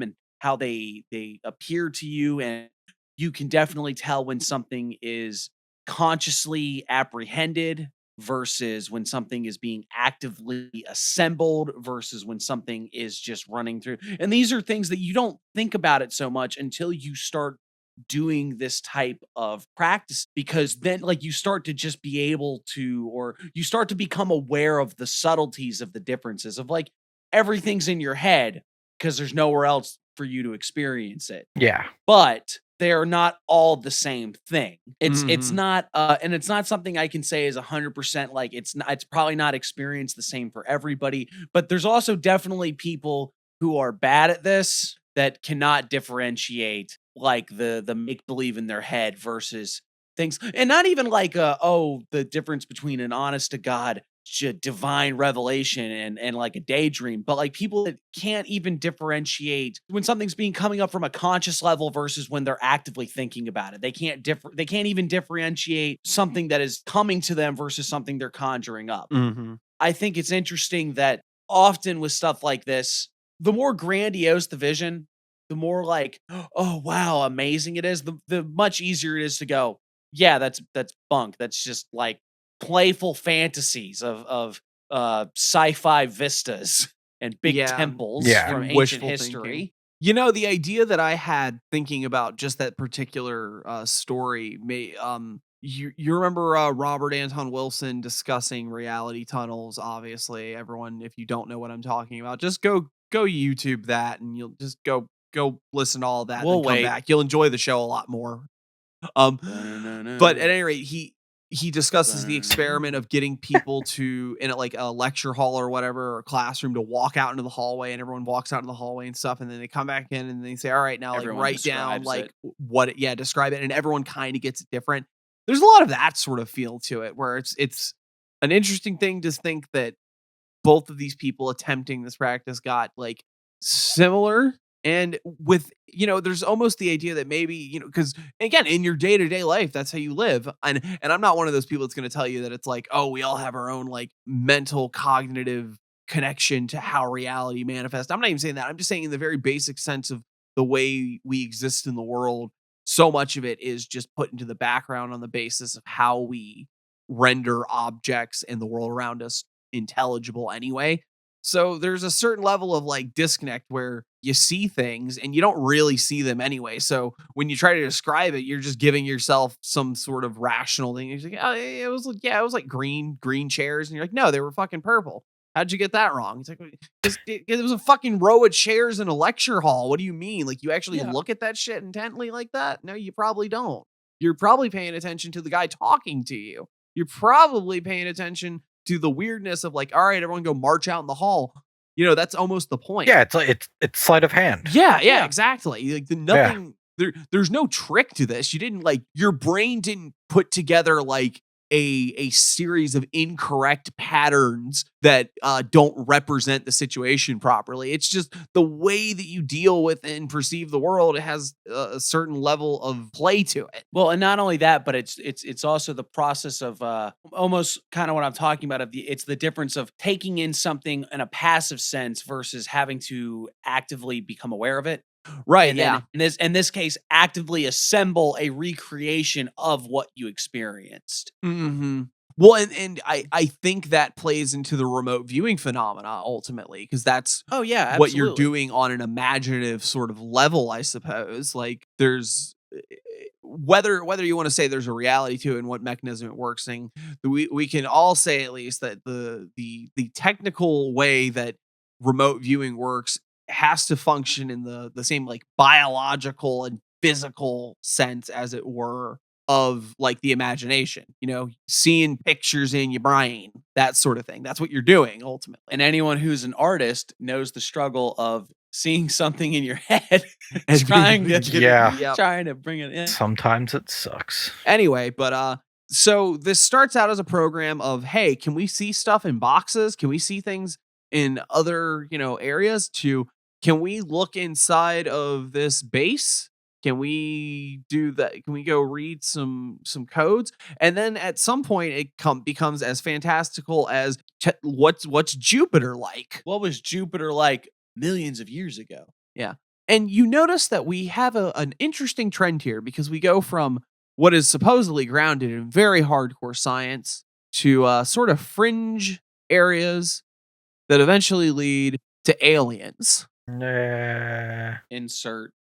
and how they appear to you. And you can definitely tell when something is consciously apprehended versus when something is being actively assembled versus when something is just running through. And these are things that you don't think about it so much until you start doing this type of practice, because then like you start to just be able to, or you start to become aware of the subtleties of the differences of like everything's in your head because there's nowhere else for you to experience it. Yeah. But they are not all the same thing. It's Mhm. not and it's not something I can say is 100% like it's probably not experienced the same for everybody, but there's also definitely people who are bad at this that cannot differentiate like the make believe in their head versus things, and not even like the difference between an honest to God divine revelation and like a daydream, but like people that can't even differentiate when something's being coming up from a conscious level versus when they're actively thinking about it. They can't even differentiate something that is coming to them versus something they're conjuring up. Mhm. I think it's interesting that often with stuff like this, the more grandiose the vision, the more like, oh wow, amazing it is, the much easier it is to go, yeah, that's bunk. That's just like playful fantasies of sci-fi vistas and big Yeah. temples Yeah. from And ancient wishful history. thinking. You know, the idea that I had thinking about just that particular story you remember Robert Anton Wilson discussing reality tunnels. Obviously, everyone, if you don't know what I'm talking about, just go YouTube that and you'll just go listen to all that and then We'll come wait. back. You'll enjoy the show a lot more. Um, but at any rate, he discusses the experiment of getting people to in a, like a lecture hall or whatever, or a classroom, to walk out into the hallway, and everyone walks out into the hallway and stuff, and then they come back in and they say, "All right, now like Everyone write down describes like it. describe it," and everyone kind of gets it different. There's a lot of that sort of feel to it, where it's an interesting thing to think that both of these people attempting this practice got like similar, and with there's almost the idea that maybe because again in your day-to-day life that's how you live, and I'm not one of those people that's going to tell you that it's like, oh, we all have our own like mental cognitive connection to how reality manifests. I'm not even saying that. I'm just saying in the very basic sense of the way we exist in the world, so much of it is just put into the background on the basis of how we render objects and the world around us intelligible anyway. So there's a certain level of like disconnect where you see things and you don't really see them anyway. So when you try to describe it, you're just giving yourself some sort of rational thing. You're like, oh, it was like green chairs, and you're like, no, they were fucking purple. How'd you get that wrong? It's like, it was a fucking row of chairs in a lecture hall. What do you mean? Like, you actually look at that shit intently like that? No, you probably don't. You're probably paying attention to the guy talking to you. You're probably paying attention to the weirdness of like, all right, everyone go march out in the hall. That's almost the point. Yeah, it's sleight of hand. Yeah, exactly. Like there's no trick to this. You didn't like your brain didn't put together like a series of incorrect patterns that don't represent the situation properly. It's just the way that you deal with and perceive the world. It has a certain level of play to it. Well, and not only that, but it's also the process of almost kind of what I'm talking about. It's the difference of taking in something in a passive sense versus having to actively become aware of it. Right. And Yeah. then in this case, actively assemble a recreation of what you experienced. Mm-hmm. Well, and I think that plays into the remote viewing phenomena ultimately, because that's Oh yeah, what you're absolutely. doing on an imaginative sort of level, I suppose. Like there's whether you want to say there's a reality to it and what mechanism it works in, we can all say at least that the technical way that remote viewing works has to function in the same like biological and physical sense, as it were, of like the imagination, seeing pictures in your brain, that sort of thing. That's what you're doing ultimately. And anyone who's an artist knows the struggle of seeing something in your head And trying to Yeah. trying to bring it in. Sometimes it sucks. Anyway, but so this starts out as a program of, hey, can we see stuff in boxes? Can we see things in other, areas? Can we look inside of this base? Can we do that? Can we go read some codes? And then at some point it becomes as fantastical as what's Jupiter like? What was Jupiter like millions of years ago? Yeah. And you notice that we have an interesting trend here because we go from what is supposedly grounded in very hardcore science to sort of fringe areas that eventually lead to aliens. Nah. Insert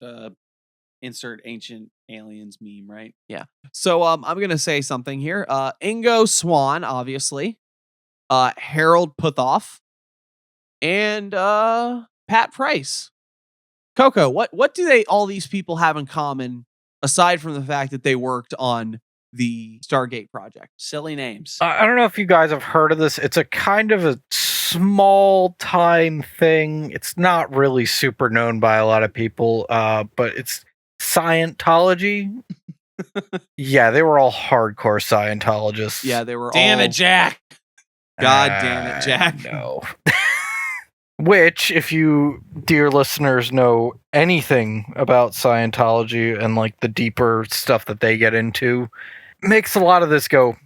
ancient aliens meme, right? Yeah. So I'm gonna say something here. Ingo Swann, obviously. Harold Puthoff, and Pat Price. Coco, what do all these people have in common aside from the fact that they worked on the Stargate project? Silly names. I don't know if you guys have heard of this. It's a kind of a small time thing. It's not really super known by a lot of people, but it's Scientology. Yeah, they were all hardcore Scientologists. Yeah, they were Damn all... it, Jack. God damn it, Jack. No. Which, if you, dear listeners, know anything about Scientology and like the deeper stuff that they get into, makes a lot of this go,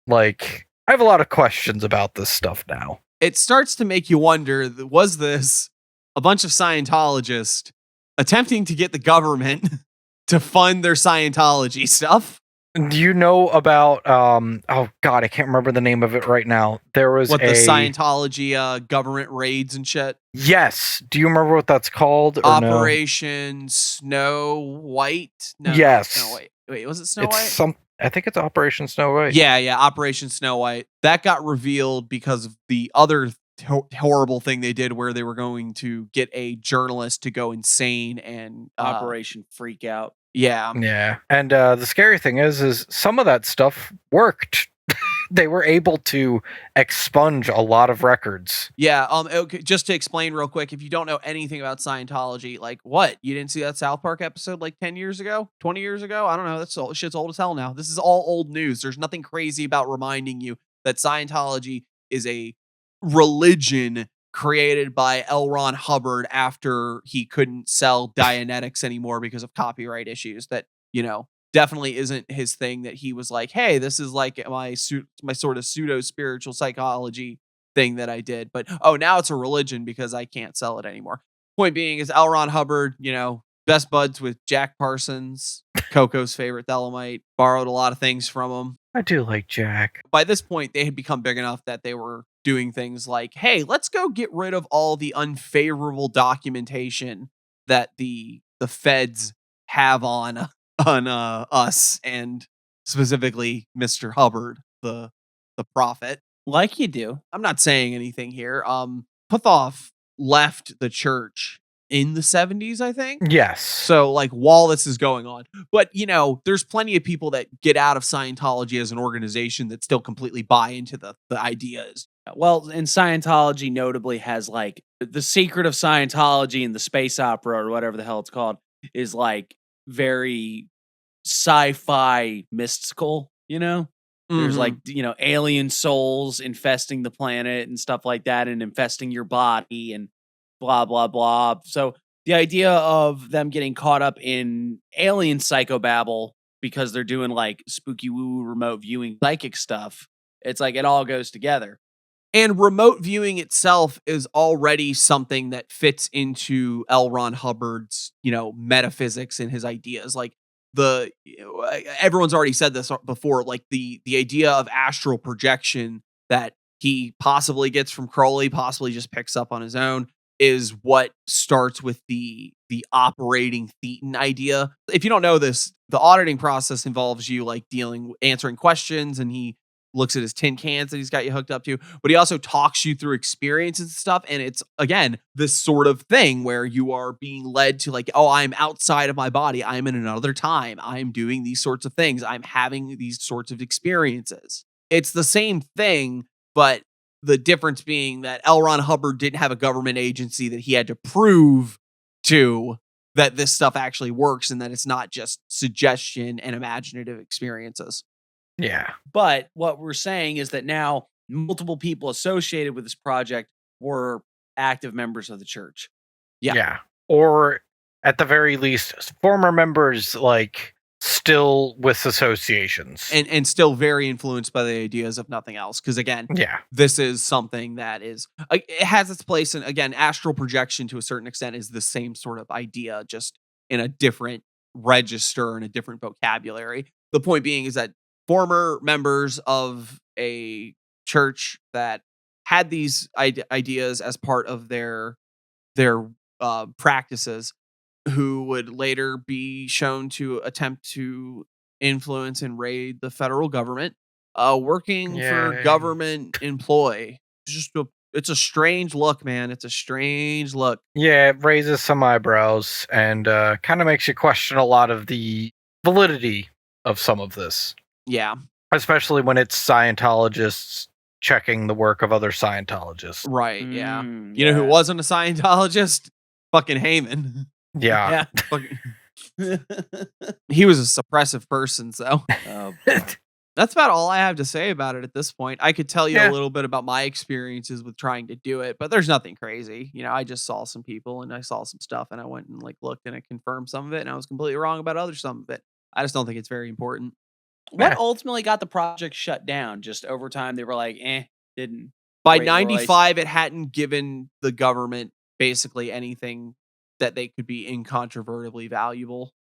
like, I have a lot of questions about this stuff now. It starts to make you wonder, was this a bunch of Scientologists attempting to get the government to fund their Scientology stuff? Do you know about, oh god, I can't remember the name of it right now. There was the Scientology government raids and shit? Yes. Do you remember what that's called? Or Operation Snow White? No, yes. Snow White. Wait, was it Snow White? I think it's Operation Snow White. Yeah, Operation Snow White. That got revealed because of the other horrible thing they did where they were going to get a journalist to go insane and... Operation Freak Out. Yeah. Yeah. And the scary thing is some of that stuff worked. They were able to expunge a lot of records. Yeah. Okay, just to explain real quick, if you don't know anything about Scientology, like what? You didn't see that South Park episode like 10 years ago? 20 years ago? I don't know. That's shit's old as hell now. This is all old news. There's nothing crazy about reminding you that Scientology is a religion created by L. Ron Hubbard after he couldn't sell Dianetics anymore because of copyright issues. That, definitely isn't his thing, that he was like, hey, this is like my sort of pseudo spiritual psychology thing that I did. But, now it's a religion because I can't sell it anymore. Point being is L. Ron Hubbard, best buds with Jack Parsons, Coco's favorite Thelemite, borrowed a lot of things from him. I do like Jack. By this point, they had become big enough that they were doing things like, hey, let's go get rid of all the unfavorable documentation that the feds have on us, and specifically Mr. Hubbard, the prophet. Like you do. I'm not saying anything here. Puthoff left the church in the 70s, I think. Yes. So like while this is going on, but there's plenty of people that get out of Scientology as an organization that still completely buy into the ideas. Well, and Scientology notably has like the secret of Scientology and the space opera or whatever the hell it's called is like very sci-fi mystical, There's like, alien souls infesting the planet and stuff like that and infesting your body and blah, blah, blah. So the idea of them getting caught up in alien psychobabble because they're doing like spooky woo remote viewing psychic stuff, it's like it all goes together. And remote viewing itself is already something that fits into L. Ron Hubbard's, metaphysics and his ideas. Like everyone's already said this before, like the idea of astral projection that he possibly gets from Crowley, possibly just picks up on his own, is what starts with the operating thetan idea. If you don't know this, the auditing process involves you like answering questions, and he looks at his tin cans that he's got you hooked up to, but he also talks you through experiences and stuff. And it's, again, this sort of thing where you are being led to like, I'm outside of my body. I'm in another time. I'm doing these sorts of things. I'm having these sorts of experiences. It's the same thing, but the difference being that L. Ron Hubbard didn't have a government agency that he had to prove to that this stuff actually works and that it's not just suggestion and imaginative experiences. Yeah. But what we're saying is that now multiple people associated with this project were active members of the church. Yeah. Or at the very least, former members like still with associations. And still very influenced by the ideas of nothing else. Because again, Yeah. this is something that is, it has its place. And again, astral projection to a certain extent is the same sort of idea, just in a different register and a different vocabulary. The point being is that former members of a church that had these ideas as part of their practices, who would later be shown to attempt to influence and raid the federal government, working for Yay. government employ. It's a strange look, man. It's a strange look. Yeah, it raises some eyebrows and kind of makes you question a lot of the validity of some of this. Yeah. Especially when it's Scientologists checking the work of other Scientologists. Right, yeah. You know who wasn't a Scientologist? Fucking Heyman. Yeah. He was a suppressive person, so. Oh, That's about all I have to say about it at this point. I could tell you Yeah. a little bit about my experiences with trying to do it, but there's nothing crazy. You know, I just saw some people and I saw some stuff and I went and like looked and I confirmed some of it and I was completely wrong about other some of it. I just don't think it's very important. what Yeah. ultimately got the project shut down? Just over time, they were like, didn't. By Wait, Royce. 95, it hadn't given the government basically anything that they could be incontrovertibly valuable,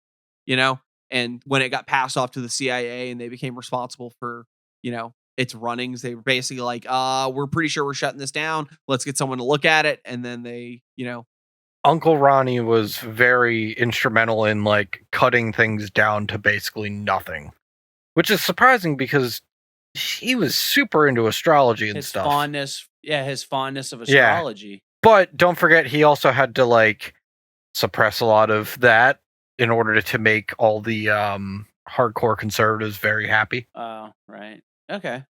you know? And when it got passed off to the CIA and they became responsible for, you know, its runnings, they were basically like, we're pretty sure we're shutting this down. Let's get someone to look at it. And then they, you know. Uncle Ronnie was very instrumental in like cutting things down to basically nothing. Which is surprising because he was super into astrology and His stuff. his fondness of astrology. But don't forget, he also had to like suppress a lot of that in order to make all the hardcore conservatives very happy. Oh, right. Okay.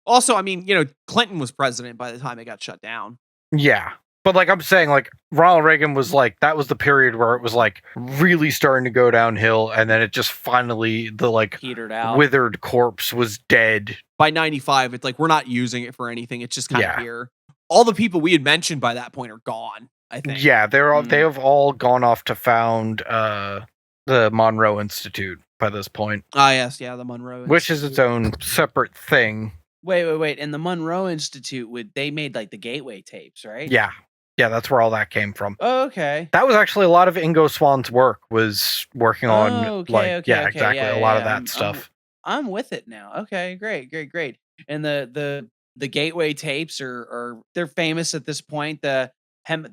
Also, I mean, you know, Clinton was president by the time it got shut down. Yeah. But like I'm saying, like Ronald Reagan was like, that was the period where it was like really starting to go downhill, and then it just finally, the like Petered out. withered corpse was dead. By 95, it's like we're not using it for anything. It's just kind of Yeah. here. All the people we had mentioned by that point are gone, I think. Yeah, they have all gone off to found the Monroe Institute by this point. Ah, yes, yeah, the Monroe Which is Institute. its own separate thing. Wait. And the Monroe Institute they made like the Gateway tapes, right? Yeah. Yeah, that's where all that came from. Oh, okay. That was actually a lot of Ingo Swan's work, was working on exactly a lot of that stuff. I'm with it now. Okay, great. And the Gateway tapes they're famous at this point. The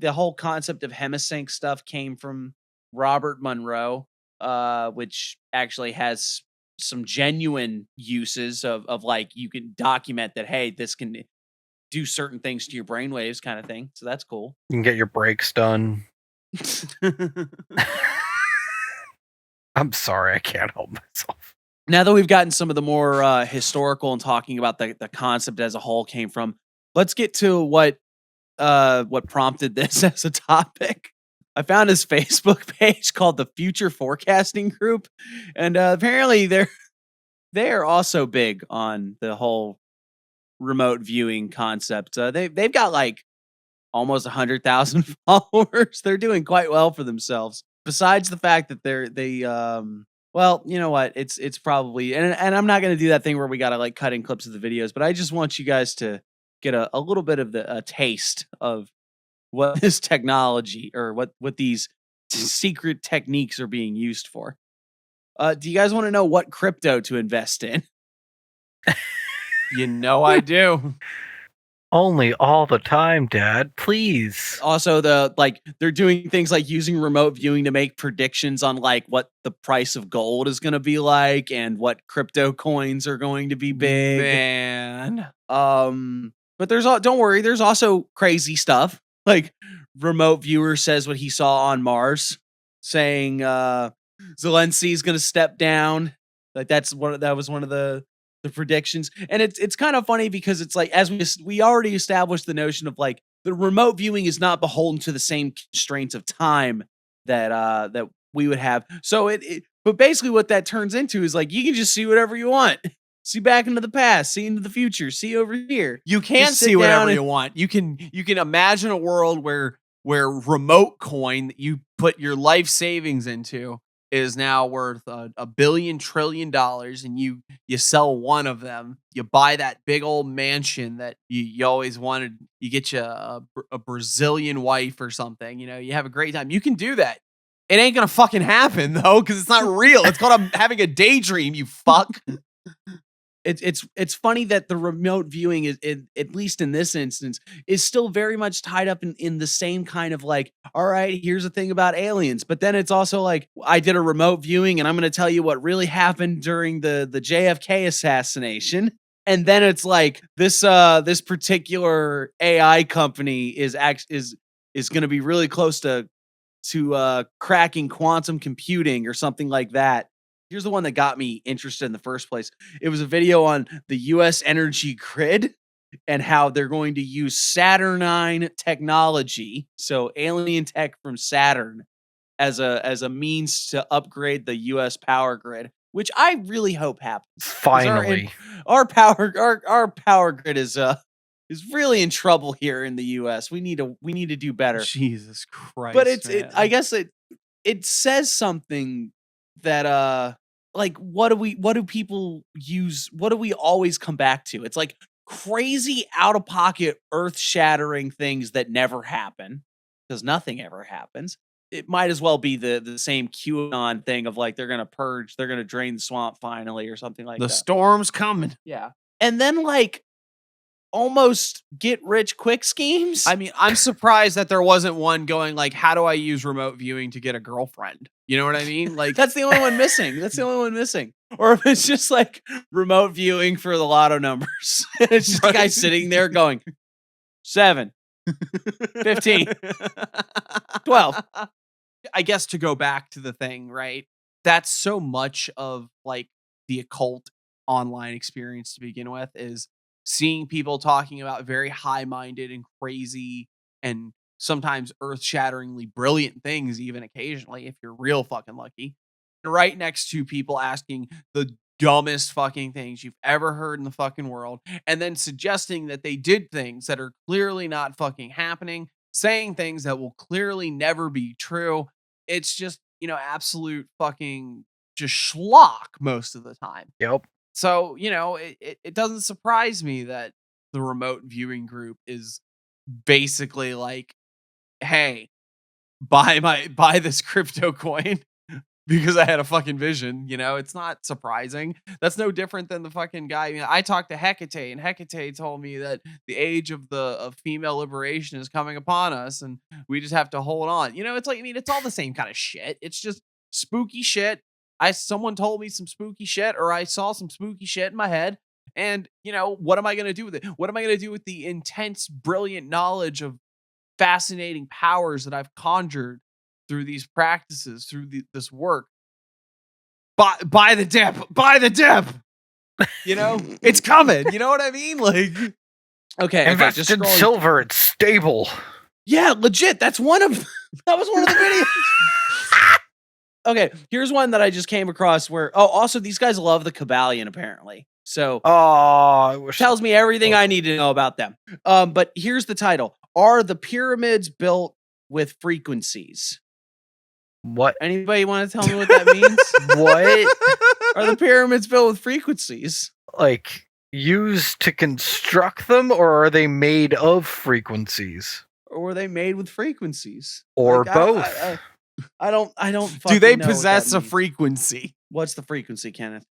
whole concept of hemisync stuff came from Robert Monroe, which actually has some genuine uses of like you can document that, hey, this can do certain things to your brainwaves kind of thing. So that's cool. You can get your breaks done. I'm sorry, I can't help myself. Now that we've gotten some of the more historical and talking about the concept as a whole came from, let's get to what prompted this as a topic. I found his Facebook page called the Future Forecasting Group, and apparently they're also big on the whole remote viewing concept. They've got like almost 100,000 followers. They're doing quite well for themselves. Besides the fact that well, you know what? It's probably, and I'm not going to do that thing where we got to like cut in clips of the videos, but I just want you guys to get a little bit of a taste of what this technology or what these secret techniques are being used for. Do you guys want to know what crypto to invest in? You know I do. Only all the time, Dad. Please. Also, they're doing things like using remote viewing to make predictions on like what the price of gold is going to be like and what crypto coins are going to be big. Man. But don't worry, there's also crazy stuff. Like remote viewer says what he saw on Mars, saying Zelensky's going to step down. Like that was one of the predictions. And it's kind of funny because it's like, as we already established the notion of like the remote viewing is not beholden to the same constraints of time that we would have. So but basically what that turns into is like you can just see whatever you want. See back into the past, see into the future, see over here. You can see whatever you want. You can imagine a world where remote coin that you put your life savings into is now worth $1 billion trillion, and you sell one of them, you buy that big old mansion that you always wanted, you get you a Brazilian wife or something, you have a great time. You can do that. It ain't gonna fucking happen though, because it's not real. It's called having a daydream, you fuck. It's funny that the remote viewing is, at least in this instance, is still very much tied up in the same kind of like, all right, here's the thing about aliens. But then it's also like, I did a remote viewing and I'm going to tell you what really happened during the JFK assassination. And then it's like this particular AI company is going to be really close to cracking quantum computing or something like that. Here's the one that got me interested in the first place. It was a video on the U.S. energy grid and how they're going to use Saturnine technology, so alien tech from Saturn, as a means to upgrade the U.S. power grid, which I really hope happens. Finally, our power grid is really in trouble here in the U.S. We need to do better. Jesus Christ! But I guess it says something that like what do people use? What do we always come back to? It's like crazy out of pocket, earth shattering things that never happen because nothing ever happens. It might as well be the same QAnon thing of like they're gonna purge, they're gonna drain the swamp finally or something like that. The storm's coming. Yeah, and then like almost get rich quick schemes. I mean, I'm surprised that there wasn't one going like, how do I use remote viewing to get a girlfriend? You know what I mean? Like that's the only one missing. That's the only one missing. Or if it's just like remote viewing for the lotto numbers. It's just a guy sitting there going 7, 15, 12. I guess to go back to the thing, right? That's so much of like the occult online experience to begin with is seeing people talking about very high-minded and crazy and sometimes earth-shatteringly brilliant things, even occasionally, if you're real fucking lucky. Right next to people asking the dumbest fucking things you've ever heard in the fucking world, and then suggesting that they did things that are clearly not fucking happening, saying things that will clearly never be true. It's just, absolute fucking just schlock most of the time. Yep. So, it doesn't surprise me that the remote viewing group is basically like, hey, buy this crypto coin because I had a fucking vision. It's not surprising. That's no different than the fucking guy. I talked to Hecate, and Hecate told me that the age of female liberation is coming upon us, and we just have to hold on. It's like, it's all the same kind of shit. It's just spooky shit. Someone told me some spooky shit, or I saw some spooky shit in my head. And, what am I going to do with it? What am I going to do with the intense, brilliant knowledge of fascinating powers that I've conjured through these practices, through this work? Buy the dip. It's coming. You know what I mean? Like, okay. Invest in silver. It's stable. Yeah, legit. That was one of the videos. Okay, here's one that I just came across where, also these guys love the Kabbalion apparently. So, tells me everything I need to know about them. But here's the title. Are the pyramids built with frequencies? What? Anybody want to tell me what that means? What? Are the pyramids built with frequencies? Like, used to construct them, or are they made of frequencies? Or were they made with frequencies? Or both? I don't do they possess a frequency? What's the frequency, Kenneth?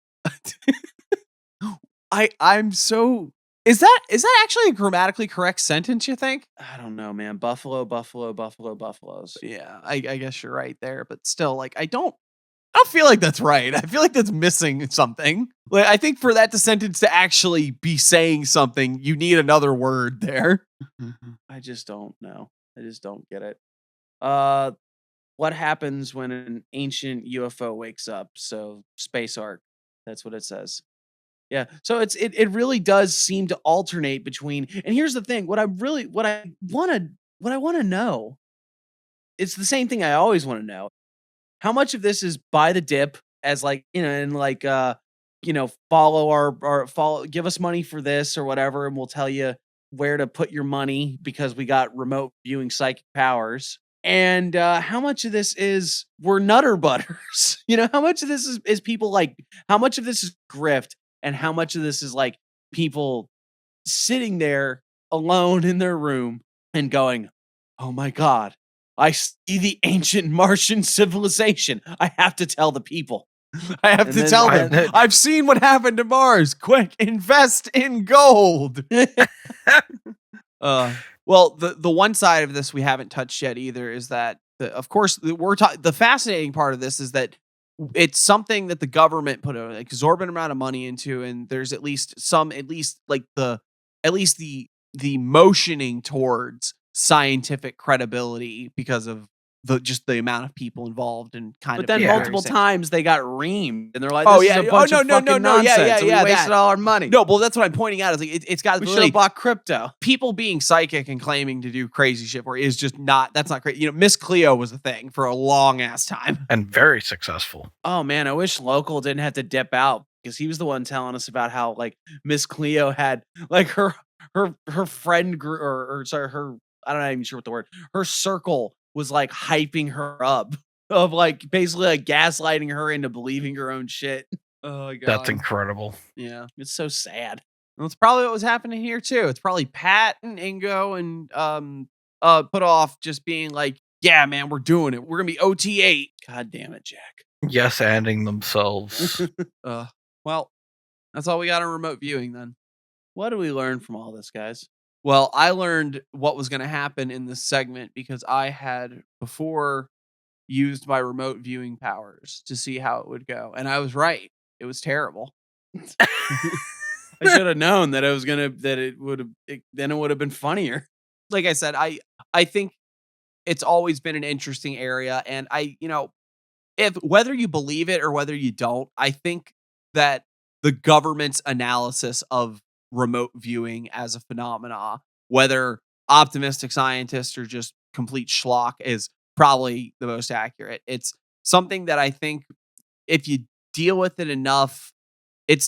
I'm so is that actually a grammatically correct sentence, you think? I don't know, man. Buffalo, buffaloes. Yeah, I guess you're right there, but still, like, I don't feel like that's right. I feel like that's missing something. Like, I think for that sentence to actually be saying something, you need another word there. I just don't know. I just don't get it. What happens when an ancient UFO wakes up? So space arc. That's what it says. Yeah. So it really does seem to alternate between. And here's the thing: what I want to know. It's the same thing I always want to know. How much of this is buy the dip as like, and like follow give us money for this or whatever, and we'll tell you where to put your money because we got remote viewing psychic powers. And how much of this is we're nutter butters? How much of this is people like, how much of this is grift, and how much of this is like people sitting there alone in their room and going, oh my God, I see the ancient Martian civilization. I have to tell the people. I have to tell them. I've seen what happened to Mars. Quick, invest in gold. Well, the one side of this we haven't touched yet either is that, of course, the fascinating part of this is that it's something that the government put an exorbitant amount of money into, and there's at least the motioning towards scientific credibility because of the amount of people involved and But then multiple times they got reamed, and they're like, "Oh this yeah, is a bunch of fucking nonsense. yeah, we wasted all our money." No, but that's what I'm pointing out. Is like it's got we should have bought crypto. People being psychic and claiming to do crazy shit where is just not. That's not great. Miss Cleo was a thing for a long ass time and very successful. Oh man, I wish Local didn't have to dip out, because he was the one telling us about how like Miss Cleo had like her friend group, or sorry, her, I'm not even sure what the word, her circle was like hyping her up, of like basically like gaslighting her into believing her own shit. Oh my God. That's incredible. Yeah, it's so sad. Well, it's probably what was happening here too. It's probably Pat and Ingo and put off just being like, yeah, man, we're doing it. We're gonna be OT8. God damn it, Jack. Yes, anding themselves. Well, that's all we got on remote viewing then. What do we learn from all this, guys? Well, I learned what was going to happen in this segment because I had before used my remote viewing powers to see how it would go. And I was right. It was terrible. I should have known that it would have been funnier. Like I said, I think it's always been an interesting area. And if whether you believe it or whether you don't, I think that the government's analysis of remote viewing as a phenomena, whether optimistic scientists or just complete schlock, is probably the most accurate. It's something that I think if you deal with it enough, it's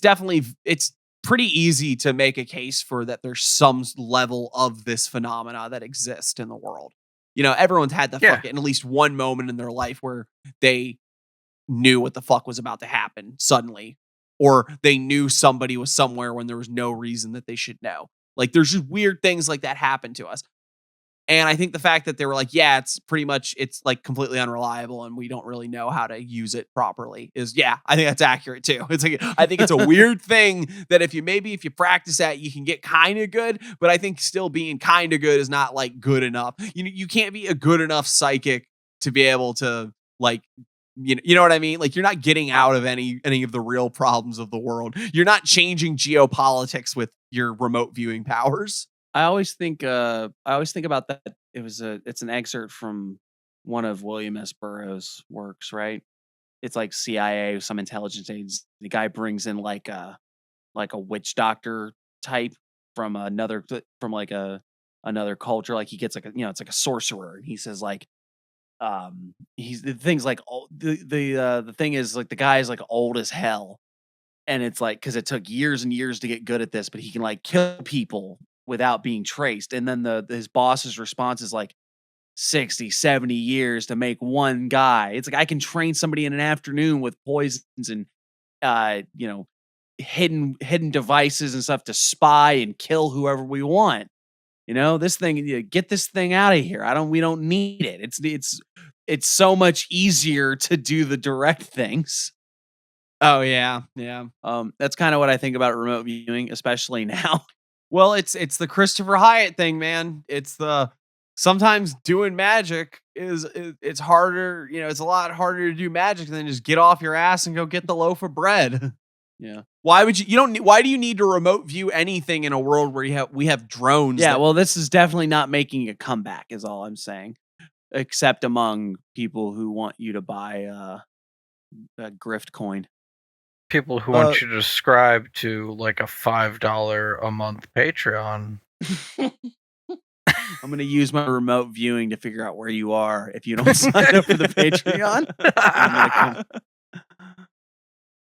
pretty easy to make a case for that there's some level of this phenomena that exists in the world. Everyone's had the fucking at least one moment in their life where they knew what the fuck was about to happen suddenly, or they knew somebody was somewhere when there was no reason that they should know. Like, there's just weird things like that happen to us. And I think the fact that they were like, yeah, it's like completely unreliable and we don't really know how to use it properly I think that's accurate too. It's like, I think it's a weird thing that if you practice that, you can get kind of good, but I think still being kind of good is not like good enough. You can't be a good enough psychic to be able to like, you know what I mean? Like, you're not getting out of any of the real problems of the world. You're not changing geopolitics with your remote viewing powers. I always think about that. It's an excerpt from one of William S. Burroughs' works, right? It's like CIA, some intelligence agents. The guy brings in like a witch doctor type from another culture. Like, he gets it's like a sorcerer, and he says like, he's the thing's like the thing is like the guy is like old as hell, and it's like because it took years and years to get good at this, but he can like kill people without being traced. And then his boss's response is like 60, 70 years to make one guy. It's like, I can train somebody in an afternoon with poisons and hidden devices and stuff to spy and kill whoever we want. This thing, get this thing out of here. We don't need it. It's so much easier to do the direct things. Oh yeah. That's kind of what I think about remote viewing, especially now. Well, it's the Christopher Hyatt thing, man. It's sometimes doing magic it's harder. It's a lot harder to do magic than just get off your ass and go get the loaf of bread. Yeah. Why would why do you need to remote view anything in a world where we have drones? Yeah, well, this is definitely not making a comeback, is all I'm saying. Except among people who want you to buy a grift coin. People who want you to subscribe to like a $5 a month Patreon. I'm going to use my remote viewing to figure out where you are if you don't sign up for the Patreon.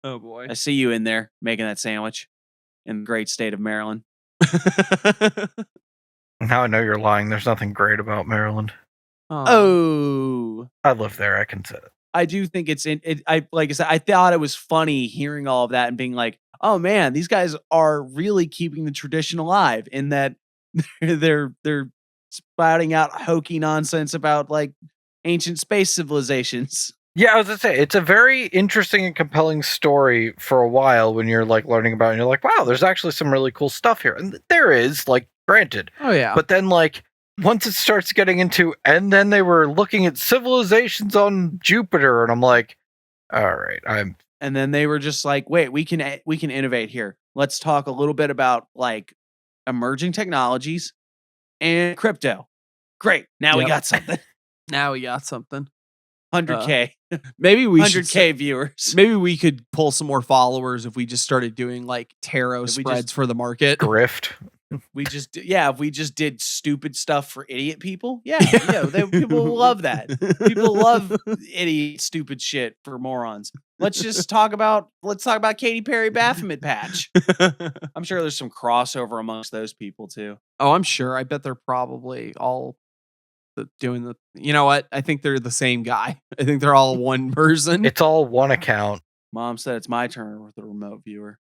Oh boy. I see you in there making that sandwich in the great state of Maryland. Now I know you're lying. There's nothing great about Maryland. Oh, I live there. I can say it. I do think it's like I said, I thought it was funny hearing all of that and being like, oh man, these guys are really keeping the tradition alive in that they're spouting out hokey nonsense about like ancient space civilizations. Yeah, I was gonna say it's a very interesting and compelling story for a while when you're like learning about it and you're like, wow, there's actually some really cool stuff here. And there is, like, granted. Oh yeah. But then like once it starts getting into and then they were looking at civilizations on Jupiter, and I'm like, all right, and then they were just like, wait, we can innovate here. Let's talk a little bit about like emerging technologies and crypto. Great. Now we got something. Now we got something. 100K. Maybe we 100K viewers. Maybe we could pull some more followers if we just started doing like tarot spreads for the market. Grift. If we just did stupid stuff for idiot people. People love that. People love idiot, stupid shit for morons. Let's talk about Katy Perry Baphomet Patch. I'm sure there's some crossover amongst those people too. Oh, I'm sure. I bet they're probably all doing the. You know what? I think they're the same guy. I think they're all one person. It's all one account. Mom said it's my turn with the remote viewer.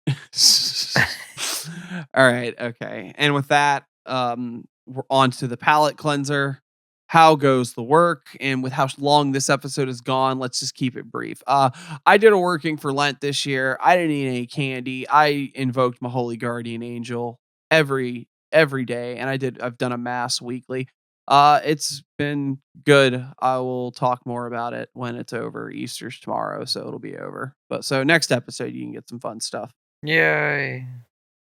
All right. Okay. And with that, we're on to the palate cleanser. How goes the work? And with how long this episode has gone, let's just keep it brief. I did a working for Lent this year. I didn't eat any candy. I invoked my holy guardian angel every day, and I've done a mass weekly. It's been good. I will talk more about it when it's over. Easter's tomorrow, so it'll be over. But so next episode, you can get some fun stuff. Yay.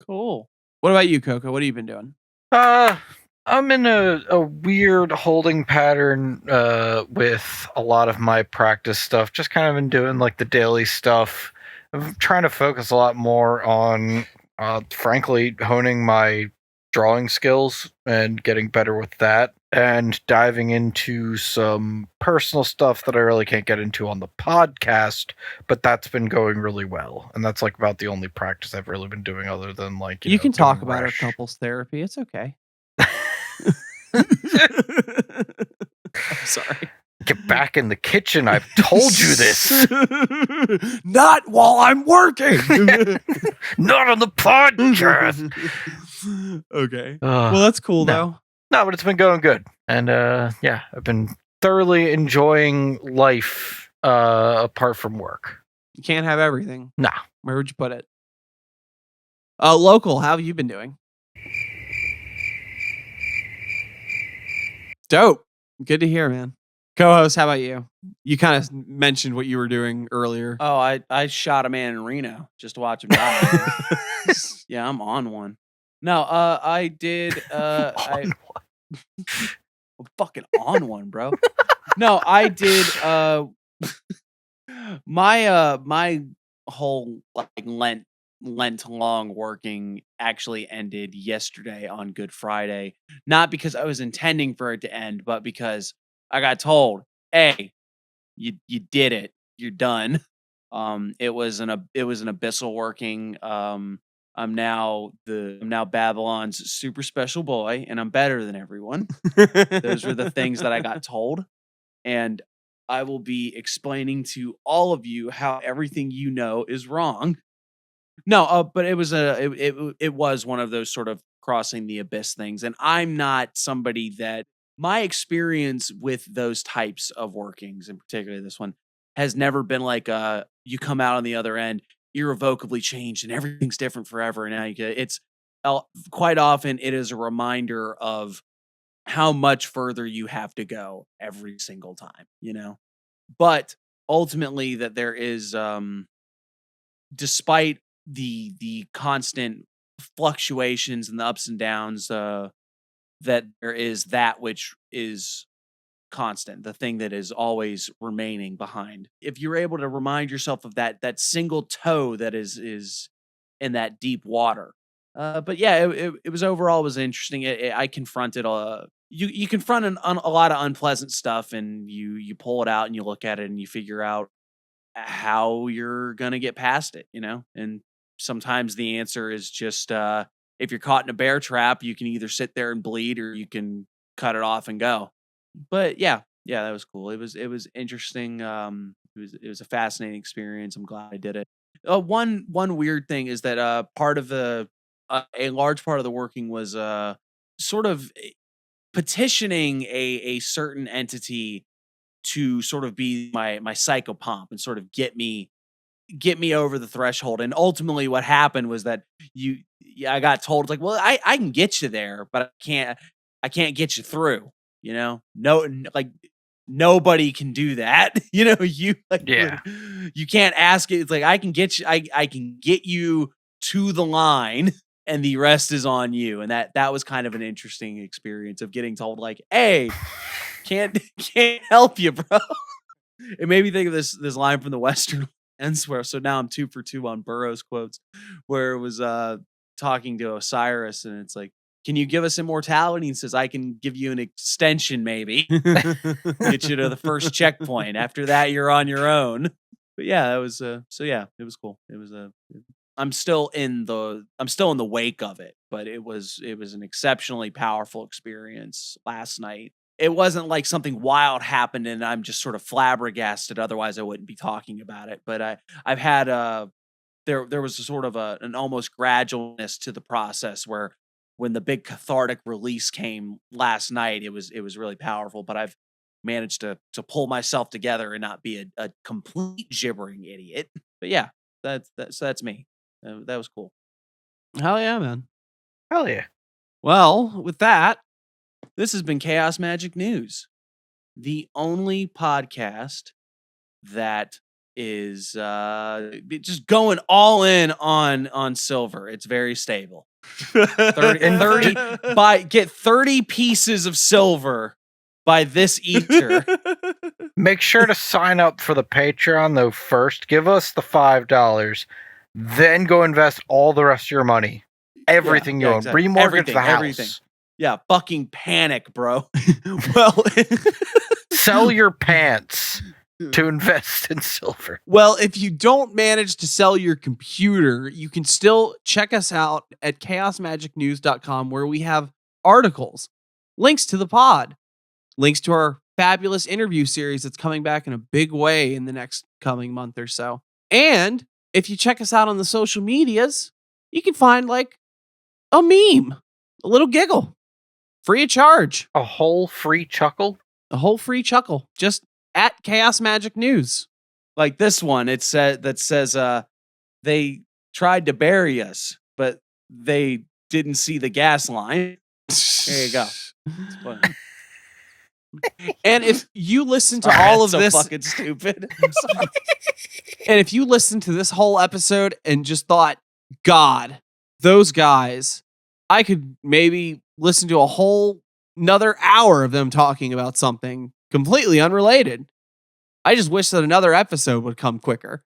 Cool. What about you, Coco? What have you been doing? I'm in a weird holding pattern with a lot of my practice stuff. Just kind of been doing like the daily stuff. I'm trying to focus a lot more on, frankly, honing my drawing skills and getting better with that, and diving into some personal stuff that I really can't get into on the podcast, but that's been going really well. And that's like about the only practice I've really been doing other than like, you can talk about our couples therapy. It's okay. I'm sorry. Get back in the kitchen. I've told you this. Not while I'm working. Not on the podcast. Okay. Well, that's cool though. No, but it's been going good. And I've been thoroughly enjoying life apart from work. You can't have everything. Nah. Where would you put it? Local, how have you been doing? Dope. Good to hear, man. Co-host, how about you? You kind of mentioned what you were doing earlier. Oh, I shot a man in Reno just to watch him die. Yeah, I'm on one. No, I did. I'm fucking on one, bro. No, I did. My whole like Lent long working actually ended yesterday on Good Friday. Not because I was intending for it to end, but because I got told, "Hey, you did it. You're done." It was an abyssal working. I'm now Babylon's super special boy, and I'm better than everyone. Those were the things that I got told, and I will be explaining to all of you how everything you know is wrong. No, but it was it was one of those sort of crossing the abyss things, and I'm not somebody that my experience with those types of workings, and particularly this one, has never been like you come out on the other end irrevocably changed and everything's different forever. And now it's quite often it is a reminder of how much further you have to go every single time, you know. But ultimately, that there is, despite the constant fluctuations and the ups and downs, that there is that which is constant, the thing that is always remaining behind. If you're able to remind yourself of that single toe that is in that deep water. But yeah, it was overall was interesting. I confronted you confront a lot of unpleasant stuff, and you pull it out and you look at it and you figure out how you're gonna get past it, you know. And sometimes the answer is just if you're caught in a bear trap, you can either sit there and bleed or you can cut it off and go. But yeah, Yeah, that was cool. It was interesting. It was a fascinating experience. I'm glad I did it. One weird thing is that part of the a large part of the working was sort of petitioning a certain entity to sort of be my psychopomp and sort of get me over the threshold. And ultimately what happened was that I got told, like, well, I can get you there, but I can't get you through, you know? Like nobody can do that. You know, you can't ask it. It's like I can get you, I can get you to the line and the rest is on you. And that was kind of an interesting experience of getting told, like, hey, can't help you, bro. It made me think of this line from the Western Elsewhere. So now I'm 2 for 2 on Burroughs quotes, where it was talking to Osiris, and it's like, "Can you give us immortality?" And he says, "I can give you an extension, maybe, get you to the first checkpoint. After that, you're on your own." But yeah, that was so yeah, it was cool. It was I'm still in the wake of it, but it was an exceptionally powerful experience last night. It wasn't like something wild happened and I'm just sort of flabbergasted. Otherwise, I wouldn't be talking about it. But I've had there was a sort of an almost gradualness to the process where when the big cathartic release came last night, it was really powerful. But I've managed to pull myself together and not be a complete gibbering idiot. But yeah, that's me. That was cool. Hell yeah, man. Hell yeah. Well, with that, this has been Chaos Magic News, the only podcast that is just going all in on silver. It's very stable. 30 get 30 pieces of silver by this Easter. Make sure to sign up for the Patreon though first. Give us the $5. Then go invest all the rest of your money. Everything you own. Exactly. Remortgage the house. Everything. Yeah, fucking panic, bro. well, sell your pants to invest in silver. Well, if you don't manage to sell your computer, you can still check us out at chaosmagicnews.com, where we have articles, links to the pod, links to our fabulous interview series that's coming back in a big way in the next coming month or so. And if you check us out on the social medias, you can find like a meme, a little giggle, free of charge. A whole free chuckle? A whole free chuckle. Just at Chaos Magic News. Like this one, it said that says they tried to bury us, but they didn't see the gas line. There you go. And if you listen to all of so this, fucking stupid. I'm sorry. And if you listen to this whole episode and just thought, God, those guys, I could maybe listen to a whole another hour of them talking about something completely unrelated. I just wish that another episode would come quicker.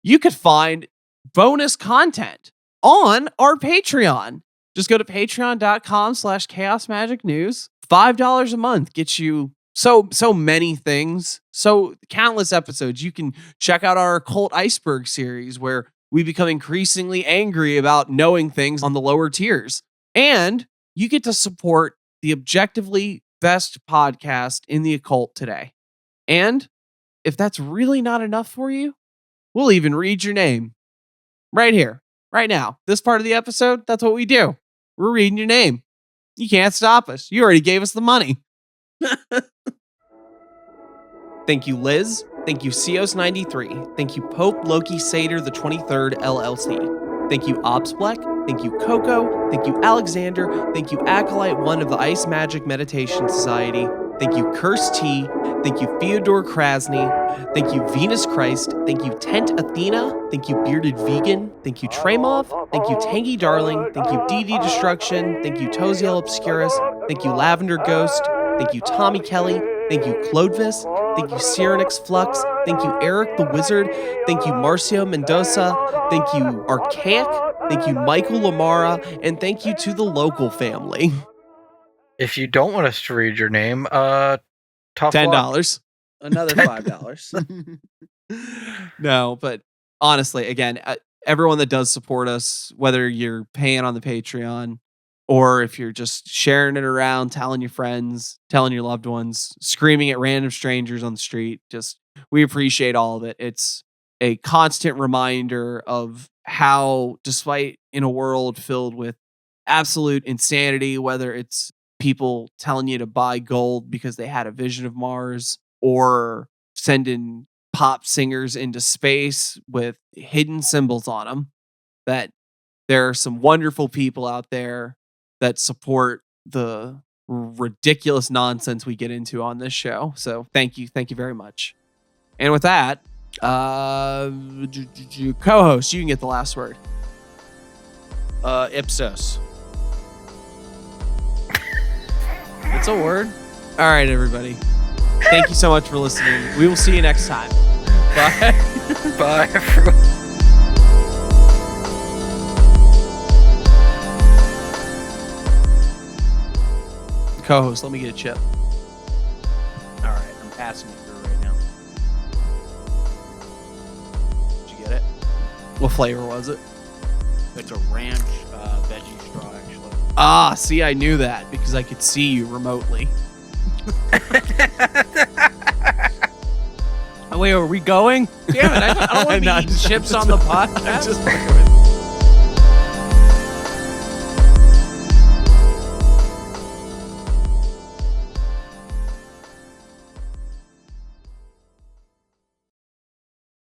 You could find bonus content on our Patreon. Just go to patreon.com/chaosmagicnews. $5 a month gets you so many things. So countless episodes. You can check out our Occult Iceberg series, where we become increasingly angry about knowing things on the lower tiers. And you get to support the objectively best podcast in the occult today. And if that's really not enough for you, we'll even read your name right here, right now. This part of the episode, that's what we do. We're reading your name. You can't stop us. You already gave us the money. Thank you, Liz. Thank you, Cios93. Thank you, Pope Loki Satyr the 23rd LLC. Thank you, Obsplek. Thank you, Coco. Thank you, Alexander. Thank you, Acolyte 1 of the Ice Magic Meditation Society. Thank you, Curse T. Thank you, Fyodor Krasny. Thank you, Venus Christ. Thank you, Tent Athena. Thank you, Bearded Vegan. Thank you, Tremov. Thank you, Tangy Darling. Thank you, DD Destruction. Thank you, Toziel Obscurus. Thank you, Lavender Ghost. Thank you, Tommy Kelly. Thank you, Clodvis. Thank you, Cyrenix Flux. Thank you, Eric the Wizard. Thank you, Marcio Mendoza. Thank you, Archaic. Thank you, Michael Lamara. And thank you to the local family. If you don't want us to read your name, tough $10. Another $5. No, but honestly, again, everyone that does support us, whether you're paying on the Patreon or if you're just sharing it around, telling your friends, telling your loved ones, screaming at random strangers on the street, we appreciate all of it. It's a constant reminder of how, despite in a world filled with absolute insanity, whether it's people telling you to buy gold because they had a vision of Mars, or sending pop singers into space with hidden symbols on them, that there are some wonderful people out there that support the ridiculous nonsense we get into on this show. So thank you very much. And with that, co-host, you can get the last word. Ipsos. It's a word. All right, everybody. Thank you so much for listening. We will see you next time. Bye. Bye, everyone. Co-host, let me get a chip. All right, I'm passing it through right now. Did you get it? What flavor was it? It's a ranch veggie straw, actually. Ah, see, I knew that because I could see you remotely. Wait, are we going? Damn it, I don't want to be eating chips on the podcast. Just